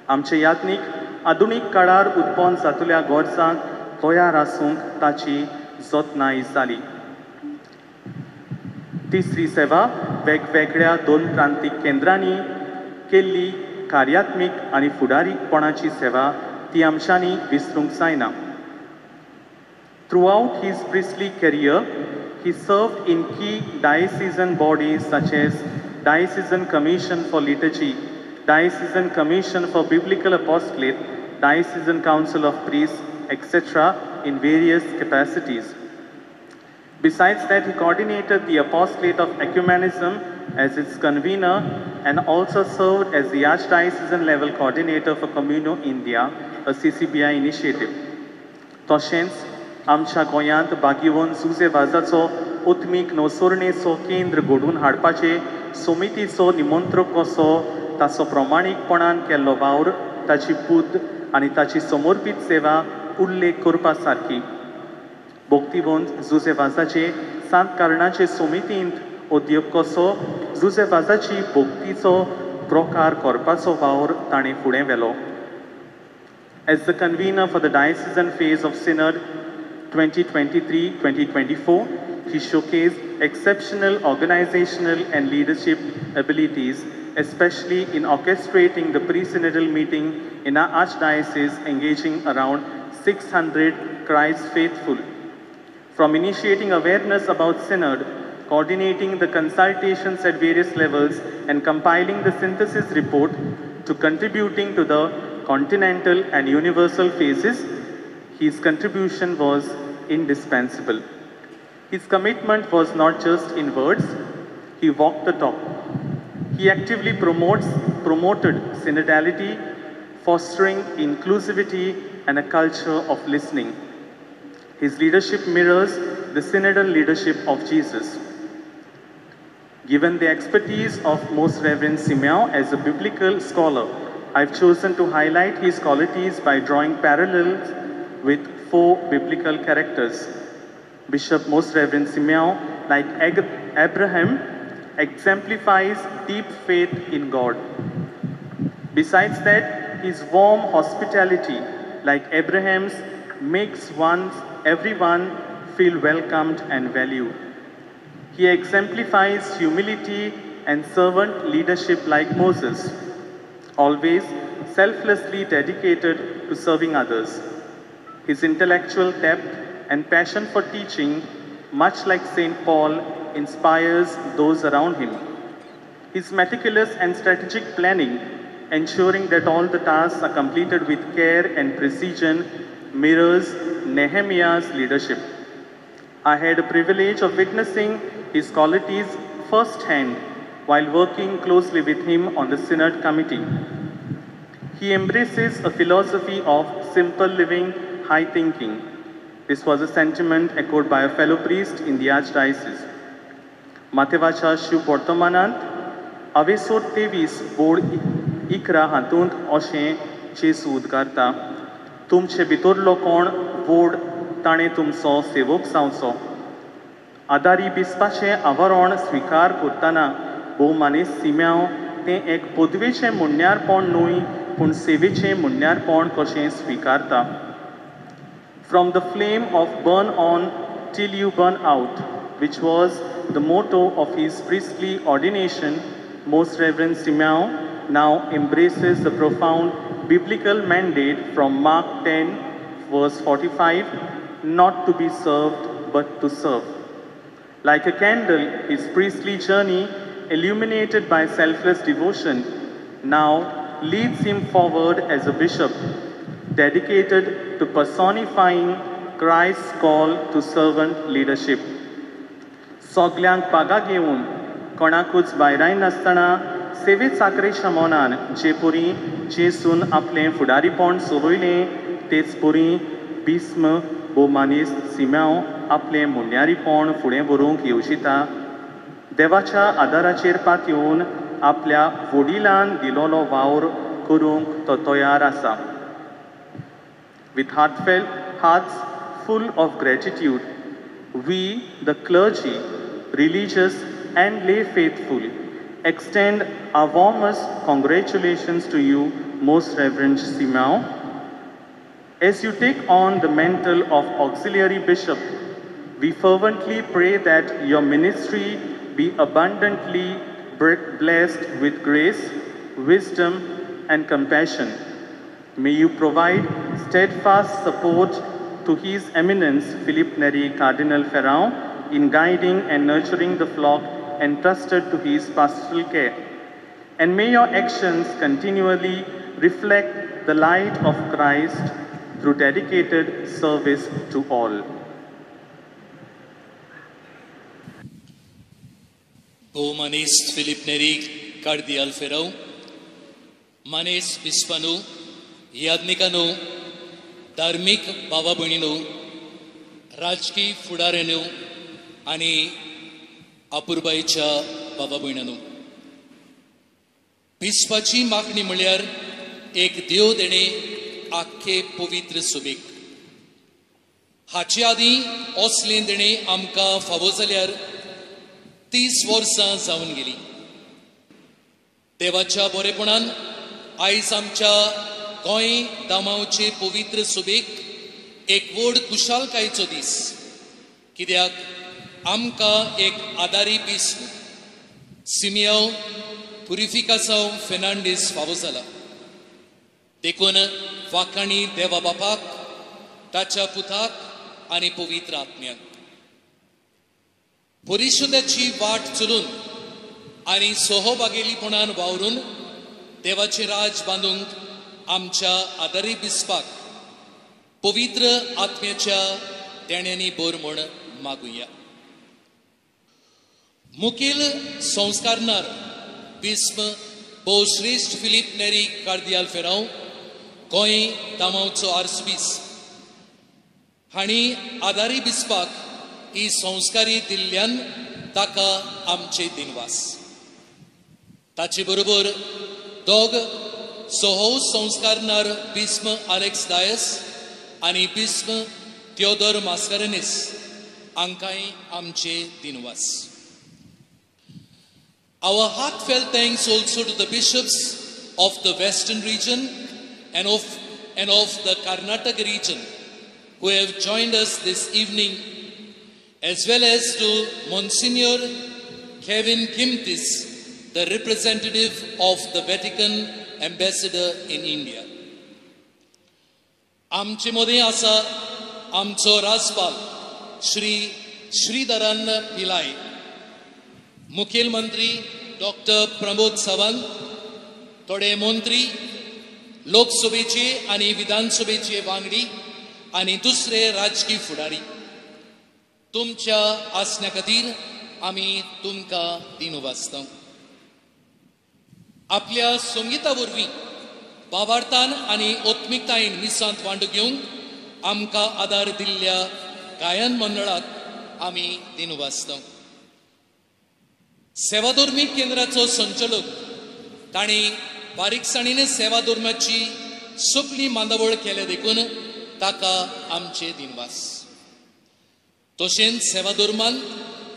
आमचे याज्ञीक आधुनीक काळार उत्पन्न जातल्या गरजांक तयार आसूंक ताची जतनाय जाली. तिसरी सेवा वेगवेगळ्या 2 प्रांतीक केंद्रांनी केल्ली कार्यात्मीक आनी फुडारीपणाची सेवा ती आमच्यांनी विसरूंक जायना. Throughout his priestly career, he served in key diocesan bodies such as Diocesan Commission for Liturgy, Diocesan Commission for Biblical Apostolate, Diocesan Council of Priests, etc. in various capacities. Besides that, he coordinated the Apostolate of Ecumenism as its convener and also served as the Archdiocesan level coordinator for Communio India, a CCBI initiative. तशेंच आमच्या गोंयांत बागेवन जुजे वाजाचो उत्मीक नवसरणेचो केंद्र घडोवन हाडपाचे समितीचो निमंत्रक कसो ताचो प्रमाणीकपणान केल्लो वावर ताची बुद्ध आनी ताची समर्पीत सेवा उल्लेख करपा सारकी. भोक्तीवंत जुजे वाजाचे सांत कारणाचे समितींत उद्योग कसो जुजे वाजाची भोक्तीचो प्रकार करपाचो वावर ताणें फुडें व्हेलो. As the convener for the diocesan phase of Synod 2023-2024, he showcased exceptional organizational and leadership abilities, especially in orchestrating the pre-synodal meeting in our archdiocese, engaging around 600 Christ faithful. From initiating awareness about synod, coordinating the consultations at various levels, and compiling the synthesis report, to contributing to the continental and universal phases, his contribution was indispensable. His commitment was not just in words, he walked the talk. He actively promoted synodality, fostering inclusivity and a culture of listening. His leadership mirrors the synodal leadership of Jesus. Given the expertise of Most Reverend Simeon as a biblical scholar, I've chosen to highlight his qualities by drawing parallels with 4 biblical characters. Bishop Most Reverend Simeon, like Abraham, exemplifies deep faith in God. Besides that, his warm hospitality, like Abraham's, makes everyone feel welcomed and valued. He exemplifies humility and servant leadership like Moses, always selflessly dedicated to serving others. His intellectual depth and passion for teaching, much like St. Paul, inspires those around him. His meticulous and strategic planning, ensuring that all the tasks are completed with care and precision, mirrors Nehemiah's leadership. I had the privilege of witnessing his qualities firsthand while working closely with him on the Synod Committee. He embraces a philosophy of simple living, high thinking. This was a sentiment echoed by a fellow priest in the Archdiocese. माथेवाच्या शिव वर्तमानांत अवेसोर 23 बोड 11 हातूंत अशें जेजू उद्गारता, तुमचे भितरलो कोण बोड ताणें तुमचो सेवक जावचो. आदारी बिस्पाचें आवारण स्विकार करतना भोवमानेस्त सिम्यांव तें एक पदवेचें मुन्यारपण न्हय पूण सेवेचें मुन्यारपण कशें स्विकारता. From the flame of burn on till you burn out, which was the motto of his priestly ordination, Most Reverend Simeon now embraces the profound biblical mandate from Mark 10, verse 45, not to be served but to serve. Like a candle, his priestly journey, illuminated by selfless devotion, now leads him forward as a bishop, dedicated to personifying Christ's call to servant leadership. सोगल्यांक पागा घेवन कोणाकूच भायराय नासतना सेवे चाकरेच्या मोनान जे पुरी जेसून आपलें फुडारीपण चलयलें तेच पुरी बिस्म भोवमानेस्त सिम्यांव आपलें मुन्यारीपण फुडें व्हरूंक येवजिता. देवाच्या आदाराचेर पातयेवन आपल्या वडिलान दिलोलो वावर करूंक तो तयार आसा. With hearts full of gratitude, we, the clergy, religious and lay faithful, extend our warmest congratulations to you, Most Reverend Simeon. As you take on the mantle of auxiliary bishop, we fervently pray that your ministry be abundantly blessed with grace, wisdom, and compassion. May you provide steadfast support to His Eminence Philippe Neri Cardinal Ferrand in guiding and nurturing the flock entrusted to his pastoral care. And may your actions continually reflect the light of Christ through dedicated service to all. Manes Philippe Neri Cardinal Ferrand, Manes Bispanu, याज्ञिकांनो, धार्मीक भावा भयणींनो, राजकीय फुडाऱ्यांनो आनी आपुरबायेच्या भावा भयणांनो, बिस्पाची मागणी म्हळ्यार एक देव देणे आख्खे पवित्र सुबेक. हाचे आदीं असलें देणे आमकां फावो जाल्यार 30 वर्सां जावन गेलीं. देवाच्या बरेपणान आयज आमच्या गोंय दामावचे पवित्र सुबेक एक व्हड कुशालकायेचो दीस, कित्याक आमकां एक आदारी बिस्म सिमियांव पुरिफिकासांव फेर्नांडीस फावो जाला. देखून वाखाणी देवा बापाक, ताच्या पुताक आनी पवित्र आत्म्याक. परिशुद्धाची वाट चलून आनी सोहोबागेलीपणान वावरून देवाचे राज बांदूंक आमच्या आदारी बिस्पाक पवित्र आत्म्याच्या देण्यांनी भर म्हूण मागुया. मुखेल संस्कारणार बिस्म भोवश्रेष्ठ फिलिप नेरी कार्दियाल फेरांव, गोंय दामावचो आर्चबीस, हांणी आदारी बिस्पाक ही संस्कारी दिल्ल्यान ताका आमचे दिनवास. ताचे बरोबर दोग सोहो संस्कारणार बिस्म आलेक्स डायस आनी बिस्म थियोदोर मास्कारेनीस हांकांय आमचे दिनवास. Our heartfelt thanks also to the bishops of the Western region and of the Karnataka region who have joined us this evening, as well as to Monsignor Kevin Kimtis, the representative of the Vatican ambassador in India. आमचे मदें आसा आमचो राजपाल श्री श्रीधरन पिलाय, मुखेल मंत्री doctor Pramod Sawant, थोडे मंत्री, लोकसभेचे आनी विधानसभेचे वांगडी आनी दुसरे राजकीय फुडारी, तुमच्या आसण्या खातीर आमी तुमकां दिनवासता. आपल्या संगीता वरवीं भावार्थान आनी ओत्मिकतायेन मिसांत वांटो घेवंक आमकां आदार दिल्ल्या गायन मंडळाक आमी दिनवासता. सेवाधर्मी केंद्राचो संचालक तांणी बारीकसाणीन सेवाधर्माची सगळी मांडावळ केल्या देखून ताका आमचे दिनवास. तशेंच सेवाधर्मान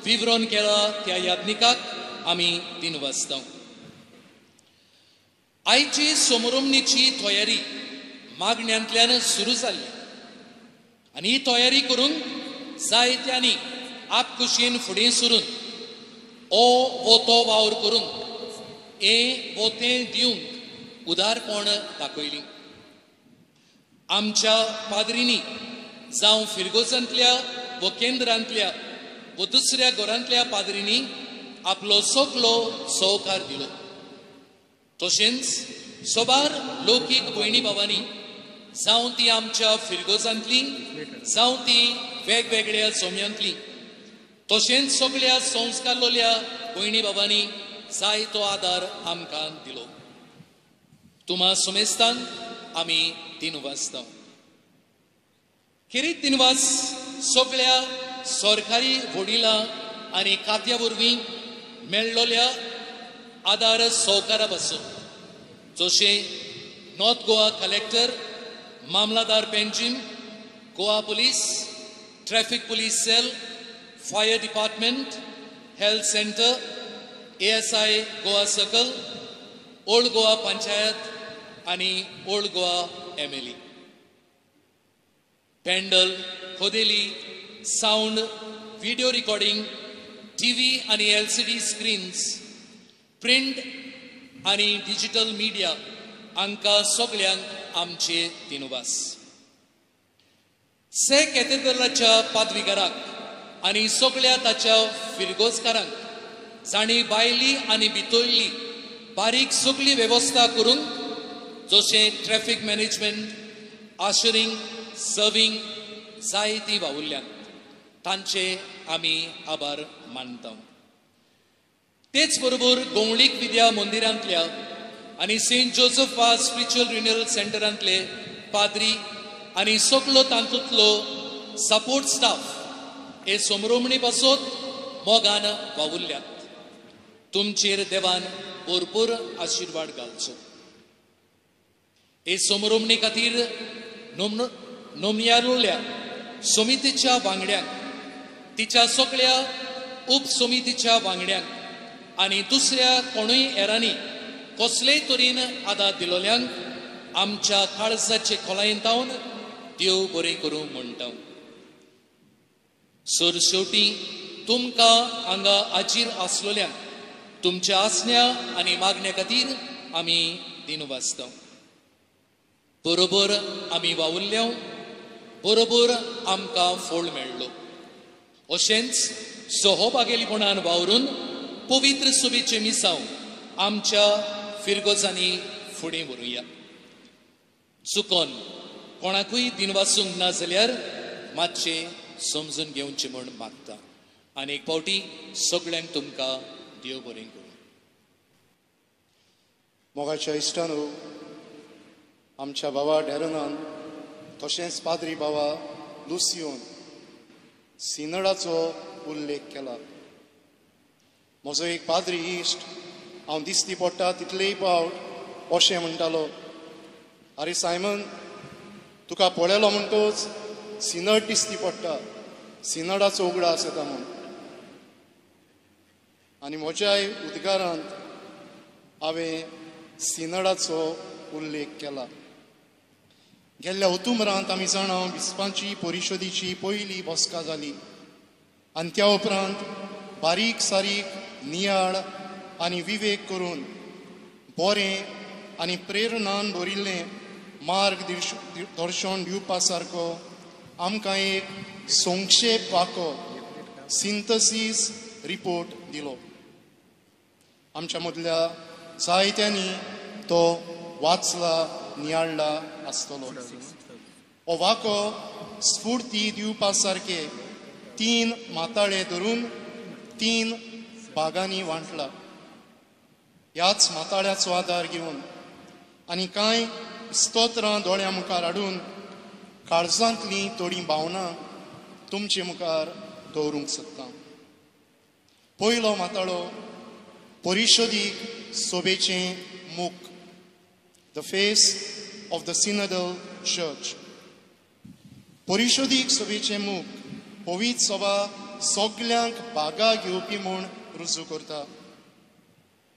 विवरण केला त्या याज्ञिकाक आमी दिनवासता. आयची समारंभणीची तयारी मागण्यांतल्यान सुरू जाल्ली आनी ही तयारी करूंक जायत्यांनी आपकुशीन फुडें सरून वो तो वावर करूंक वो तें दिवंक उदारपण दाखयली. आमच्या पाद्रींनी जावं फिरगोजांतल्या व केंद्रांतल्या व दुसऱ्या घरांतल्या पाद्रींनी आपलो सगळो सहकार दिलो. तशेंच सोबार लौकीक भयणी भावांनी जावं ती आमच्या फिरगोजांतली जावं ती वेगवेगळ्या सोम्यांतली तशेंच सगळ्या संस्कारलोल्या भयणी भावांनी जायतो आदार आमकां दिलो. तुम्हा समेस्तान आमी दिनवासता. खेरीत दिनवास सगळ्या सरकारी वडिलां आनी खात्या वरवीं मेळ्ळोल्या आदार सहकारा पासून जशें north Goa collector, Mamlatdar Panjim, Goa police, traffic police cell, fire department, health centre, ASI Goa circle, old Goa panchayat आनी ओल्ड गोवा MLE. पेंडल, खोदेली, साऊंड, व्हिडिओ रिकॉर्डिंग, TV आनी LCD स्क्रीन्स, प्रिंट आनी डिजिटल मिडिया हांकां सगळ्यांक आमचे दिनवास. से कॅथेड्रलाच्या पादविकाराक आनी सगळ्या ताच्या फिरगोजकारांक जाणी भायली आनी भितरली बारीक सगळी वेवस्था करूंक जशें ट्रॅफिक मॅनेजमेंट, आशरिंग, सर्विंग जायती वावुरल्यांत तांचे आमी आभार मानता. तेच बरोबर गोंवळीक विद्या मंदिरांतल्या आनी सेंट जोसेफा स्पिरिच्युअल रिन्युअल सेंटरांतले पाद्री आनी सगळो तांतूंतलो सपोर्ट स्टाफ हे समारंभणी पासून मोगान वावुरल्यात. तुमचेर देवान भरपूर आशिर्वाद घालचो. हे समारंभणी खातीर नोंदणिल्ल्या समितीच्या वांगड्यांक, तिच्या सगळ्या उपसमितीच्या वांगड्यांक आनी दुसऱ्या कोणूय हेरांनी कसलेय तरेन आदार दिलोल्यांक आमच्या काळजाचे खोलायेंतावन देव बरें करूं म्हणटा. सरशेवटी तुमकां हांगा हाजीर आसलोल्यांक तुमच्या आसण्या आनी मागण्या खातीर आमी दिनवासता. बरोबर आमी वावुरल्या, बरोबर आमकां फळ मेळ्ळो. अशेंच सहभागीपणान वावरून पवित्र सभेचे मिसांव आमच्या फिरगोजांनी फुडें व्हरूया. चुकोन कोणाकूय दिनवासूंक ना जाल्यार मातशें समजून घेवचें म्हूण मागता. आनी एक फावटी सगळ्यांक तुमकां देव बरें करूं. मोगाच्या इश्टानो, आमच्या भावा डॅरोनान तशेंच पाद्री भावा लुसियोन सिनडाचो उल्लेख केला. म्हजो एक पाद्री इश्ट हांव दिसती पडटा तितलेय फावट अशें म्हणटालो, आरे सायमन, तुका पळयलो म्हणटोच सिनड दिसती पडटा, सिनडाचो उगडास येता म्हूण. आनी म्हज्याय उद्गारांत हांवें सिनडाचो उल्लेख केला. गेल्ल्या ऑक्टोबरांत आमी जाणा विस्पांची परिशदेची पयली बसका जाली आनी त्या उपरांत बारीक सारीक नियाळ आनी विवेक करून बरें आनी प्रेरणान भरिल्लें मार्गदर्शन दिवपा सारको आमकां एक संक्षेप वाको सिंथसीस रिपोर्ट दिलो. आमच्या मदल्या जायत्यांनी तो वाचला, नियाळला आसतलो. हो वाको स्फूर्ती दिवपा सारके 3 माताळे धरून 3 भागांनी वांटला. ह्याच माताळ्याचो आदार घेवन आनी कांय स्तोत्रां दोळ्या मुखार हाडून काळजांतलीं थोडीं भावनां तुमचे मुखार दवरूंक सोदतां. पयलो माताळो परिशोधीक सोबेचें मूख, the face of the synodal church. परिशोधीक सोबेचें मूख पवित्र सभा सगल्यांक भागा घेवपी म्हूण रुजू करता.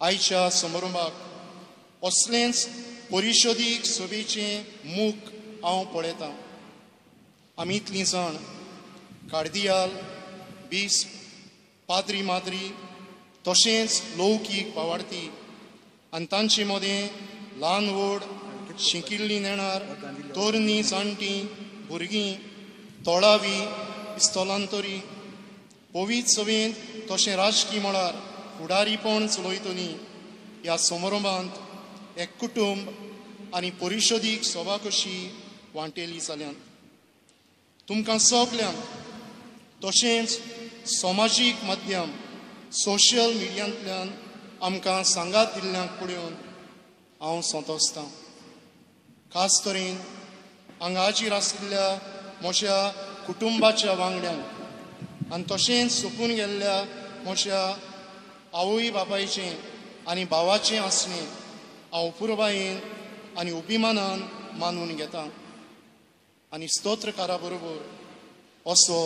आयच्या समारंभाक असलेंच परिशोधीक सभेचें मूख हांव पळयतां. आमीतलीं जाण कार्दियाल, बिस्प, पाद्री माद्री तशेंच लौकीक भावार्थी आनी तांचे मदें ल्हान व्हड, शिंकिल्लीं नेणार, तरणी जाणटीं, भुरगीं, थोडावी, इस्तोलांतरी पवित्र सभेंत तशें राजकीय मळार फुडारीपण चलयतलीं ह्या समारंभांत एक कुटुंब आनी परिशोधीक सभा कशी वांटेली जाल्यान तुमकां सगल्यांक तशेंच समाजीक माध्यम सोशल मिडियांतल्यान आमकां सांगात दिल्ल्यांक पळोवन हांव संतोसतां. खास तरेन हांगाचेर आशिल्ल्या म्हज्या कुटुंबाच्या वांगड्यांक आनी तशेंच सोंपून गेल्ल्या म्हज्या आवय बापायचें आनी भावाचें आसणें हांव पुरबायेन आनी अभिमानान मानून घेतां आनी स्तोत्रकारा बरोबर असो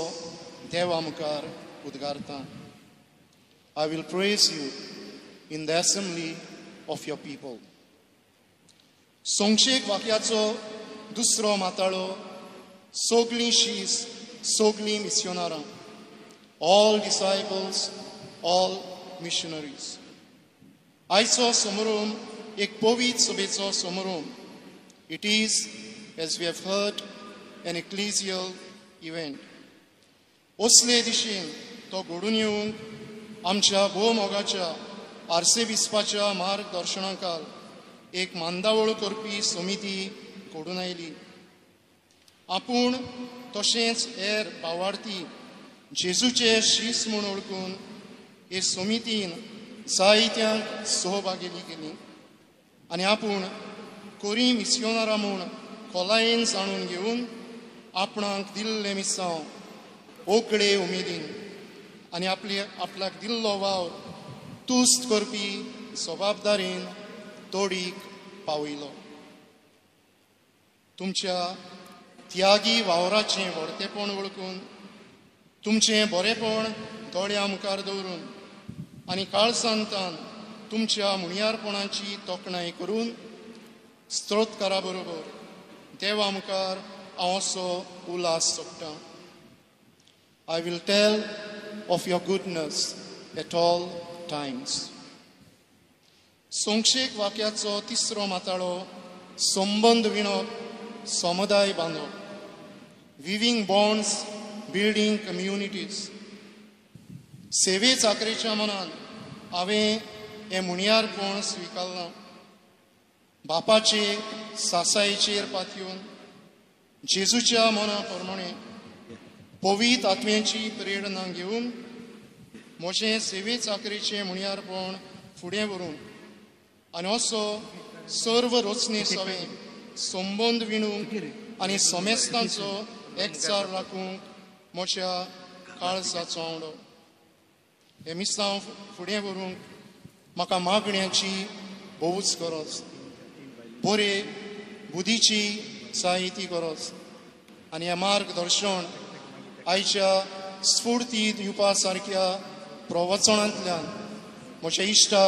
देवा मुखार उद्गारतां. I will praise you in the assembly of your people. संक्षेप वाक्याचो दुसरो माताळो सगलीं शीस, सगलीं मिस्योनारां, all disciples, all missionaries. आयचो समारंभ एक पवित्र सभेचो समारंभ. It is, as we have heard, an ecclesial event. असले दिशेन तो घडून येवंक आमच्या भोवमोगाच्या आर्सेबिस्पाच्या मार्गदर्शनाखाल एक मांदावळ करपी समिती घडून आयली. आपूण तशेंच हेर भावार्थी जेजूचे शीस म्हूण ओळखून हे समितीन जायत्यांक सहभागी केली आनी आपूण कोरी मिस्योनारां म्हूण खोलायेन जाणून घेवन आपणाक दिल्ले मिसांव ओकळे उमेदीन आनी आपल्याक दिल्लो वावर तुस्त करपी जबाबदारेन तोडीक पावयलो. तुमच्या त्यागी वावराचें व्हडतेपण वळखून तुमचें बरेपण दोळ्या मुखार दवरून आनी काळजांतान तुमच्या मुणयारपणाची तोखणाय करून स्तोत्रकारा बरोबर देवा मुखार हांव असो उलास सोडटां. I will tell of your goodness at all times. संक्षेप वाक्याचो तिसरो माताळो संबंध विणप, समुदाय बांदप, विविंग बॉन्ड्स, बिल्डिंग कम्युनिटीज. सेवे चाकरेच्या मनान हांवें हें मुणयारपण स्विकारलां. बापाचे सासायेचेर पातयेवन जेजूच्या मना प्रमाणे पवित्र आत्म्याची प्रेरणा घेवन म्हजें सेवे चाकरेचें मुणयारपण फुडें व्हरून आनी असो सर्व रचने सवें संबंद विणूंक आनी समेस्तांचो एकचार राखूंक म्हज्या काळजाचो आवडो. हे मिसांव फुडें व्हरूंक म्हाका मागण्याची भोवूच गरज, बरे बुद्धीची जायती गरज आनी हें मार्गदर्शन आयच्या स्फूर्तीत युपा सारक्या प्रवचनांतल्यान म्हज्या इश्टा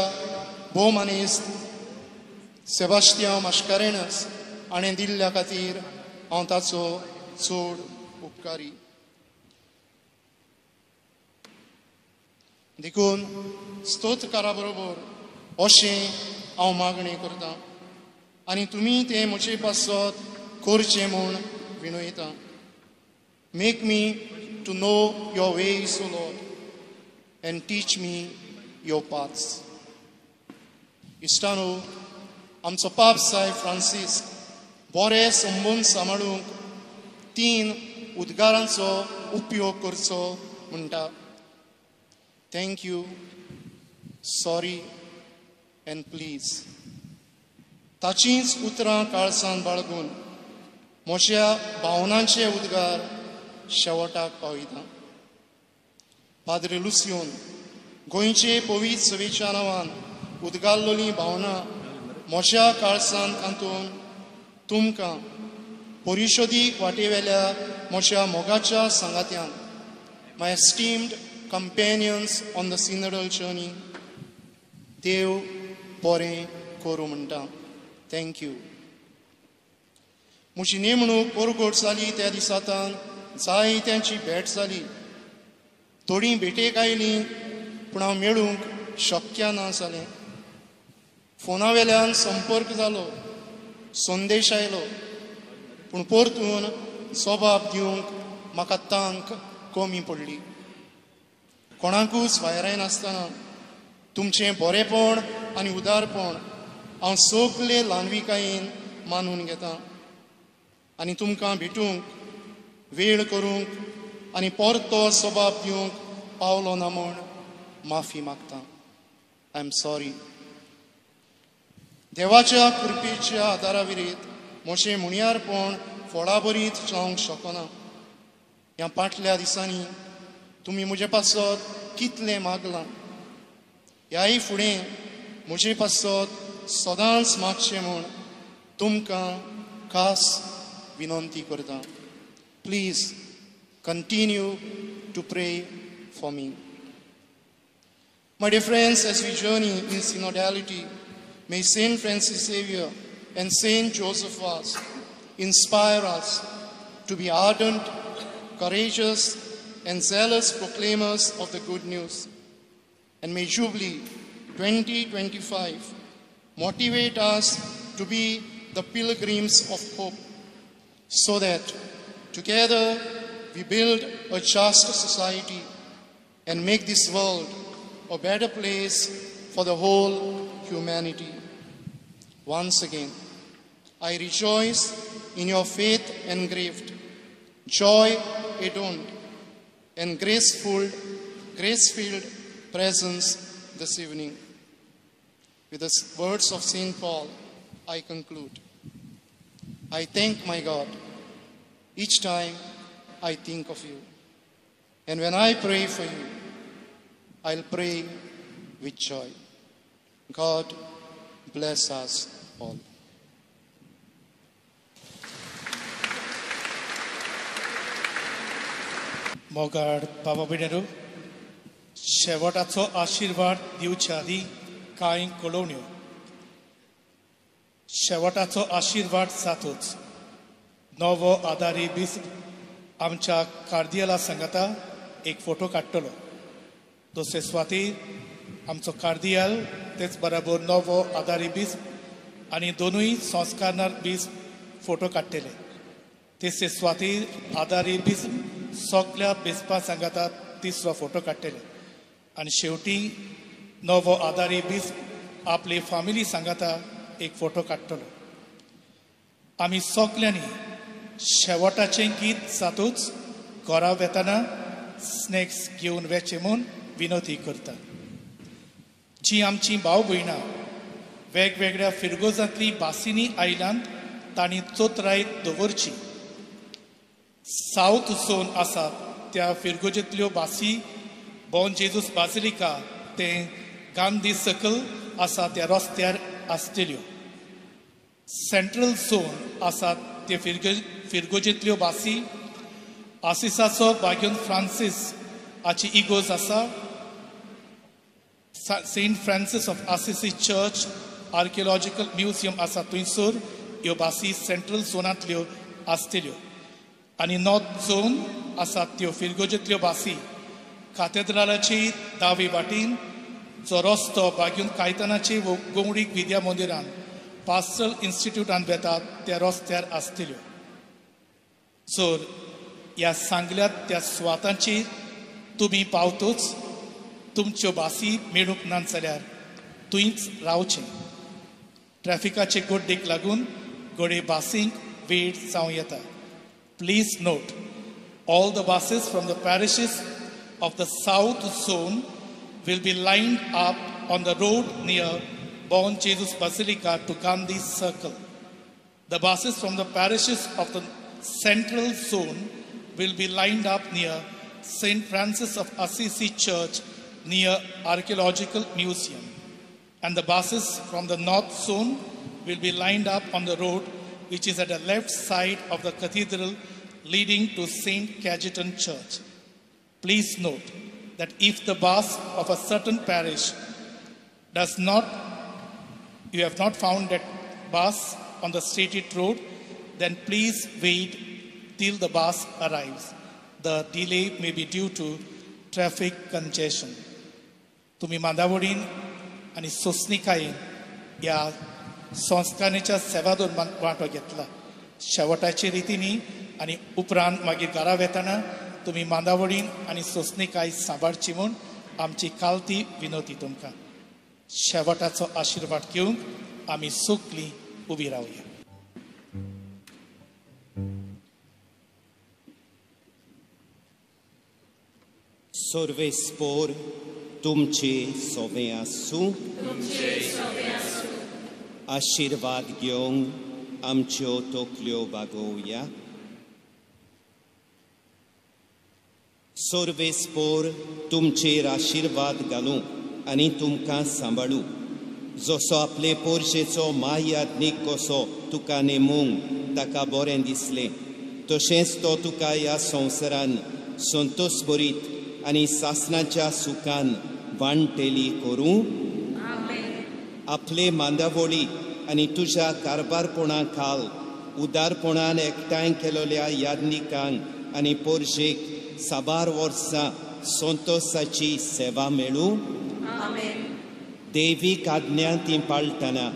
भोवमानेस्त सेबास्टियान मास्कारेनस हाणें दिल्ल्या खातीर हांव ताचो चड उपकारी. देखून स्तोत्रकारा बरोबर अशें हांव मागणें करतां आनी तुमी तें म्हजे पासत करचें म्हूण विनयतां. Make me to know your ways, O Lord, and teach me your paths. इश्टानो, आमचो पाप साहेब फ्रांसीस बरे संबंद सांबाळूंक 3 उद्गारांचो उपयोग करचो म्हणटा. Thank you, sorry, and please. ताचींच उतरां काळसान बाळगून म्हज्या भावनांचे उद्गार शेवटाक पावयता. पाद्री लुसियोन गोंयचे पवित्र सभेच्या नांवान उद्गारलोली भावना म्हज्या काळसान कांतून तुमकां परिशोदीक वाटेवेल्या म्हज्या मोगाच्या सांगात्यान, माय एस्टीम्ड कंपेनियन्स ऑन द सिनडल जर्नी, देव बरें करूं म्हणटा. थँक्यू. म्हजी नेमणूक कोरगोट जाली त्या दिसांतान जायत्यांची भेट जाली. थोडीं भेटेक आयलीं पूण हांव मेळूंक शक्य ना जालें. फोना वेल्यान संपर्क जालो, संदेश आयलो, पूण परतून जबाब दिवंक म्हाका तांक कमी पडली. कोणाकूच भायर नासतना तुमचें बरेपण आनी उदारपण हांव सगळे ल्हानविकायेन मानून घेतां आनी तुमकां भेटूंक वेळ करूंक आनी परतो जबाब दिवंक पावलो ना म्हूण माफी मागतां. I am sorry. देवाच्या कृपेच्या आदारा विरीत म्हजें मुणयारपण फळाबरीत जावंक शकना. ह्या फाटल्या दिसांनी तुमी म्हजे पासत कितलें मागलां. ह्याय फुडें म्हजे पासत सदांच मागचें म्हूण तुमकां खास विनंती करता. प्लीज कंटिन्यू टू प्रे for me. My dear friends, as we journey in synodality, may Saint Francis Xavier and Saint Joseph Vaz inspire us to be ardent, courageous, and zealous proclaimers of the good news. And may Jubilee 2025 motivate us to be the pilgrims of hope, so that together we build a just society and make this world a better place for the whole humanity. Once again, I rejoice in your faith engraved, joy adorned, and grace-filled presence this evening. With the words of St. Paul, I conclude. I thank my God each time I think of you. And when I pray for you, I'll pray with joy. God bless us all. मोगाड बाबा बिडेरू शेवटाचो आशीर्वाद दिवच्या आदी कांय कळोवण्यो. शेवटाचो आशीर्वाद जातूच नवो आदारी बीस आमच्या कार्दियला सांगाता एक photo काडटलो. दुसरे स्वातीर आमचो कार्दियल तेच बरोबर नवो आदारी बीस आनी दोनूय संस्कारनार बीस फोटो काडटले. तिसरे स्वातीर आदारी बीस सगल्या बेसपा सांगाता तिसरो फोटो काडटले. आनी शेवटी नवो आदारी बीस आपले फामिली सांगाता एक फोटो काडटलो. आमी सगल्यांनी शेवटाचें गीत जातूच घरा वेताना स्नॅक्स घेवन वेचे म्हूण विनंती करता. जी आमची भाव भयणां वेगवेगळ्या फिरगोजांतली भासींनी आयल्यान तांणी चोत्राय दवरची. सावथ झोन आसा त्या फिरगोजेंतल्यो भासी बॉन जेजूस बाजिलिका ते गांधी सकल आसा त्या रस्त्यार आसतल्यो. सेंट्रल झोन आसा ते फिरगोजेंतल्यो भासी आसिसाचो बाग्योन फ्रांसीस हाची इगोज आसा. Saint Francis of Assisi church archaeological museum आसा थंयसर ह्यो भासी सेंट्रल झोनांतल्यो आसतल्यो. आनी नॉर्थ झोन आसा त्यो फिरगोजेंतल्यो भासी काथेद्रालाची दावे वाटेन जो रस्तो बाग्यून कायतानाचे गोंवडीक विद्या मंदिरान पास्टल इन्स्टिट्यूटान वेतात त्या रस्त्यार आसतल्यो. जर ह्या सांगल्यात त्या सुवातांचेर तुमी पावतूच तुमच्यो भासी मेळूंक ना जाल्यार थंयच रावचें. ट्रॅफिकाचे गोड्डेक लागून घोडे भासींक वेळ जावं येता. Please note, all the buses from the parishes of the South Zone will be lined up on the road near Born Jesus Basilica to Gandhi Circle. The buses from the parishes of the central zone will be lined up near St. Francis of Assisi Church near Archaeological Museum. And the buses from the north zone will be lined up on the road which is at the left side of the cathedral leading to St. Cajetan Church. Please note that if the bus of a certain parish you have not found that bus on the stated road, then please wait till the bus arrives. The delay may be due to traffic congestion. तुम्ही मांदावडीन आणि सोसनिकायेन या संस्थानाच्या सेवादूर वांटो घेतला. शेवटाच्या रितींनी आणि उपरांत मागीर घरा वेताना तुम्ही मांदावडीन आणि सोसनिकाय सांबाळची म्हूण आमची कालती विनोती तुमकां. शेवटाचो आशीर्वाद घेवंक आमी सुखली उबी रावया. Sorvespor तुमचे सोबे आसूं. आशीर्वाद घेवंक आमच्यो तोकल्यो बागोवया. सोर्वेस्पोर तुमचेर आशीर्वाद घालूं आनी तुमकां सांबाळूं. जसो आपले पोरशेचो महायाज्ञीक कसो तुका नेमूंक ताका बरें दिसलें, तशेंच तो तुका ह्या संवसारान संतोश बरीत आनी सासणाच्या सुखान वांटेली करूं. आपले मांदावळी आनी तुज्या कारभारपणा खाल उदारपणान एकठांय केलेल्या याज्ञिकांक आनी पोरशेक साबार वर्सां संतोषाची सेवा मेळूं. देवीक आज्ञा ती पाळटना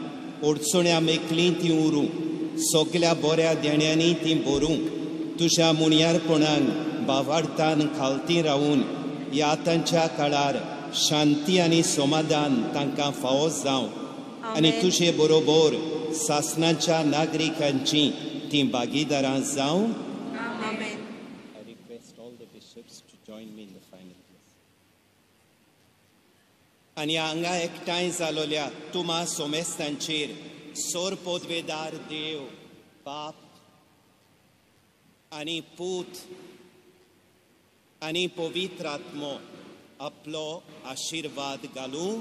अडचण्या मेकलीं ती उरूं. सगल्या बऱ्या देण्यांनी ती भरूं. तुज्या मुणयारपणांक भावार्थान खालती रावून ह्या आतांच्या काळार शांती आनी समाधान तांकां फावो जावं आनी तुजे बरोबर सासणाच्या नागरिकांची ती भागीदारां जावं. आनी हांगा एकठांय जालोल्या तुमा सोमेस्तांचेर सोर पोदवेदार देव बाप आनी पूत आनी पवित्र आत्मो आपलो आशीर्वाद घालूं.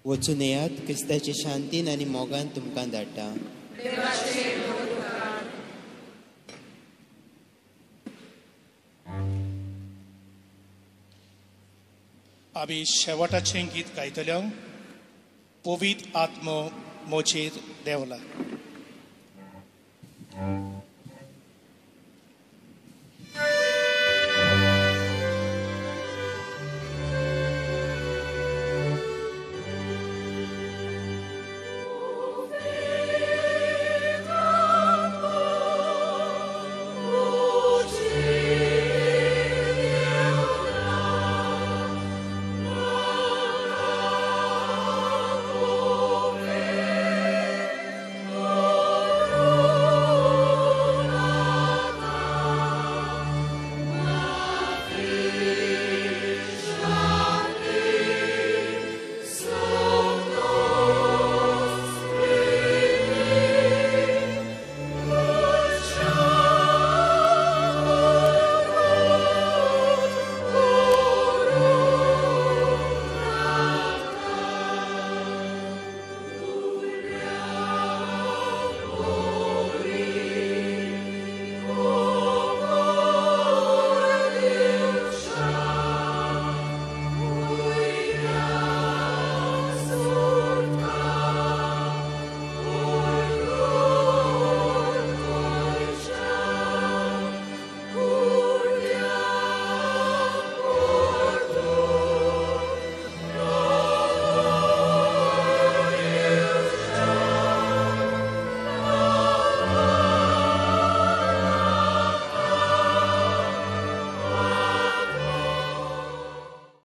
वचून येयात, क्रिस्ताचे शांतीन आनी मोगान तुमकां धाडटा. आमी शेवटाचें गीत गायतले. पवित्र आत्मो मोचेर देवला.